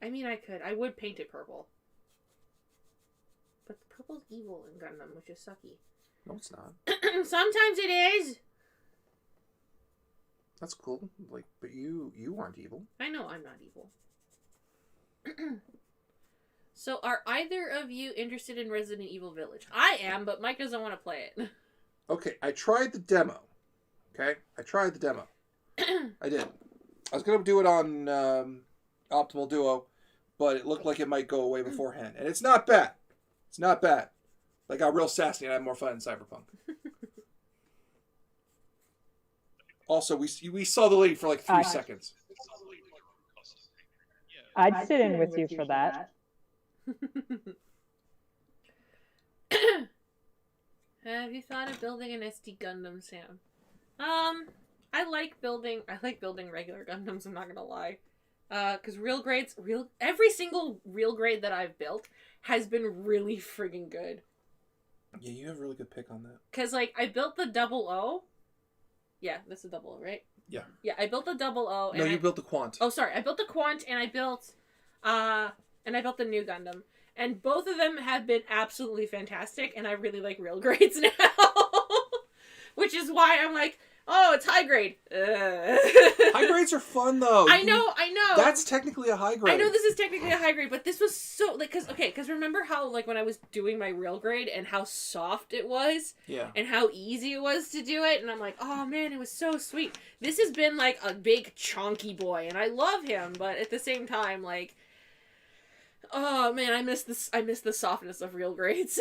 I mean, I could. I would paint it purple. But purple's evil in Gundam, which is sucky. No, it's not. Sometimes it is. That's cool. Like, but you aren't evil. I know I'm not evil. So, are either of you interested in Resident Evil Village? I am, but Mike doesn't want to play it. Okay, I tried the demo. Okay? I tried the demo. I did. I was going to do it on Optimal Duo, but it looked like it might go away beforehand. And it's not bad. It's not bad. I got real sassy and I had more fun in Cyberpunk. Also, we saw the lady for like 3 seconds. I'd sit in with you for that. Have you thought of building an SD Gundam, Sam? I like building regular Gundams, I'm not gonna lie. Because every single real grade that I've built has been really friggin' good. Yeah, you have a really good pick on that. Because, like, I built the 00. Yeah, this is 00, right? Yeah. Yeah, I built the 00. No, you built the Quant. Oh, sorry. I built the Quant, and I built the new Gundam. And both of them have been absolutely fantastic, and I really like real grades now. Which is why I'm like, oh, it's high grade. High grades are fun, though. I know. That's technically a high grade. I know this is technically a high grade, but this was so, like, because remember how, like, when I was doing my real grade and how soft it was? Yeah. And how easy it was to do it, and I'm like, oh, man, it was so sweet. This has been, like, a big, chonky boy, and I love him, but at the same time, like, oh, man, I miss the softness of real grades.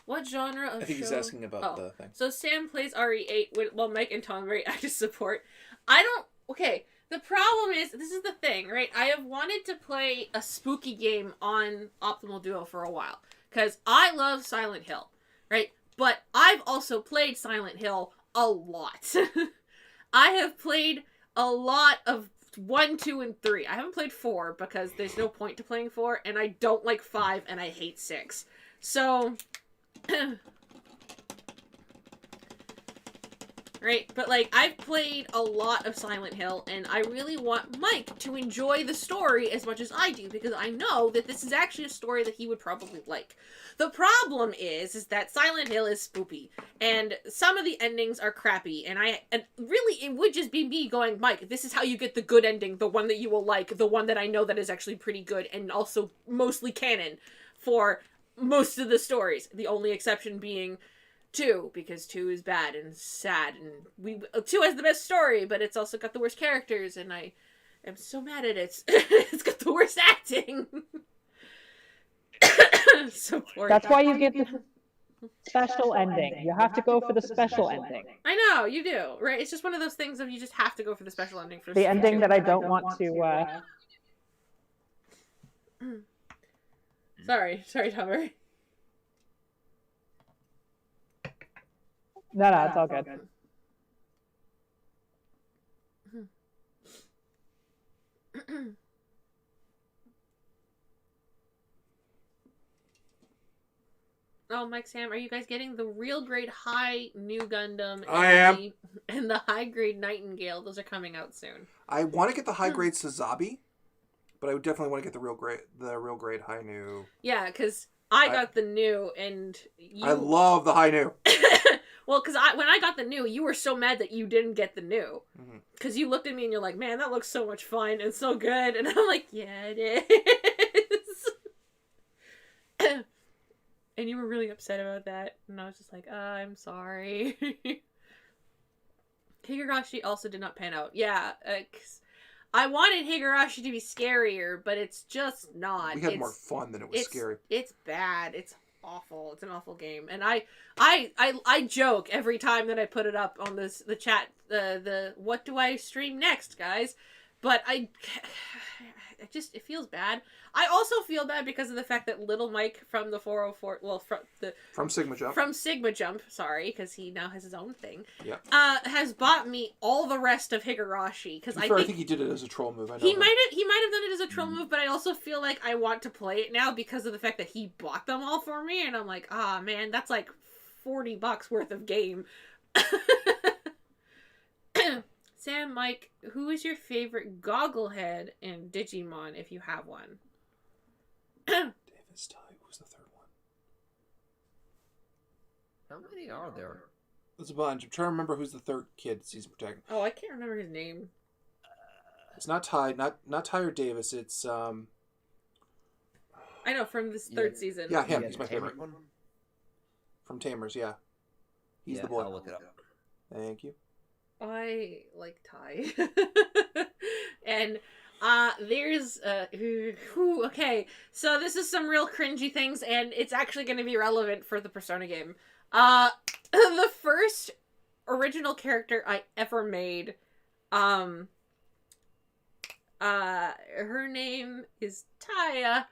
What genre of show? I think he's asking about the thing. So Sam plays RE8 while Mike and Tom are very active support. Okay, the problem is, this is the thing, right? I have wanted to play a spooky game on Optimal Duo for a while. Because I love Silent Hill, right? But I've also played Silent Hill a lot. I have played a lot of 1, 2, and 3. I haven't played 4 because there's no point to playing 4, and I don't like 5, and I hate 6. So... right, but like, I've played a lot of Silent Hill, and I really want Mike to enjoy the story as much as I do, because I know that this is actually a story that he would probably like. The problem is that Silent Hill is spoopy, and some of the endings are crappy, and really, it would just be me going, Mike, this is how you get the good ending, the one that you will like, the one that I know that is actually pretty good, and also mostly canon for most of the stories, the only exception being 2, because 2 is bad and sad, and 2 has the best story, but it's also got the worst characters, and I am so mad at it. It's got the worst acting. That's why you get the special ending. You have to go for the special ending. I know, you do, right? It's just one of those things of you just have to go for the special ending for the ending that I don't want to Sorry, Tomer. No, it's all good. Oh, Mike, Sam, are you guys getting the real grade high new Gundam? I am. And the high grade Nightingale. Those are coming out soon. I want to get the high grade Sazabi, but I would definitely want to get the real grade high new. Yeah, because I got the new, and you... I love the high new. Well, because when I got the new, you were so mad that you didn't get the new. Because you looked at me and you're like, man, that looks so much fun and so good. And I'm like, yeah, it is. And you were really upset about that. And I was just like, I'm sorry. Higurashi also did not pan out. Yeah, 'cause I wanted Higurashi to be scarier, but it's just not. We had more fun than it was scary. It's bad. It's awful. It's an awful game. And I joke every time that I put it up on the chat, the what do I stream next, guys? But it feels bad. I also feel bad because of the fact that little Mike from the 404, from Sigma Jump, sorry, because he now has his own thing. Yeah. Has bought me all the rest of Higurashi because I think he did it as a troll move. I know he might have done it as a troll move, but I also feel like I want to play it now because of the fact that he bought them all for me, and I'm like, man, that's like $40 worth of game. Sam, Mike, who is your favorite gogglehead in Digimon if you have one? Davis, Ty, who's the third one? How many are there? There's a bunch. I'm trying to remember who's the third kid season protector. Oh, I can't remember his name. It's not Ty, not Ty or Davis. It's I know, from this third season. yeah, him. Yeah, He's my Tamer favorite. one? From Tamers. Yeah, he's Yeah, the boy. I'll look it up. Thank you. I like Ty. And there's okay, so this is some real cringy things, and it's actually going to be relevant for the Persona game. The first original character I ever made, her name is Taya.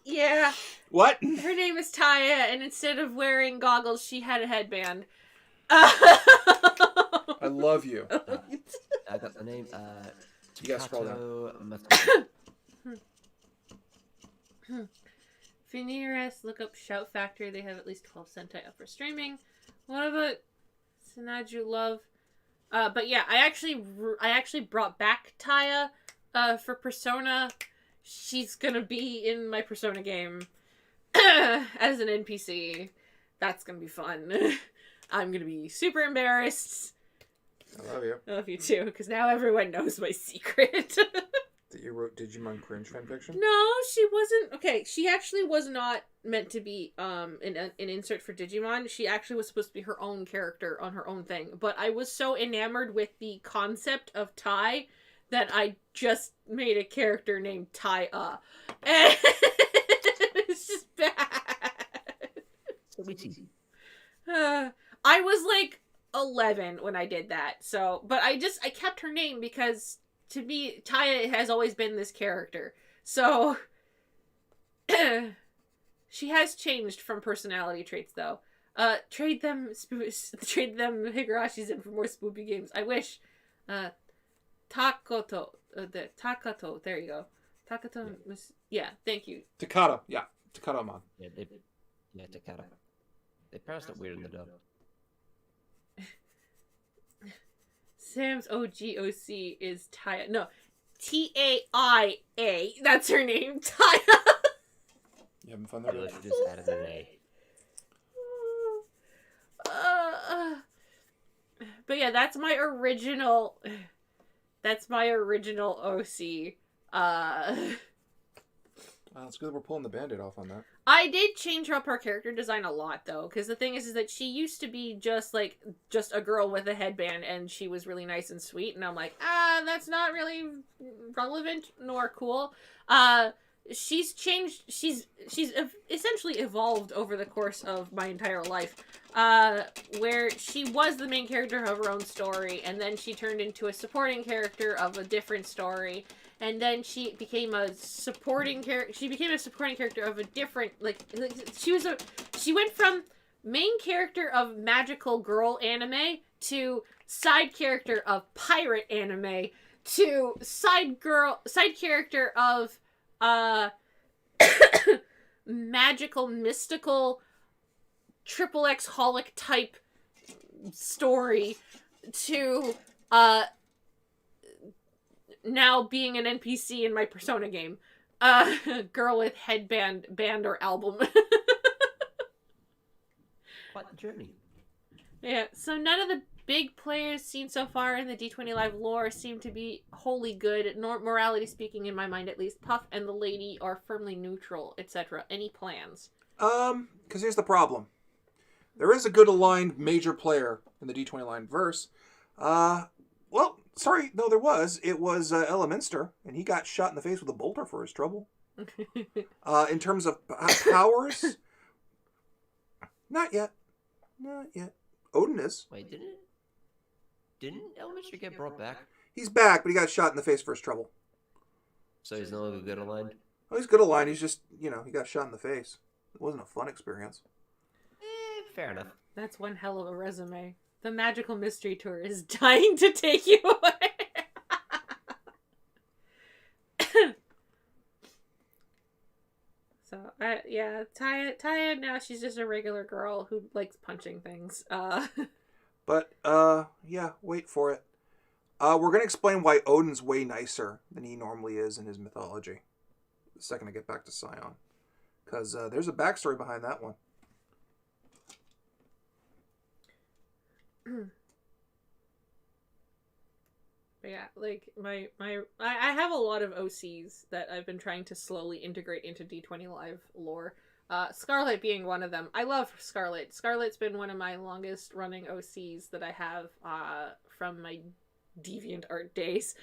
Yeah, What? her name is Taya, and instead of wearing goggles, she had a headband. I love you. I got the name. You gotta scroll down. Fineras, look up Shout Factory. They have at least 12 Sentai up for streaming. What about Sinaju Love? But yeah, I actually brought back Taya for Persona. She's gonna be in my Persona game as an NPC. That's gonna be fun. I'm gonna be super embarrassed. I love you. I love you too, because now everyone knows my secret. That you wrote Digimon cringe fanfiction? No, she wasn't. Okay, she actually was not meant to be an insert for Digimon. She actually was supposed to be her own character on her own thing. But I was so enamored with the concept of Tai that I just made a character named Tai-A. And it's just bad. I was like 11 when I did that. So, but I kept her name because to me, Taya has always been this character. So, she has changed from personality traits, though. Trade them Higurashis in for more spoopy games. I wish. Takato. Takato. There you go. Takato. Yeah, thank you. Takata. Yeah. Takata-mon. Yeah, Takata. They pronounced it weird in the dub. Sam's OGOC is Taya. No, T-A-I-A. That's her name, Taya. You having fun I there? literally just added an A. But yeah, that's my original. That's my original OC. It's good that we're pulling the Band-Aid off on that. I did change up her character design a lot, though, because the thing is that she used to be just a girl with a headband, and she was really nice and sweet, and I'm like, that's not really relevant nor cool. She's changed. She's essentially evolved over the course of my entire life, where she was the main character of her own story, and then she turned into a supporting character of a different story. And then she became a supporting character. She became a supporting character of a different, she went from main character of magical girl anime to side character of pirate anime to side character of magical mystical XXX holic type story to now being an NPC in my Persona game. Girl with headband, band, or album. Quite the journey. Yeah, so none of the big players seen so far in the D20 Live lore seem to be wholly good, morality speaking in my mind at least. Puff and the lady are firmly neutral, etc. Any plans? Because here's the problem. There is a good aligned major player in the D20 line verse. Well, sorry, no, there was. It was Eleminster, and he got shot in the face with a bolter for his trouble. In terms of powers, not yet. Not yet. Odin is. Wait, didn't Elminster get brought back? He's back, but he got shot in the face for his trouble. So he's no longer good aligned? Oh, he's good aligned. He's just, he got shot in the face. It wasn't a fun experience. Fair enough. That's one hell of a resume. The Magical Mystery Tour is dying to take you away. So, yeah, Taya now she's just a regular girl who likes punching things. But, yeah, wait for it. We're going to explain why Odin's way nicer than he normally is in his mythology. The second I get back to Scion. Because there's a backstory behind that one. But yeah, like, I have a lot of OCs that I've been trying to slowly integrate into D20 Live lore. Scarlet being one of them. I love Scarlet. Scarlet's been one of my longest running OCs that I have from my DeviantArt days.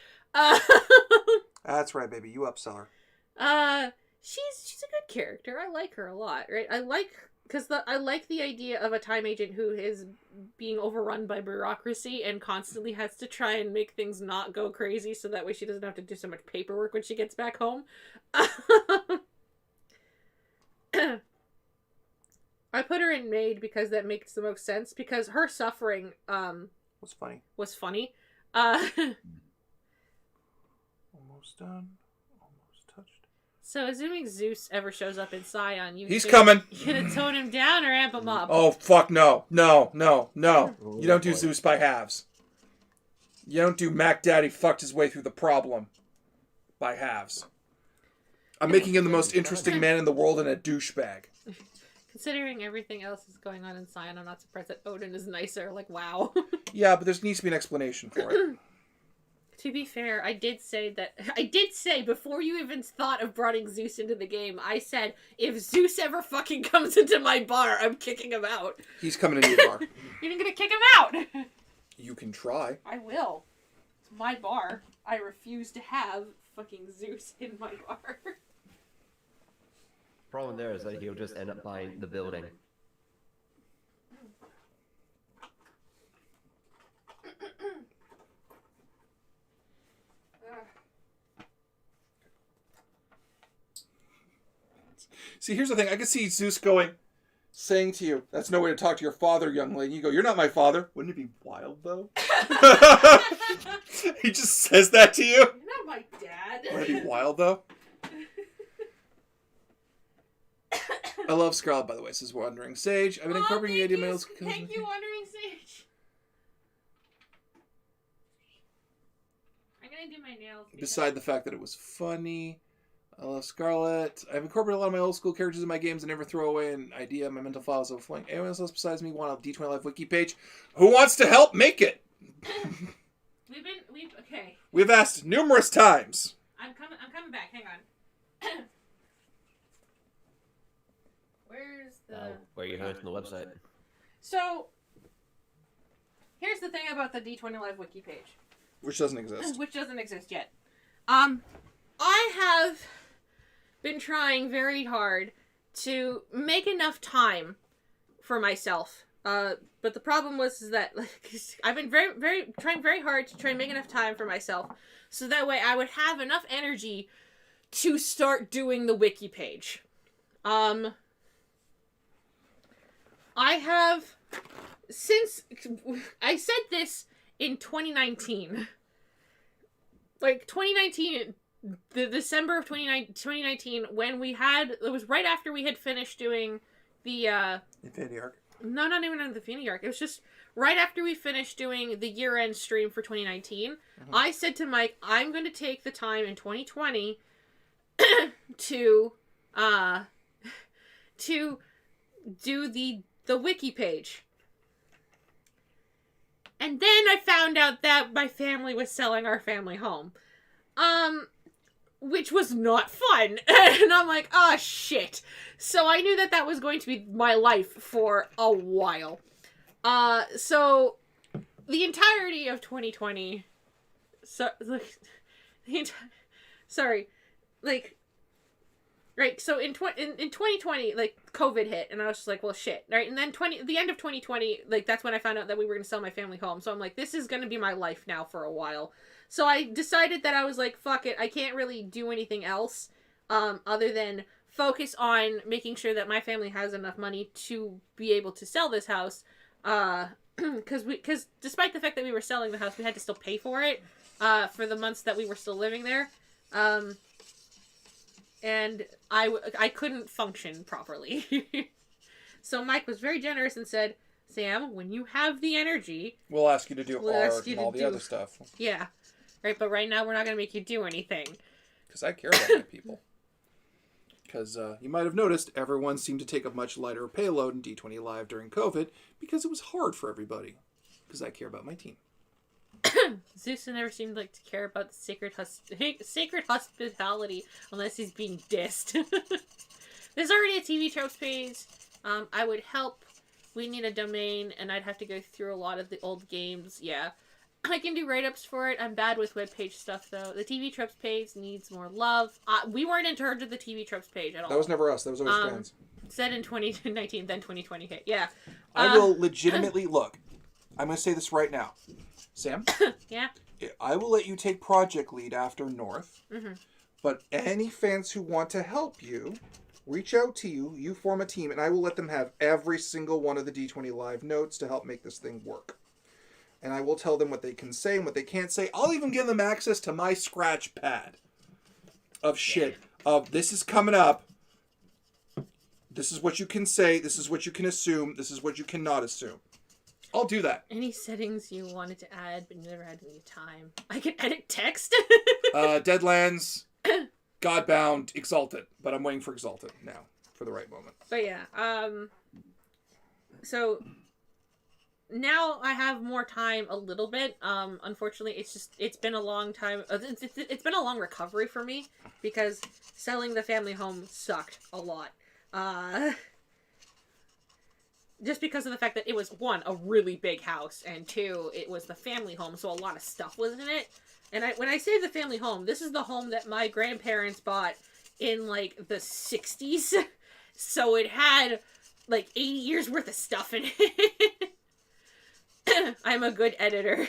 That's right, baby. You upsell her. She's a good character. I like her a lot, right? I like the idea of a time agent who is being overrun by bureaucracy and constantly has to try and make things not go crazy so that way she doesn't have to do so much paperwork when she gets back home. I put her in maid because that makes the most sense, because her suffering was funny. Almost done. Almost touched. So assuming Zeus ever shows up in Scion, He's coming! You gonna tone him down or amp him up? Oh, fuck no. No. Ooh, You don't do boy. Zeus by halves. You don't do Mac Daddy fucked his way through the problem by halves. I'm making him the most interesting man in the world and a douchebag. Considering everything else is going on in Scion, I'm not surprised that Odin is nicer. Like, wow. Yeah, but there needs to be an explanation for it. To be fair, I did say before you even thought of bringing Zeus into the game, I said, if Zeus ever fucking comes into my bar, I'm kicking him out. He's coming into your bar. You're gonna kick him out! You can try. I will. It's my bar. I refuse to have fucking Zeus in my bar. Problem there is that he'll just end up buying the building. See, here's the thing. I can see Zeus saying to you, that's no way to talk to your father, young lady. You go, you're not my father. Wouldn't it be wild, though? He just says that to you. You're not my dad. Wouldn't it be wild, though? I love Scarlet, by the way, says Wandering Sage. I've been incorporating the idea of my old school. Thank you, Wandering Sage. I'm gonna do my nails. Beside the fact that it was funny. I love Scarlet. I've incorporated a lot of my old school characters in my games and never throw away an idea. My mental file is overflowing. Anyone else besides me want a D20 Live wiki page? Who wants to help make it? Okay. We've asked numerous times. I'm coming back. Hang on. Where's the... Where you heard from the website. So, here's the thing about the D20 Live wiki page. Which doesn't exist. Which doesn't exist yet. I have been trying very hard to make enough time for myself. But the problem was that I've been trying very hard to try and make enough time for myself, so that way I would have enough energy to start doing the wiki page. I have, since I said this in 2019, like 2019, the December of 2019, when it was right after we had finished doing the Infinity Arc. No, not even on the Infinity Arc. It was just right after we finished doing the year-end stream for 2019. Mm-hmm. I said to Mike, I'm going to take the time in 2020 to do the wiki page. And then I found out that my family was selling our family home. Which was not fun. And I'm like, oh, shit. So I knew that was going to be my life for a while. So the entirety of 2020... Right, so in 2020, like, COVID hit, and I was just like, well, shit, right? And then the end of 2020, like, that's when I found out that we were going to sell my family home. So I'm like, this is going to be my life now for a while. So I decided that I was like, fuck it, I can't really do anything else other than focus on making sure that my family has enough money to be able to sell this house. Because despite the fact that we were selling the house, we had to still pay for it for the months that we were still living there. and I couldn't function properly. So Mike was very generous and said, Sam, when you have the energy, We'll ask you to do We'll ask art you and to all the do- other stuff. yeah, right. But right now we're not gonna make you do anything. Because I care about my people. Because you might have noticed everyone seemed to take a much lighter payload in D20 Live during COVID because it was hard for everybody. Because I care about my team. Zeus never seemed like to care about the sacred hospitality unless he's being dissed. There's already a TV tropes page. I would help. We need a domain, and I'd have to go through a lot of the old games. Yeah. I can do write-ups for it. I'm bad with webpage stuff, though. The TV tropes page needs more love. We weren't in charge of the TV tropes page at all. That was never us. That was always fans. Said in 2019, then 2020 hit. Yeah. I will legitimately look. I'm going to say this right now. Sam? Yeah? I will let you take project lead after North. Mm-hmm. But any fans who want to help you, reach out to you. You form a team, and I will let them have every single one of the D20 Live notes to help make this thing work. And I will tell them what they can say and what they can't say. I'll even give them access to my scratch pad of shit. Of this is coming up. This is what you can say. This is what you can assume. This is what you cannot assume. I'll do that. Any settings you wanted to add, but you never had any time. I can edit text. Deadlands, Godbound, Exalted. But I'm waiting for Exalted now for the right moment. But yeah, so now I have more time a little bit. Unfortunately, it's been a long time. It's been a long recovery for me because selling the family home sucked a lot. Just because of the fact that it was, one, a really big house, and two, it was the family home, so a lot of stuff was in it. And when I say the family home, this is the home that my grandparents bought in, like, the 60s. So it had, like, 80 years worth of stuff in it. I'm a good editor.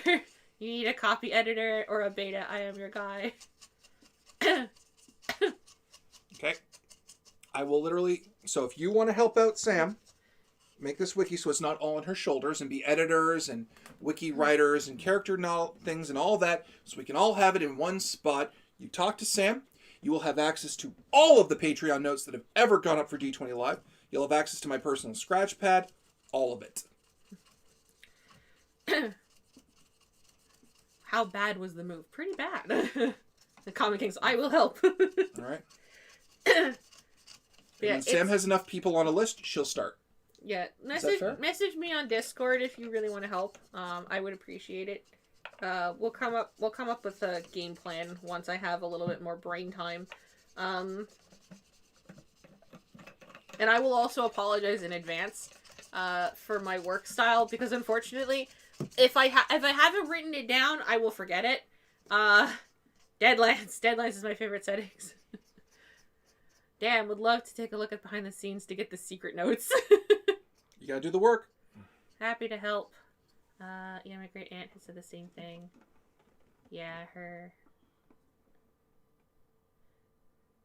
You need a copy editor or a beta, I am your guy. Okay. I will literally... So if you want to help out Sam, make this wiki so it's not all on her shoulders, and be editors and wiki writers and character things and all that, so we can all have it in one spot. You talk to Sam. You will have access to all of the Patreon notes that have ever gone up for D20 Live. You'll have access to my personal scratch pad. All of it. How bad was the move? Pretty bad. The Comic Kings, I will help. All right. Yeah, when Sam has enough people on a list, she'll start. Yeah, that fair? message me on Discord if you really want to help. I would appreciate it. We'll come up with a game plan once I have a little bit more brain time. And I will also apologize in advance for my work style, because unfortunately, if I haven't written it down, I will forget it. Deadlands is my favorite settings. Damn, would love to take a look at behind the scenes to get the secret notes. You gotta do the work. Happy to help. Yeah, my great aunt has said the same thing. Yeah, her.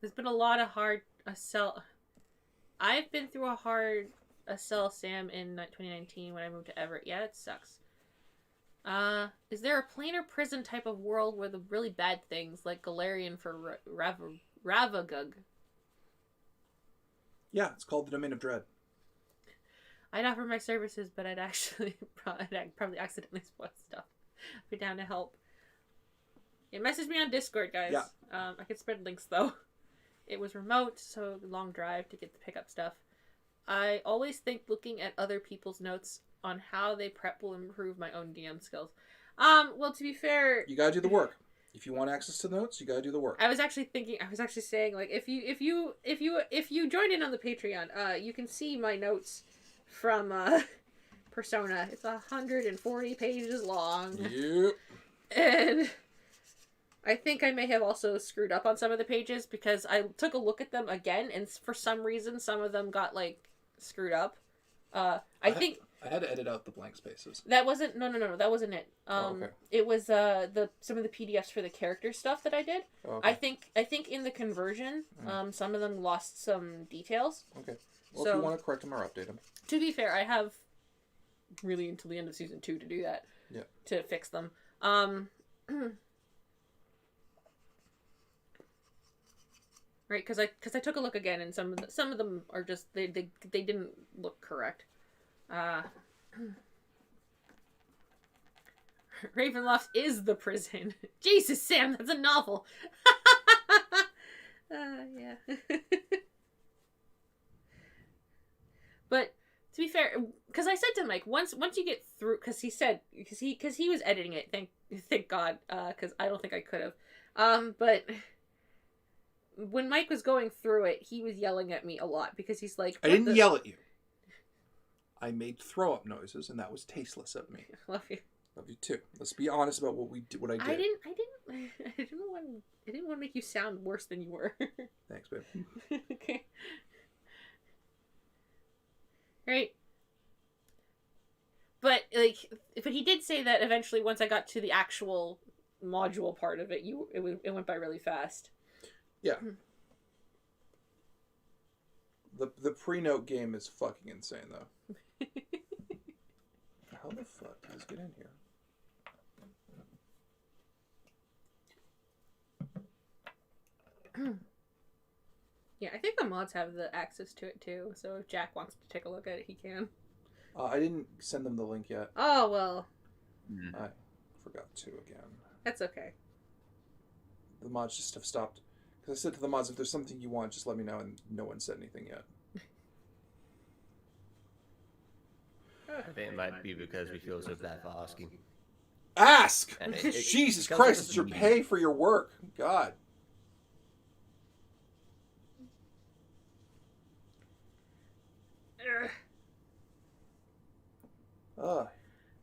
There's been a lot of I've been through a sell Sam in 2019 when I moved to Everett. Yeah, it sucks. Is there a planar prison type of world where the really bad things, like Galarian for Ravagug? Yeah, it's called the Domain of Dread. I'd offer my services, but I'd probably accidentally spoil stuff. I'd be down to help. Yeah, message me on Discord, guys. Yeah. I could spread links, though. It was remote, so long drive to get the pickup stuff. I always think looking at other people's notes on how they prep will improve my own DM skills. Well, to be fair, You gotta do the work. If you want access to the notes, you gotta do the work. I was actually saying, like, if you join in on the Patreon, you can see my notes from Persona. It's 140 pages long. Yep. And I think I may have also screwed up on some of the pages because I took a look at them again, and for some reason some of them got, like, screwed up. I think I had to edit out the blank spaces. that wasn't no, that wasn't it. Okay. It was some of the PDFs for the character stuff that I did. Okay. I think in the conversion, some of them lost some details. Okay. Well, So- if you want to correct them or update them. To be fair, I have really until the end of season 2 to do that. Yeah. To fix them. Right, because I took a look again, and some of them are just they didn't look correct. Ravenloft is the prison. Jesus, Sam, that's a novel. Yeah. But to be fair, because I said to Mike once you get through, because he was editing it. Thank God, because I don't think I could have. But when Mike was going through it, he was yelling at me a lot because he's like, I didn't yell at you. I made throw up noises, and that was tasteless of me. Love you. Love you too. Let's be honest about what I did. I didn't want to make you sound worse than you were. Thanks, babe. Okay. Right. But he did say that eventually, once I got to the actual module part of it, it went by really fast. Yeah. The pre-note game is fucking insane, though. How the fuck does get in here? Yeah, I think the mods have the access to it too, so if Jack wants to take a look at it, he can. I didn't send them the link yet. Oh, well. I forgot to again. That's okay. The mods just have stopped. Because I said to the mods, if there's something you want, just let me know, and no one said anything yet. I think it might be because we feel so bad for asking. Ask! And Jesus because Christ, it's it's your me. pay for your work. God. Ugh.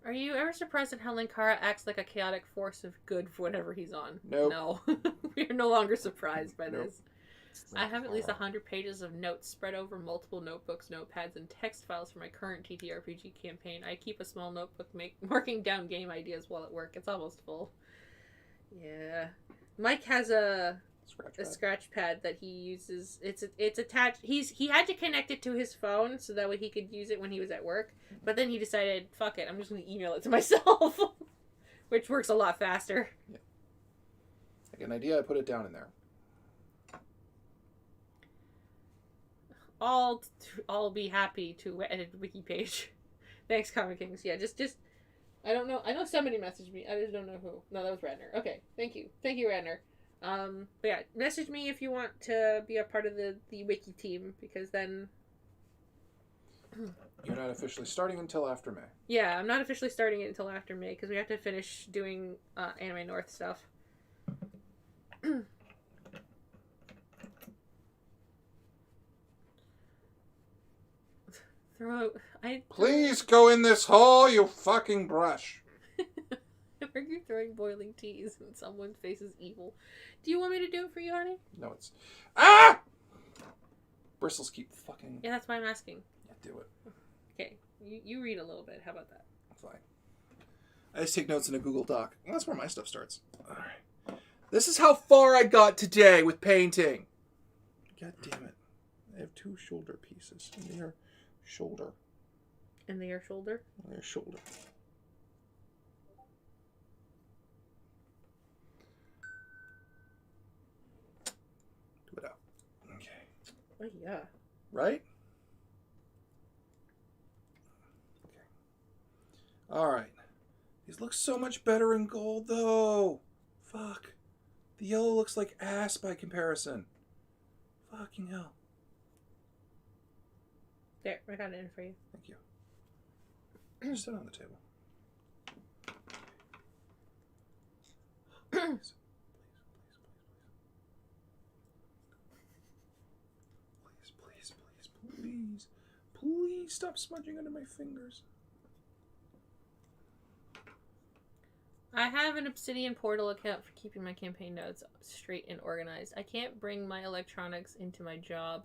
Are you ever surprised at how Linkara acts like a chaotic force of good for whenever he's on? Nope. No. We are no longer surprised by Nope. this. I have at least 100 pages of notes spread over multiple notebooks, notepads, and text files for my current TTRPG campaign. I keep a small notebook marking down game ideas while at work. It's almost full. Yeah. Mike has a scratch pad that he uses. It's attached. He had to connect it to his phone so that way he could use it when he was at work. But then he decided, fuck it, I'm just going to email it to myself, which works a lot faster. Yeah. I get an idea. I put it down in there. I'll be happy to edit the wiki page. Thanks, Comic Kings. Yeah, just I don't know. I know somebody messaged me. I just don't know who. No, that was Radner. Okay, thank you, Radner. But yeah, message me if you want to be a part of the wiki team, because then You're not officially starting until after May. yeah, I'm not officially starting it until after May because we have to finish doing Anime North stuff. Please go in this hole, you fucking brush. Are you throwing boiling teas and someone's face is evil? Do you want me to do it for you, honey? No, it's... Ah! Bristles keep fucking... Yeah, that's why I'm asking. Yeah, do it. Okay, you read a little bit. How about that? Fine. I just take notes in a Google Doc. Well, that's where my stuff starts. Alright. This is how far I got today with painting. God damn it. I have 2 shoulder pieces. And they are shoulder. And their shoulder? And they're shoulder. Do it out. Okay. Oh, yeah. Right? Okay. Alright. These look so much better in gold, though. Fuck. The yellow looks like ass by comparison. Fucking hell. There, I got it in for you. Thank you. Just sit on the table. Please. Please stop smudging under my fingers. I have an Obsidian Portal account for keeping my campaign notes straight and organized. I can't bring my electronics into my job,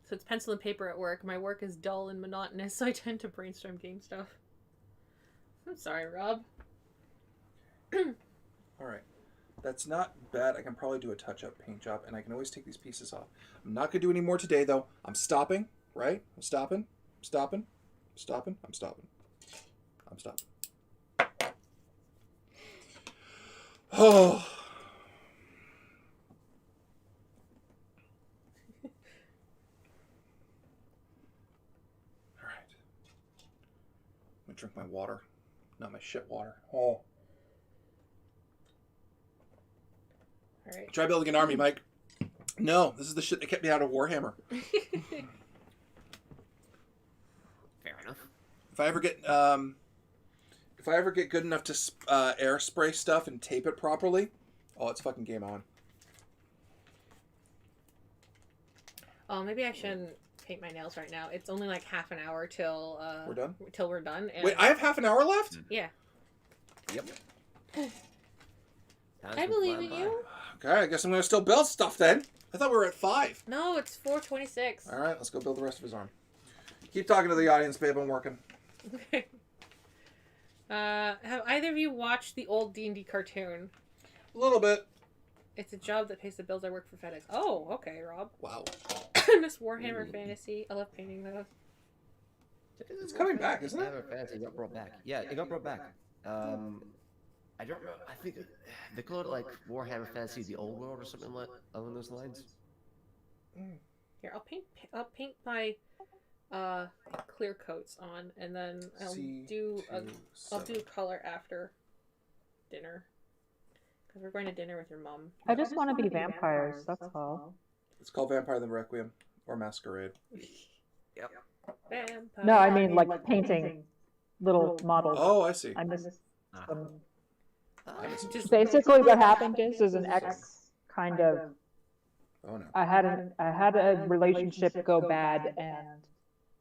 so it's pencil and paper at work. My work is dull and monotonous, so I tend to brainstorm game stuff. I'm sorry, Rob. Alright. That's not bad. I can probably do a touch-up paint job, and I can always take these pieces off. I'm not going to do any more today, though. I'm stopping, right? I'm stopping. I'm stopping. I'm stopping. I'm stopping. I'm stopping. Oh. me drink my water. Not my shit water. Oh. Alright. Try building an army, Mike. No, this is the shit that kept me out of Warhammer. Fair enough. If I ever get good enough to air spray stuff and tape it properly, oh, it's fucking game on. Oh, maybe I shouldn't paint my nails right now. It's only like half an hour till We're done? Till we're done. And Wait, I have half an hour left? yeah. Yep. I believe in you. Okay, I guess I'm going to still build stuff then. I thought we were at 5. No, it's 4:26. All right, let's go build the rest of his arm. Keep talking to the audience, babe. I'm working. Okay. Have either of you watched the old D&D cartoon? A little bit. It's a job that pays the bills. I work for FedEx. Oh, okay, Rob. Wow. Miss Warhammer Fantasy. I love painting those. It's coming back, isn't it? Warhammer Fantasy got brought back. Yeah, it got brought back. I don't know. I think they call it like Warhammer Fantasy: The Old World or something like along those lines. Here, I'll paint my clear coats on, and then I'll do color after dinner. Because we're going to dinner with your mom. I just want to be vampires, that's all. It's called Vampire the Requiem or Masquerade. Yep. Vampire. No, I mean like painting little models. Oh, I see. I missed some. Just Basically, what happened is an ex kind of. Oh no. I had a relationship go bad, and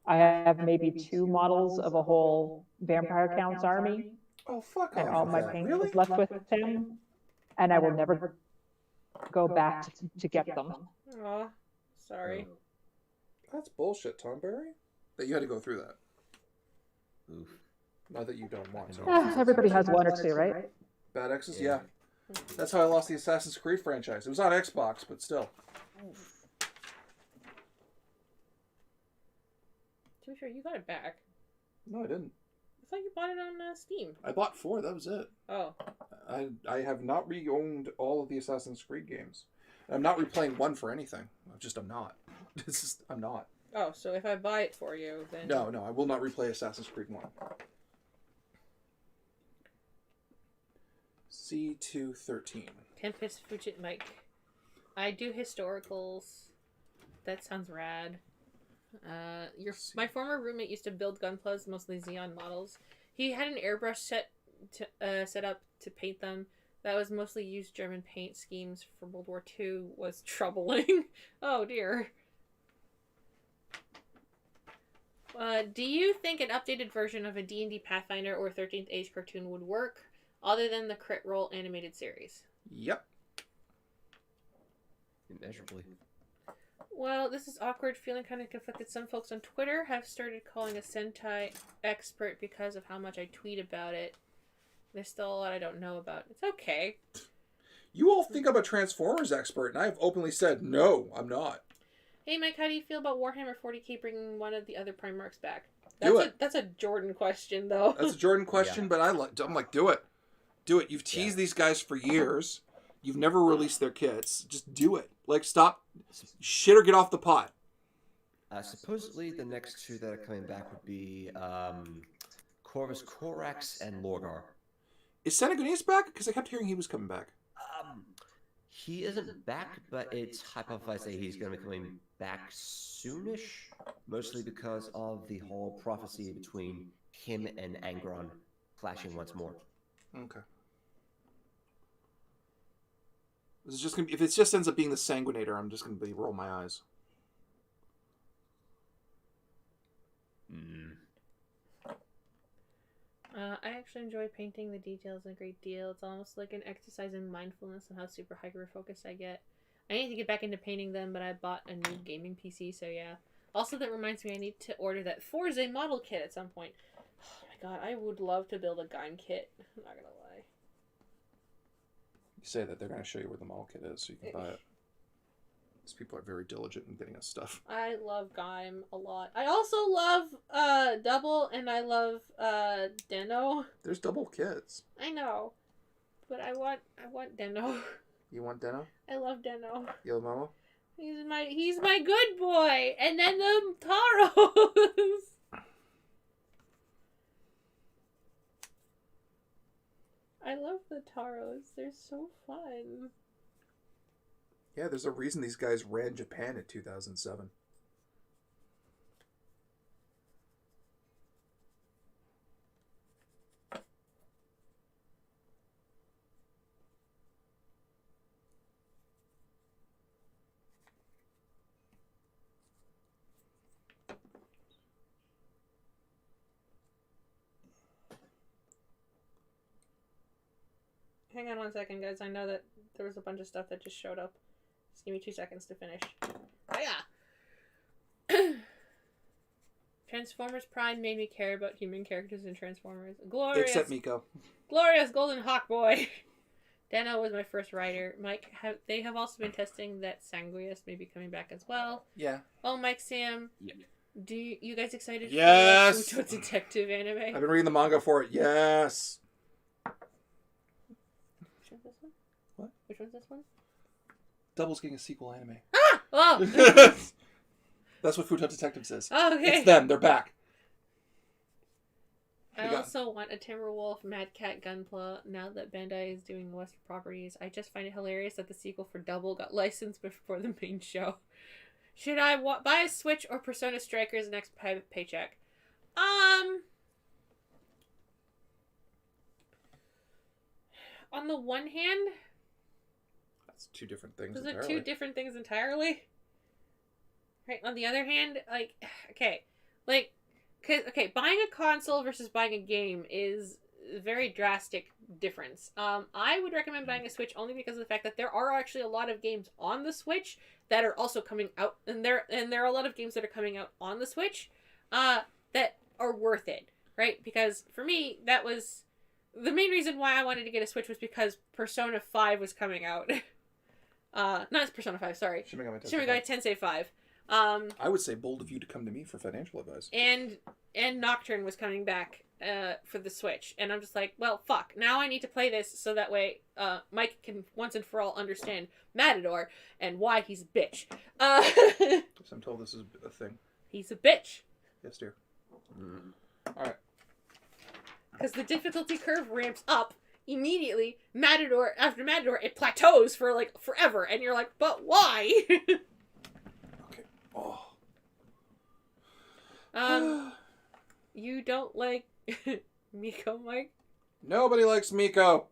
I have maybe 2 models of a whole Vampire Counts army, Oh fuck and off all with my that. paint Really? was left with him, and I will never go back to get them. Aw, sorry. That's bullshit, Tom Barry. That you had to go through that. Oof. Not that you don't want to. Everybody has 1 or 2, right? Bad X's? Yeah. That's how I lost the Assassin's Creed franchise. It was on Xbox, but still. To be fair, you got it back. No, I didn't. I thought you bought it on Steam. I bought 4, that was it. Oh. I have not re-owned all of the Assassin's Creed games. I'm not replaying 1 for anything. I'm not. I'm not. Oh, so if I buy it for you, then... No, I will not replay Assassin's Creed 1. C213. Tempest Fujit Mike. I do historicals. That sounds rad. My former roommate used to build gunplas, mostly Xeon models. He had an airbrush set up to paint them. That was mostly used German paint schemes for World War II. Was troubling. Oh dear. Do you think an updated version of a D&D Pathfinder or 13th Age cartoon would work, other than the Crit Role animated series? Yep. Immeasurably. Well, this is awkward, feeling kind of conflicted. Some folks on Twitter have started calling a Sentai expert because of how much I tweet about it. There's still a lot I don't know about. It's okay. You all think I'm a Transformers expert, and I've openly said, no, I'm not. Hey, Mike, how do you feel about Warhammer 40k bringing one of the other Primarchs back? That's a Jordan question, though. That's a Jordan question, but I'm like, do it. Do it. You've teased these guys for years. You've never released their kits. Just do it. Like, stop. Shit or get off the pot. Supposedly, the next 2 that are coming back would be Corvus Corax and Lorgar. Is Senegalese back? Because I kept hearing he was coming back. He isn't back, but it's hypothesized that he's going to be coming back soonish, mostly because of the whole prophecy between him and Angron clashing once more. Okay. This is just gonna be, if it just ends up being the Sanguinator, I'm just gonna roll my eyes. I actually enjoy painting the details a great deal. It's almost like an exercise in mindfulness and how super hyper-focused I get. I need to get back into painting them, but I bought a new gaming PC, so yeah. Also, that reminds me I need to order that Forza model kit at some point. Oh my god, I would love to build a Gaim kit. I'm not gonna lie. You say that, they're gonna show you where the model kit is so you can buy it. These people are very diligent in getting us stuff. I love Gaim a lot. I also love Double, and I love Deno. There's double kits. I know, but I want Deno. You want Deno? I love Deno. Yomomo? He's my good boy. And then the Taros. the Taros. They're so fun. Yeah, there's a reason these guys ran Japan in 2007. Hang on 1 second, guys. I know that there was a bunch of stuff that just showed up. Just give me 2 seconds to finish. Oh, yeah. Transformers Prime made me care about human characters in Transformers. Glorious. Except Miko. Glorious Golden Hawk Boy. Dano was my first writer. Mike, they have also been testing that Sanguius may be coming back as well. Yeah. Oh, Mike, Sam. Yep. Do you guys excited Yes! for the Futo Detective anime? I've been reading the manga for it. Yes. Which one's this one? What? Which one's this one? Double's getting a sequel anime. Ah! Oh! That's what Futo Detective says. Oh, okay. It's them. They're back. I We got- also want a Timberwolf Mad Cat Gunpla now that Bandai is doing Western properties. I just find it hilarious that the sequel for Double got licensed before the main show. Should I buy a Switch or Persona Strikers next paycheck? On the one hand, That's two different things. those are entirely. two different things entirely. Right. On the other hand, buying a console versus buying a game is a very drastic difference. I would recommend buying a Switch only because of the fact that there are actually a lot of games on the Switch that are also coming out, and there are a lot of games that are coming out on the Switch, that are worth it, right? Because for me, that was the main reason why I wanted to get a Switch was because Persona 5 was coming out. Not Persona 5, sorry. Shin Megami Tensei Shin Megami 5. Tensei 5. I would say bold of you to come to me for financial advice. And Nocturne was coming back for the Switch, and I'm just like, well, fuck. Now I need to play this so that way Mike can once and for all understand Matador and why he's a bitch. Yes, I'm told this is a thing. He's a bitch. Yes, dear. Mm. All right. Because the difficulty curve ramps up immediately. After Matador, it plateaus for like forever, and you're like, but why? Okay. Oh. You don't like Miko, Mike? Nobody likes Miko.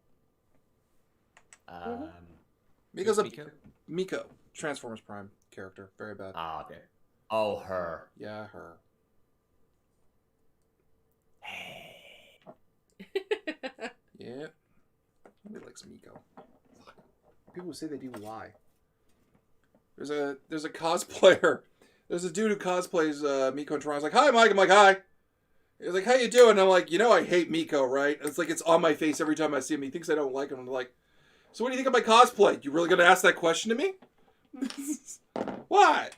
Miko's a Miko? Miko, Transformers Prime character. Very bad. Ah, okay. Oh, her. Yeah, her. Yeah. Nobody likes Miko. People who say they do lie. There's a cosplayer. There's a dude who cosplays Miko in Toronto. He's like, "Hi, Mike." I'm like, "Hi." He's like, "How you doing?" And I'm like, I hate Miko, right? It's like it's on my face every time I see him. He thinks I don't like him. I'm like, "So what do you think of my cosplay? You really gonna ask that question to me?" What?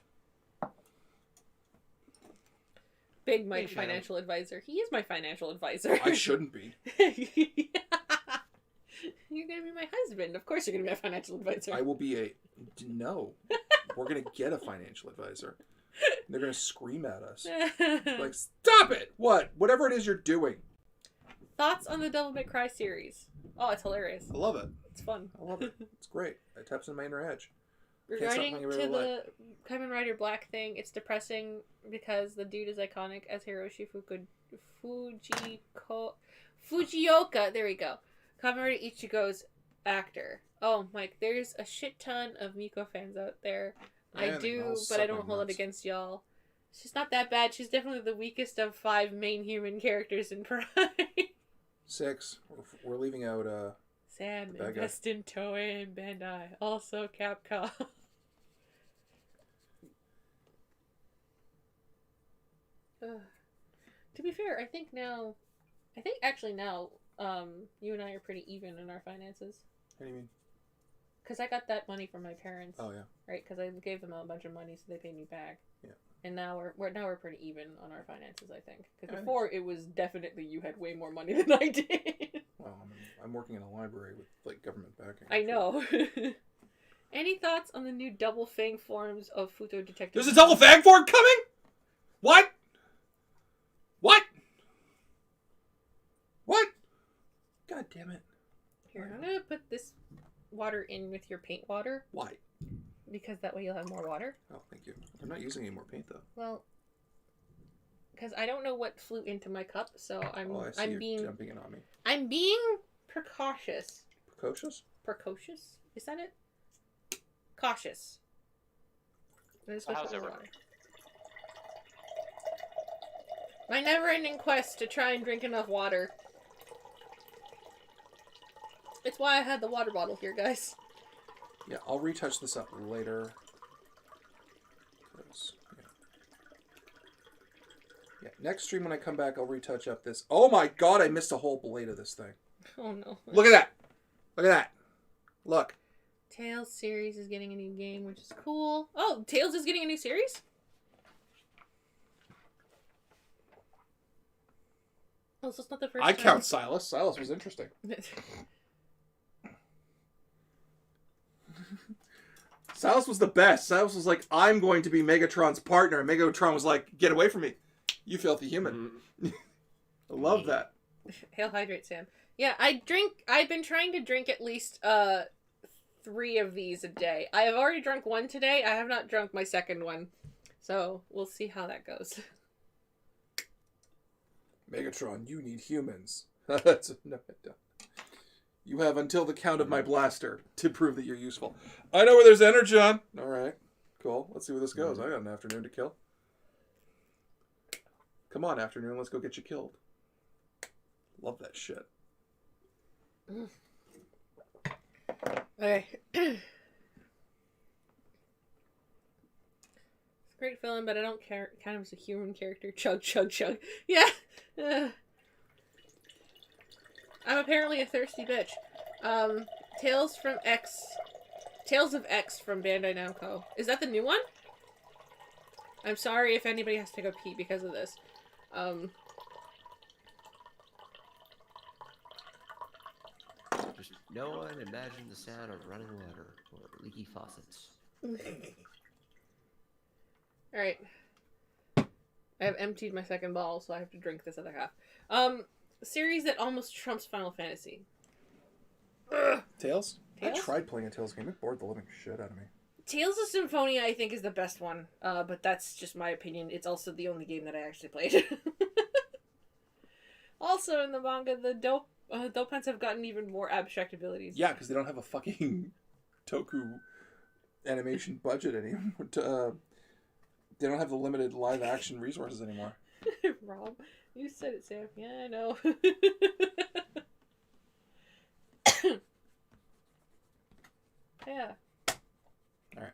Big Mike, Hey, Shannon. financial advisor. He is my financial advisor. I shouldn't be. You're gonna be my husband. Of course you're gonna be my financial advisor. I will be no. We're gonna get a financial advisor. They're gonna scream at us. Like, stop it! What? Whatever it is you're doing. Thoughts on the Devil May Cry series? Oh, it's hilarious. I love it. It's fun. I love it. It's great. It taps in my inner edge. Can't stop Regarding thinking to about the Kamen Rider Black thing, it's depressing because the dude is iconic as Hiroshi Fujioka. There we go. Kamen Rider Ichigo's actor. Oh, Mike, there's a shit ton of Miko fans out there. Yeah, I they do, all but suck I my don't hold it nuts. against y'all. She's not that bad. She's definitely the weakest of 5 main human characters in Prime. 6. We're leaving out. Sam, The bad guy. invest in Toei and Bandai. Also Capcom. To be fair, I think actually now, you and I are pretty even in our finances. What do you mean? Because I got that money from my parents, Oh yeah. right? Because I gave them a bunch of money, so they paid me back. Yeah. And now we're pretty even on our finances, I think. Because Yeah, I before it was definitely you had way more money than I did. Well, I'm working in a library with like government backing. I know. Any thoughts on the new Double Fang forms of Futo Detective? There's a double fang form coming. What? What? What? God damn it! Here, I'm gonna put this water in with your paint water. Why? Because that way you'll have more water. Oh, thank you. I'm not using any more paint though. Well, because I don't know what flew into my cup, so I see I'm you're being jumping in on me. I'm being precautious. Precocious? Precocious? Is that it? Cautious. I'm just gonna How's put it more work? water. My never-ending quest to try and drink enough water. It's why I had the water bottle here, guys. Yeah, I'll retouch this up later. 'Cause, yeah, next stream when I come back, I'll retouch up this. Oh my god, I missed a whole blade of this thing. Oh no. Look at that! Look at that! Look. Tales series is getting a new game, which is cool. Oh, Tales is getting a new series? Oh, so it's not the first I time. count Silas. Silas was interesting. Silas was the best. Silas was like, I'm going to be Megatron's partner. And Megatron was like, get away from me. You filthy human. I love that. Hail hydrate, Sam. Yeah, I've been trying to drink at least 3 of these a day. I have already drunk one today. I have not drunk my second one. So we'll see how that goes. Megatron, you need humans. That's no, I don't. You have until the count of my blaster to prove that you're useful. I know where there's Energon. All right, cool. Let's see where this goes. I got an afternoon to kill. Come on, afternoon. Let's go get you killed. Love that shit. Okay. It's a great film, but I don't care. Kind of as a human character. Chug, chug, chug. Yeah. I'm apparently a thirsty bitch. Tales of X from Bandai Namco. Is that the new one? I'm sorry if anybody has to go pee because of this. Just no one imagine the sound of running water or leaky faucets. Alright. I have emptied my second bottle, so I have to drink this other half. Series that almost trumps Final Fantasy. Ugh. Tales? I Tales? tried playing a Tales game. It bored the living shit out of me. Tales of Symphonia, I think, is the best one. But that's just my opinion. It's also the only game that I actually played. Also, in the manga, the Dopants have gotten even more abstract abilities. Yeah, because they don't have a fucking Toku animation budget anymore. They don't have the limited live action resources anymore. Rob, you said it, Sam. Yeah, I know. Yeah. Alright.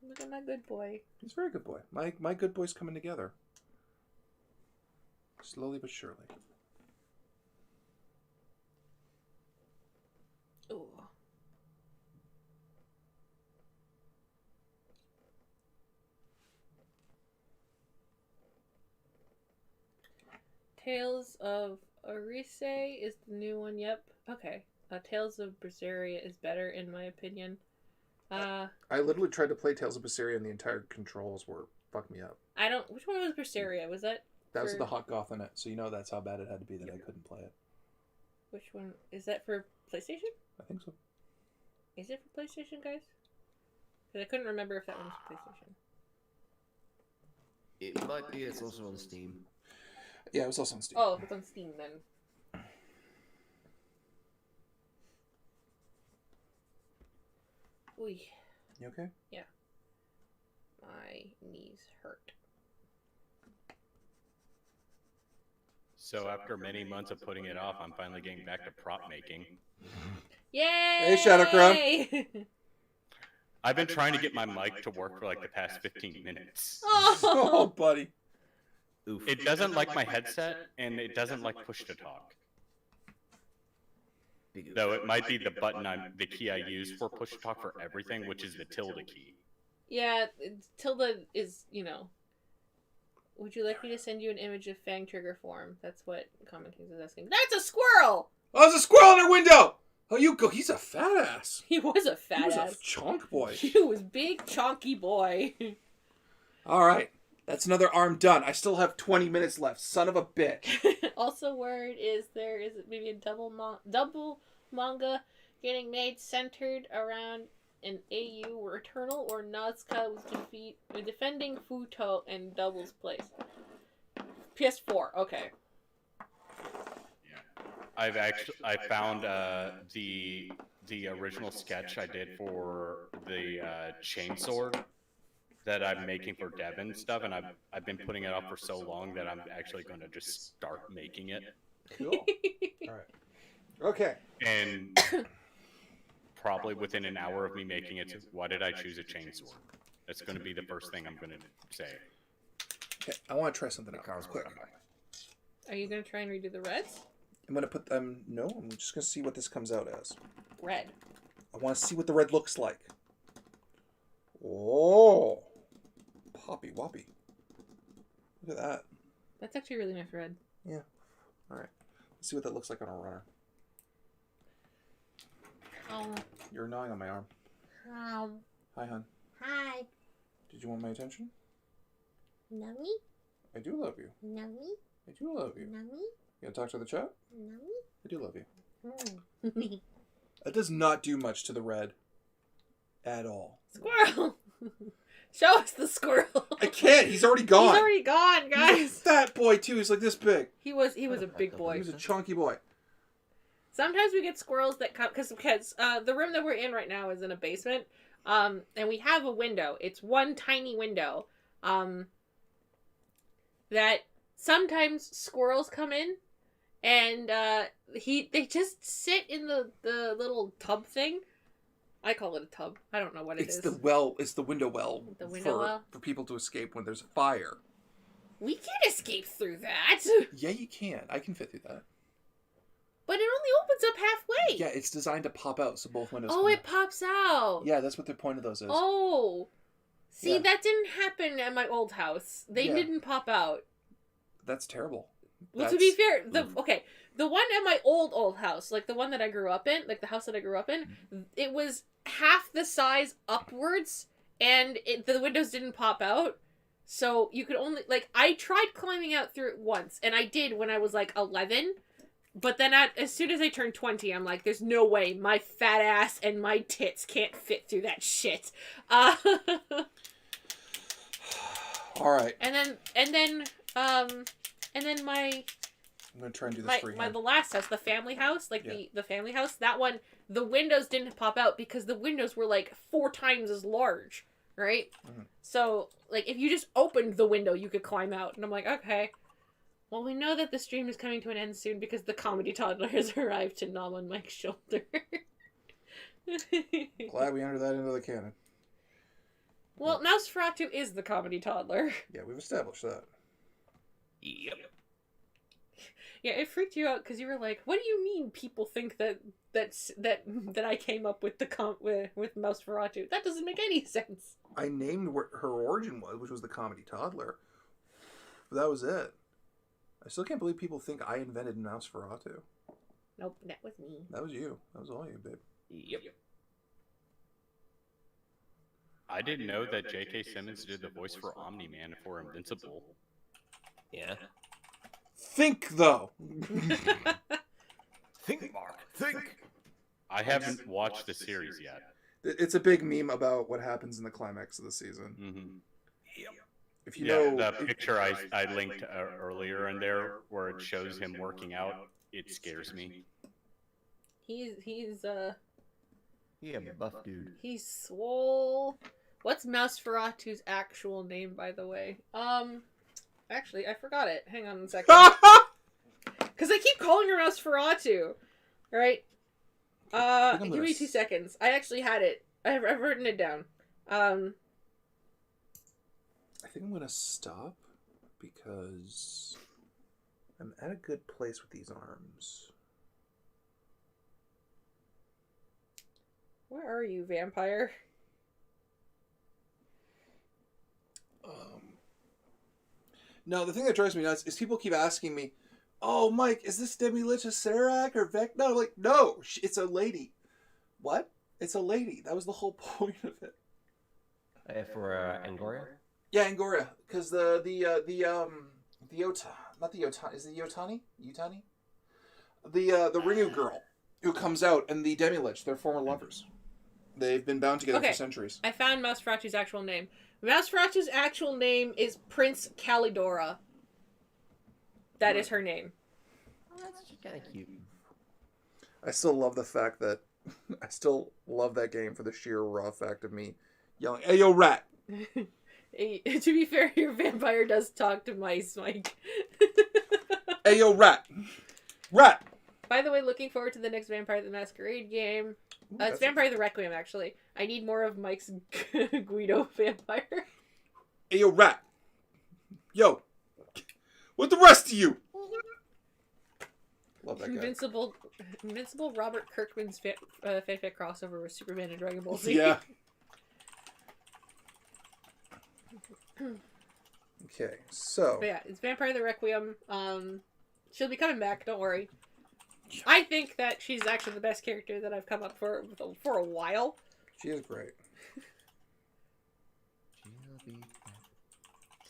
Look at my good boy. He's a very good boy. My good boy's coming together. Slowly but surely. Ooh. Tales of Orise is the new one. Yep. Okay. Tales of Berseria is better in my opinion. I literally tried to play Tales of Berseria and the entire controls were fuck me up. I don't. Which one was Berseria? Was that? That was for- the hot goth on it, so you know that's how bad it had to be that I couldn't play it. Which one is that for PlayStation? I think so. Is it for PlayStation, guys? Because I couldn't remember if that one was for PlayStation. It might be. It's also on Steam. Yeah, it was also on Steam. Oh, if it's on Steam then. Ooh, You okay? my knees hurt. So after many months of putting it off, I'm finally getting back to prop making. Yay! Hey, Shadowcrown. I've been trying to get my mic to work for like the past 15 minutes. Oh, Oh, buddy. Oof. It doesn't like my headset, and it doesn't like push to talk. Big oof. Though it might be the the key I use for push to talk for everything, which is the tilde key. yeah. Tilda is, Would you like me to send you an image of Fang Trigger form? That's what Common Kings is asking. That's a squirrel! Oh, there's a squirrel in her window! Oh, you go. He's a fat ass. He was a fat He was ass. a chonk boy. He was big, chonky boy. All right. That's another arm done. I still have 20 minutes left. Son of a bitch. Also, word is there is maybe a double manga getting made centered around an AU where Eternal or Nazca was defending Futo in doubles place. PS4. Okay. I found the original sketch I did for the chainsword that I'm making for Devin stuff, and I've been putting it off for so long that I'm actually going to just start making it. Cool. All right. Okay. And probably within an hour of me making it, why did I choose a chainsword? That's going to be the first thing I'm going to say. Okay, I want to try something out. Quick. Are you gonna try and redo the reds? I'm gonna put no, I'm just gonna see what this comes out as. Red. I want to see what the red looks like. Oh, poppy woppy. Look at that. That's actually a really nice red. Yeah. All right. Let's see what that looks like on a runner. Oh. You're gnawing on my arm. Hi, hon. Hi. Did you want my attention? Nummy? I do love you. Nummy? I do love you. Nummy? You gonna talk to the chat? Nummy? I do love you. Mm. That does not do much to the red. At all. Squirrel! Show us the squirrel. I can't. He's already gone. He's already gone, He's a guys. fat boy too. He's like this big. He was a big boy. He was a chunky boy. Sometimes we get squirrels that come because the room that we're in right now is in a basement, and we have a window. It's one tiny window, that sometimes squirrels come in, and they just sit in the little tub thing. I call it a tub. I don't know what it is. It's the well. It's the window well. The window well? For people to escape when there's a fire. We can't escape through that. Yeah, you can. I can fit through that. But it only opens up halfway. Yeah, it's designed to pop out so both windows. Oh, come it pops out. Yeah, that's what the point of those is. Oh. See, Yeah. that didn't happen at my old house. They Yeah. didn't pop out. That's terrible. Well, to be fair, the one at my old house, like the one that I grew up in, like the house that I grew up in, it was half the size upwards, and the windows didn't pop out. So you could only, like, I tried climbing out through it once, and I did when I was like 11. But then as soon as I turned 20, I'm like, there's no way my fat ass and my tits can't fit through that shit. All right. And then my I'm gonna try and do this for you. the last house, the family house, the family house, that one, the windows didn't pop out because the windows were like 4 times as large, right? Mhm. So, like, if you just opened the window, you could climb out. And I'm like, okay. Well, we know that the stream is coming to an end soon because the comedy toddler has arrived to nom on Mike's shoulder. Glad we entered that into the canon. Well, Nosferatu is the comedy toddler. Yeah, we've established that. Yep. Yeah, it freaked you out because you were like, "What do you mean people think that I came up with with Nosferatu? That doesn't make any sense." I named what her origin was, which was the comedy toddler. But that was it. I still can't believe people think I invented Nosferatu. Nope, that was me. That was you. That was all you, babe. Yep. I didn't know that J.K. Simmons did the voice for Omni-Man for Invincible. Yeah. Think, though. Think, Mark. Think. I haven't watched the series yet. It's a big meme about what happens in the climax of the season. Mm-hmm. If you Yeah, know... the picture I linked earlier in there where it shows him working out, it scares me. He's Yeah, buff dude. he's swole. What's Nosferatu's actual name, by the way? Actually, I forgot it. Hang on a second. Because I keep calling her Nosferatu. Right? Give me 2 seconds. I actually had it. I've written it down. I think I'm going to stop because I'm at a good place with these arms. Where are you, vampire? No, the thing that drives me nuts is people keep asking me, "Oh, Mike, is this Demi Licha Serac or Vec?" No, I'm like, no, it's a lady. What? It's a lady. That was the whole point of it. For Angoria? Yeah, Angoria, because not the Yotani, is it Yotani? Yutani? The Ringu girl who comes out and the Demi-Lich, they're former lovers. They've been bound together for centuries. I found Nosferatu's actual name. Nosferatu's actual name is Prince Calidora. That is her name. Oh, that's kind of cute. I still love the fact that I still love that game for the sheer raw fact of me yelling, "Hey, yo, rat!" To be fair, your vampire does talk to mice, Mike. Hey, yo, rat! Rat! By the way, looking forward to the next Vampire the Masquerade game. Ooh, It's Vampire the Requiem, actually. I need more of Mike's Guido vampire. Hey, yo, rat! Yo! With the rest of you! Love that guy. Invincible Robert Kirkman's fanfic crossover with Superman and Dragon Ball Z. Yeah. Okay, so... But yeah, it's Vampire the Requiem. She'll be coming back, don't worry. I think that she's actually the best character that I've come up for a while. She is great.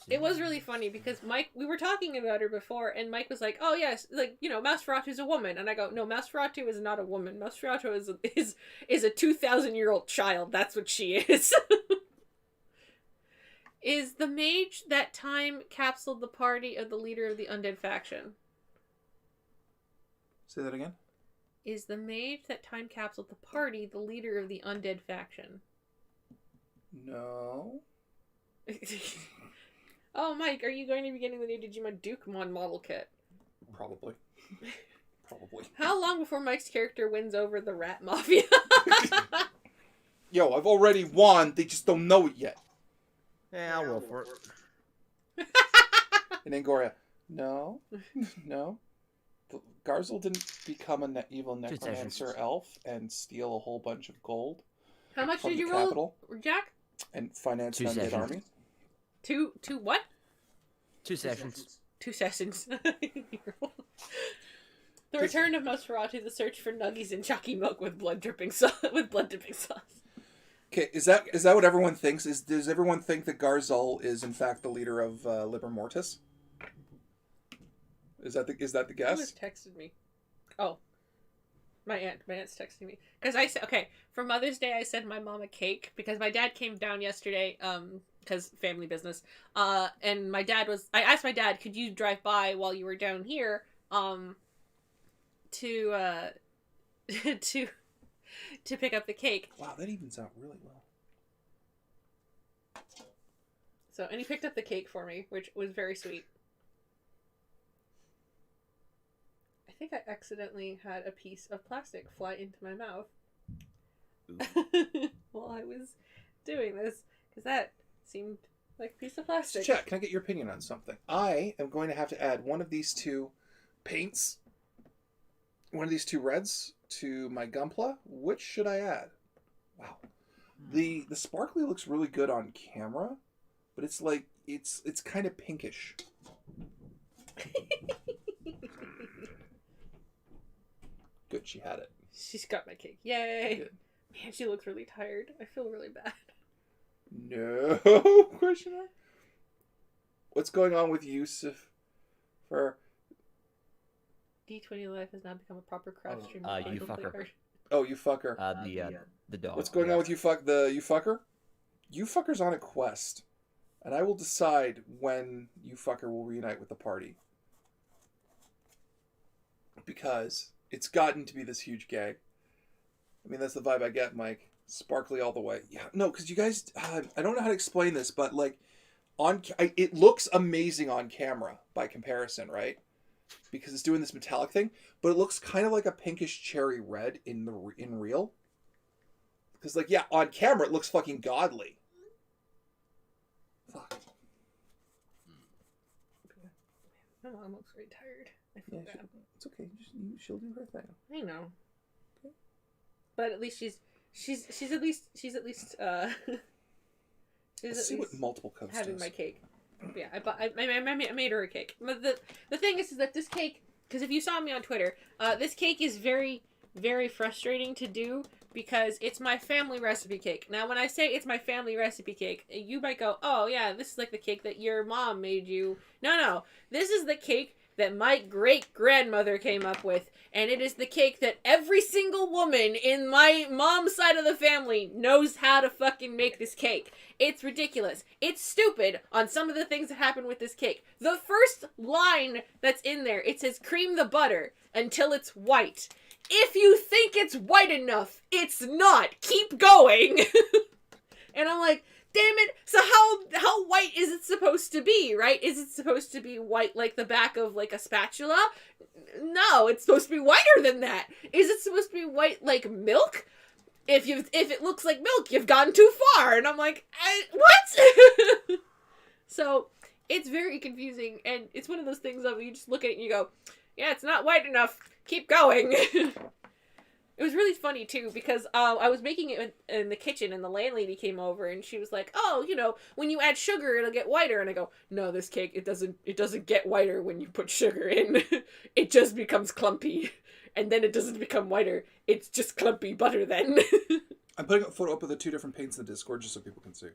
It was really funny because Mike, we were talking about her before, and Mike was like, "Oh yes, like Nosferatu's a woman," and I go, "No, Nosferatu is not a woman. Nosferatu is a 2,000-year-old child. That's what she is." Is the mage that time capsuled the party of the leader of the undead faction? Say that again? Is the mage that time capsuled the party the leader of the undead faction? No. Oh, Mike, are you going to be getting the new Digimon Dukemon model kit? Probably. Probably. How long before Mike's character wins over the Rat Mafia? Yo, I've already won. They just don't know it yet. Yeah, I'll roll for it. In Angoria. No. No. Garzel didn't become an evil necromancer elf and steal a whole bunch of gold. How much from did the you roll, capital Jack? and finance 2 an undead sessions. army. Two what? 2 sessions. 2 sessions. The return of Nosferatu, the search for nuggies and chalky milk with blood dipping sauce. Okay, is that what everyone thinks? Does everyone think that Garzel is in fact the leader of Liber Mortis? Is that the Who guess? has texted me? Oh, my aunt's texting me because I said, okay, for Mother's Day I sent my mom a cake because my dad came down yesterday because family business, and I asked my dad, could you drive by while you were down here to pick up the cake. Wow, that evens out really well. So, and he picked up the cake for me, which was very sweet. I think I accidentally had a piece of plastic fly into my mouth while I was doing this, because that seemed like a piece of plastic. Chet, can I get your opinion on something? I am going to have to add one of these two paints, one of these two reds to my Gunpla. Which should I add? Wow. The sparkly looks really good on camera, but it's like, it's kind of pinkish. Good, she had it. She's got my cake. Yay! Good. Man, she looks really tired. I feel really bad. No question mark. What's going on with Yusuf? For D20 Life has now become a proper craft stream. you fucker. oh, you fucker. The dog. What's going on with you fucker? You fucker's on a quest, and I will decide when you fucker will reunite with the party, because it's gotten to be this huge gag. I mean, that's the vibe I get, Mike. Sparkly all the way. Yeah, no, because you guys, I don't know how to explain this, but like, it looks amazing on camera by comparison, right? Because it's doing this metallic thing, but it looks kind of like a pinkish cherry red in real. Because like, yeah, on camera it looks fucking godly. Fuck. My mom looks very tired. I feel Yeah, bad. it's okay. She'll do her thing. I know. But at least she's at least she's Let's see what multiple coast having does. my cake. Yeah, I made her a cake. But the thing is that this cake, because if you saw me on Twitter, this cake is very, very frustrating to do because it's my family recipe cake. Now, when I say it's my family recipe cake, you might go, oh, yeah, this is like the cake that your mom made you. No. This is the cake that my great-grandmother came up with, and it is the cake that every single woman in my mom's side of the family knows how to fucking make this cake. It's ridiculous. It's stupid on some of the things that happen with this cake. The first line that's in there, it says, cream the butter until it's white. If you think it's white enough, it's not. Keep going. And I'm like, damn it. So how white is it supposed to be, right? Is it supposed to be white like the back of like a spatula? No, it's supposed to be whiter than that. Is it supposed to be white like milk? If it looks like milk, you've gone too far. And I'm like, what? So it's very confusing, and it's one of those things of you just look at it and you go, yeah, it's not white enough. Keep going. It was really funny too, because I was making it in the kitchen, and the landlady came over, and she was like, "Oh, when you add sugar, it'll get whiter." And I go, "No, this cake, it doesn't get whiter when you put sugar in. It just becomes clumpy, and then it doesn't become whiter. It's just clumpy butter then." I'm putting a photo up of the two different paints in the Discord just so people can see.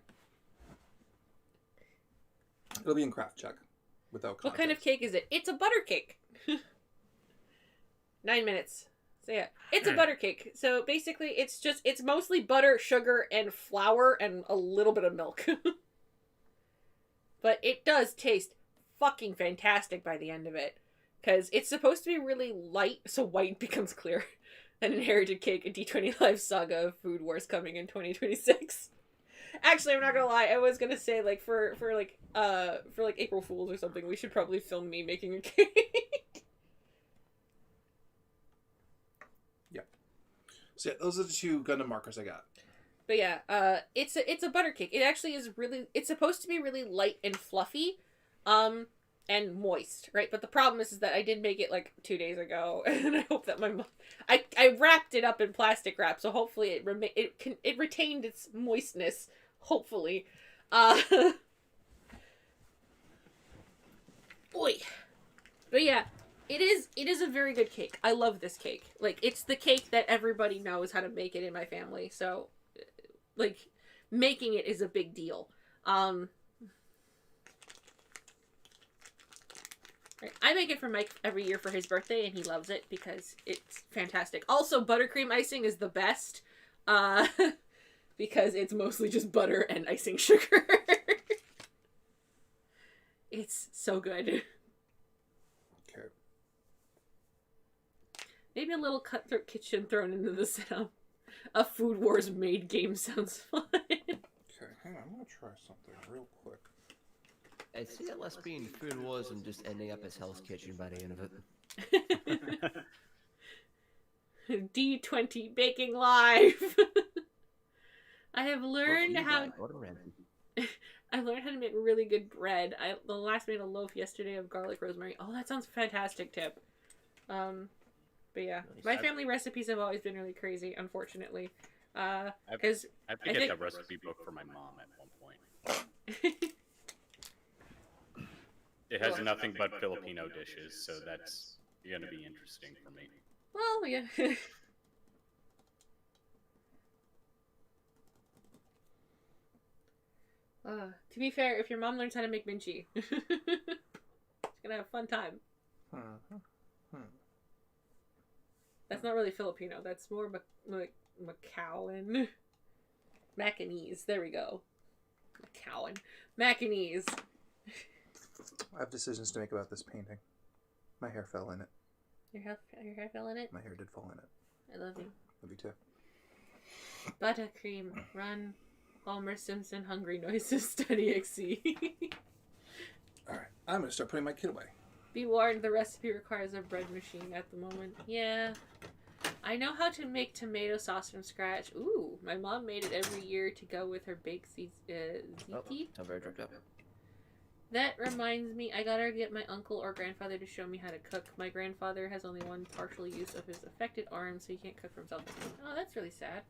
It'll be in craft check without context. What kind of cake is it? It's a butter cake. 9 minutes. So yeah, it's a butter cake. So basically it's mostly butter, sugar, and flour, and a little bit of milk. But it does taste fucking fantastic by the end of it. Because it's supposed to be really light, so white becomes clear. An inherited cake, a D20 live saga of Food Wars coming in 2026. Actually, I'm not gonna lie, I was gonna say, like, for April Fools or something, we should probably film me making a cake. So yeah, those are the two Gundam markers I got. But yeah, it's a butter cake. It actually is it's supposed to be really light and fluffy, and moist, right? But the problem is that I did make it like 2 days ago, and I hope that my mom, I wrapped it up in plastic wrap, so hopefully it retained its moistness, hopefully. Boy. But yeah, it is a very good cake. I love this cake. Like, it's the cake that everybody knows how to make it in my family. So, like, making it is a big deal. I make it for Mike every year for his birthday, and he loves it because it's fantastic. Also, buttercream icing is the best, because it's mostly just butter and icing sugar. It's so good. Okay. Maybe a little Cutthroat Kitchen thrown into the setup. A Food Wars made game sounds fun. Okay, hang on. I'm going to try something real quick. I see it less being Food Wars and just ending up as Hell's Kitchen by the end of it. D20 Baking Live! I have learned how... I've learned how to make really good bread. I last made a loaf yesterday of garlic rosemary. Oh, that sounds fantastic, Tip. But yeah, my family recipes have always been really crazy, unfortunately. Because I have to get the recipe book for my mom at one point. It has nothing but Filipino dishes, so that's gonna be interesting for me. Well, yeah. To be fair, if your mom learns how to make minchi, she's gonna have a fun time. That's not really Filipino. That's more Macauan. Macanese. There we go. Macauan. Macanese. I have decisions to make about this painting. My hair fell in it. Your hair fell in it? My hair did fall in it. I love you. Love you too. Buttercream. Run. Homer Simpson hungry noises study XC. Alright, I'm going to start putting my kit away. Be warned, the recipe requires a bread machine at the moment. Yeah. I know how to make tomato sauce from scratch. Ooh, my mom made it every year to go with her baked ziti. I'm very dropped up. That reminds me, I gotta get my uncle or grandfather to show me how to cook. My grandfather has only one partial use of his affected arm, so he can't cook for himself. Oh, that's really sad.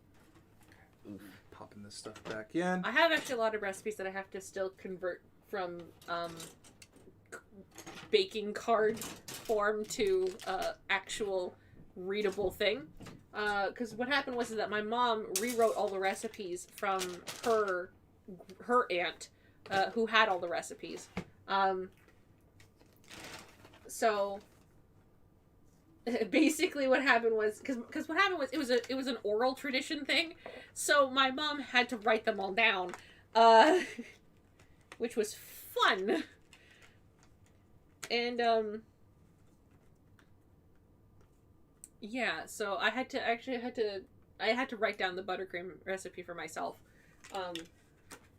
Oof, popping this stuff back in. I have actually a lot of recipes that I have to still convert from baking card form to actual readable thing. because what happened was that my mom rewrote all the recipes from her aunt, who had all the recipes. So basically what happened was because what happened was it was an oral tradition thing, so my mom had to write them all down, which was fun. And yeah, so I had to write down the buttercream recipe for myself.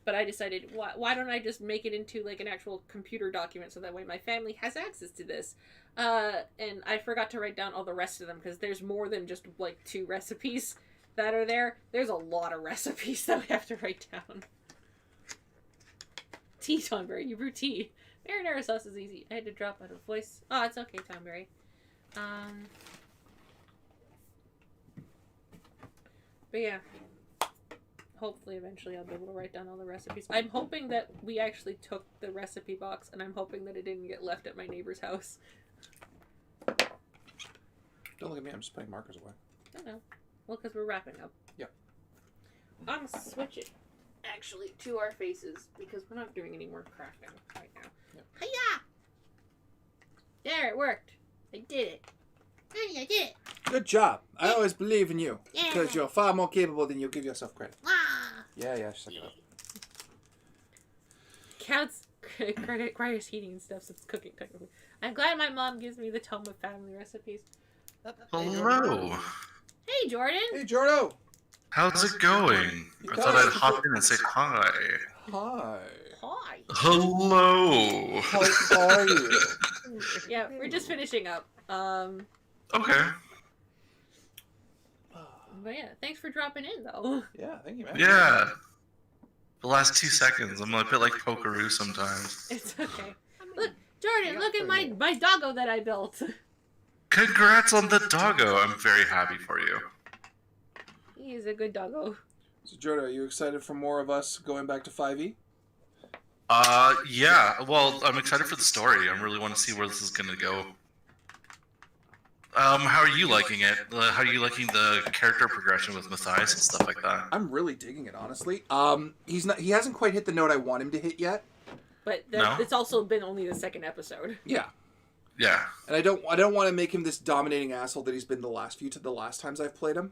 But I decided, why don't I just make it into like an actual computer document so that way my family has access to this. And I forgot to write down all the rest of them because there's more than just like 2 recipes that are there. There's a lot of recipes that we have to write down. Tea, Tonberry, you brew tea. Marinara sauce is easy. I had to drop out of voice. Oh, it's okay, Tonberry. But yeah. Hopefully, eventually, I'll be able to write down all the recipes. I'm hoping that we actually took the recipe box, and I'm hoping that it didn't get left at my neighbor's house. Don't look at me. I'm just putting markers away. I know. Well, because we're wrapping up. Yep. I'm gonna switch it, actually, to our faces, because we're not doing any more crafting right now. Yep. Hiya! There, it worked. I did it. Honey, I did it. Good job. I always believe in you. Yeah. Because you're far more capable than you give yourself credit. Ah. Yeah, suck it up. Counts requires heating and stuff, so it's cooking technically. I'm glad my mom gives me the tome of family recipes. Hello. Hey, Jordan! Hey, Jordo! How's it going? I thought I'd hop in and say hi. Hi. Hi! Hello. How are you? Yeah, we're just finishing up. Okay. But yeah, thanks for dropping in, though. Yeah, thank you, man. Yeah. The last 2 seconds, I'm a bit like Pokeroo sometimes. It's okay. Look, Jordan, look at my doggo that I built. Congrats on the doggo. I'm very happy for you. He's a good doggo. So, Jordo, are you excited for more of us going back to 5e? Yeah. Well, I'm excited for the story. I really want to see where this is going to go. How are you liking it? How are you liking the character progression with Matthias and stuff like that? I'm really digging it, honestly. He hasn't quite hit the note I want him to hit yet. But No? it's also been only the 2nd episode. Yeah. Yeah. And I don't want to make him this dominating asshole that he's been the last times I've played him.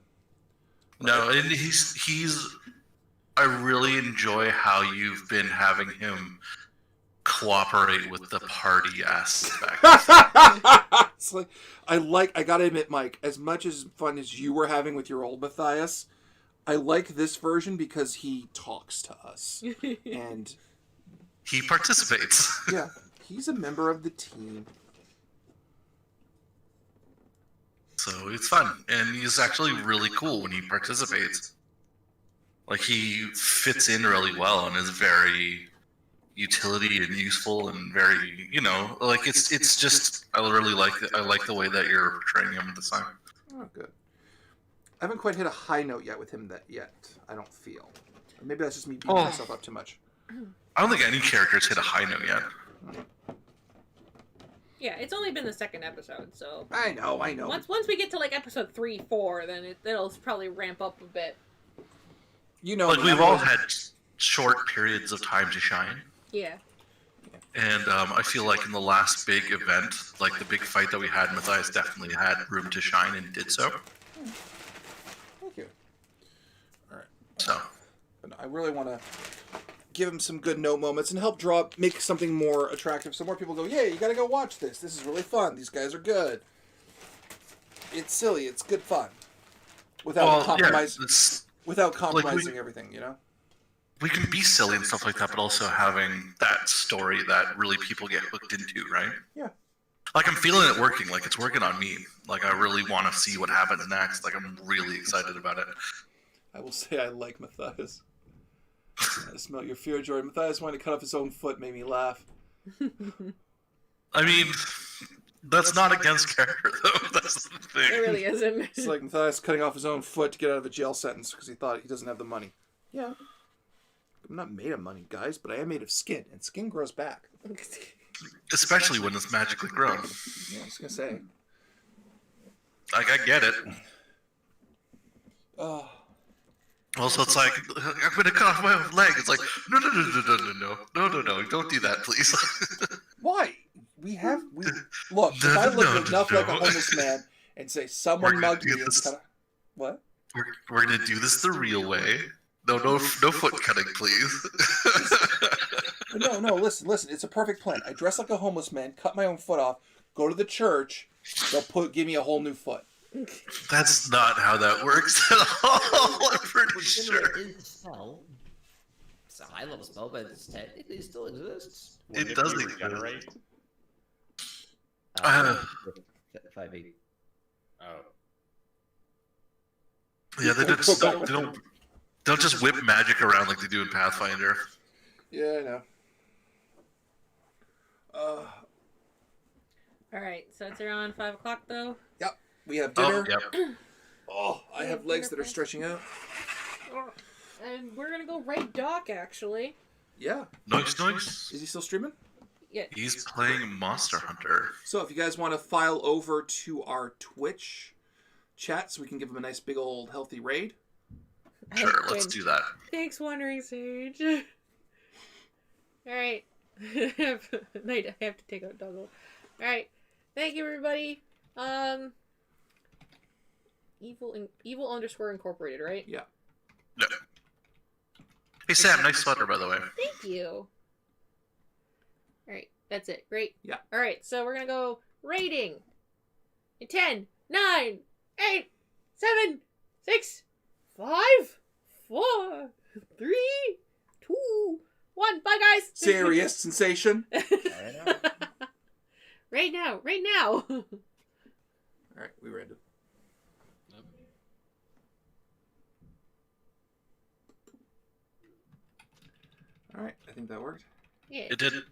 No, and he's. I really enjoy how you've been having him cooperate with the party aspect. It's like, I gotta admit, Mike, as much as fun as you were having with your old Matthias, I like this version because he talks to us. And He participates. yeah, he's a member of the team. So it's fun, and he's actually really cool when he participates. Like, he fits in really well and is very utility and useful and very, like, it's just, I like the way that you're portraying him this time. Oh, good. I haven't quite hit a high note yet with him yet, I don't feel. Or maybe that's just me beating myself up too much. I don't think any character's hit a high note yet. Yeah, it's only been the 2nd episode, so... I know. Once we get to, like, episode 3, 4, then it'll probably ramp up a bit. Like, we've all had short periods of time to shine. Yeah. And I feel like in the last big event, like the big fight that we had, Matthias definitely had room to shine and did so. Thank you. All right. So. But I really want to give him some good note moments and help make something more attractive so more people go, yeah, you got to go watch this. This is really fun. These guys are good. It's silly. It's good fun. Without compromising everything, We can be silly and stuff like that, but also having that story that really people get hooked into, right? Yeah. Like, I'm feeling it working. Like, it's working on me. Like, I really want to see what happens next. Like, I'm really excited about it. I will say I like Matthias. I smell your fear, Jordan. Matthias wanting to cut off his own foot made me laugh. I mean, that's not against character, though. That's the thing. It really isn't. It's like Matthias cutting off his own foot to get out of a jail sentence because he thought he doesn't have the money. Yeah. I'm not made of money, guys, but I am made of skin, and skin grows back. Especially when it's magically grown. Yeah, I was going to say. Like, I get it. Also, it's like I'm gonna cut off my own leg. It's like no, don't do that, please. Why? Look. If I look enough like a homeless man and say someone mugged me, and kind of what? We're gonna do this the real way. No foot cutting, please. No. Listen. It's a perfect plan. I dress like a homeless man, cut my own foot off, go to the church. They'll give me a whole new foot. That's not how that works at all. I'm pretty sure. It's a high level spell, but technically it still exists. It does regenerate. 5e. Oh. Yeah, they don't just whip magic around like they do in Pathfinder. Yeah, I know. All right, so it's around 5 o'clock though. Yep. We have dinner. Oh, yep. Oh, I have legs that are stretching out. And we're gonna go raid Doc actually. Yeah. Nice. Is he still streaming? Yeah. He's playing Monster Hunter. So if you guys want to file over to our Twitch chat so we can give him a nice big old healthy raid. Sure, let's do that. Thanks, Wandering Sage. All right. I have to take out Doggo. All right. Thank you, everybody. Evil _ Incorporated, right? Yeah. No. Hey Sam, nice sweater by the way. Thank you. All right, that's it. Great. Yeah. All right, so we're gonna go rating. In 10, 9, 8, 7, 6, 5, 4, 3, 2, 1. Bye, guys. Serious sensation. Right now. All right, we read it. All right, I think that worked. Yeah. It did.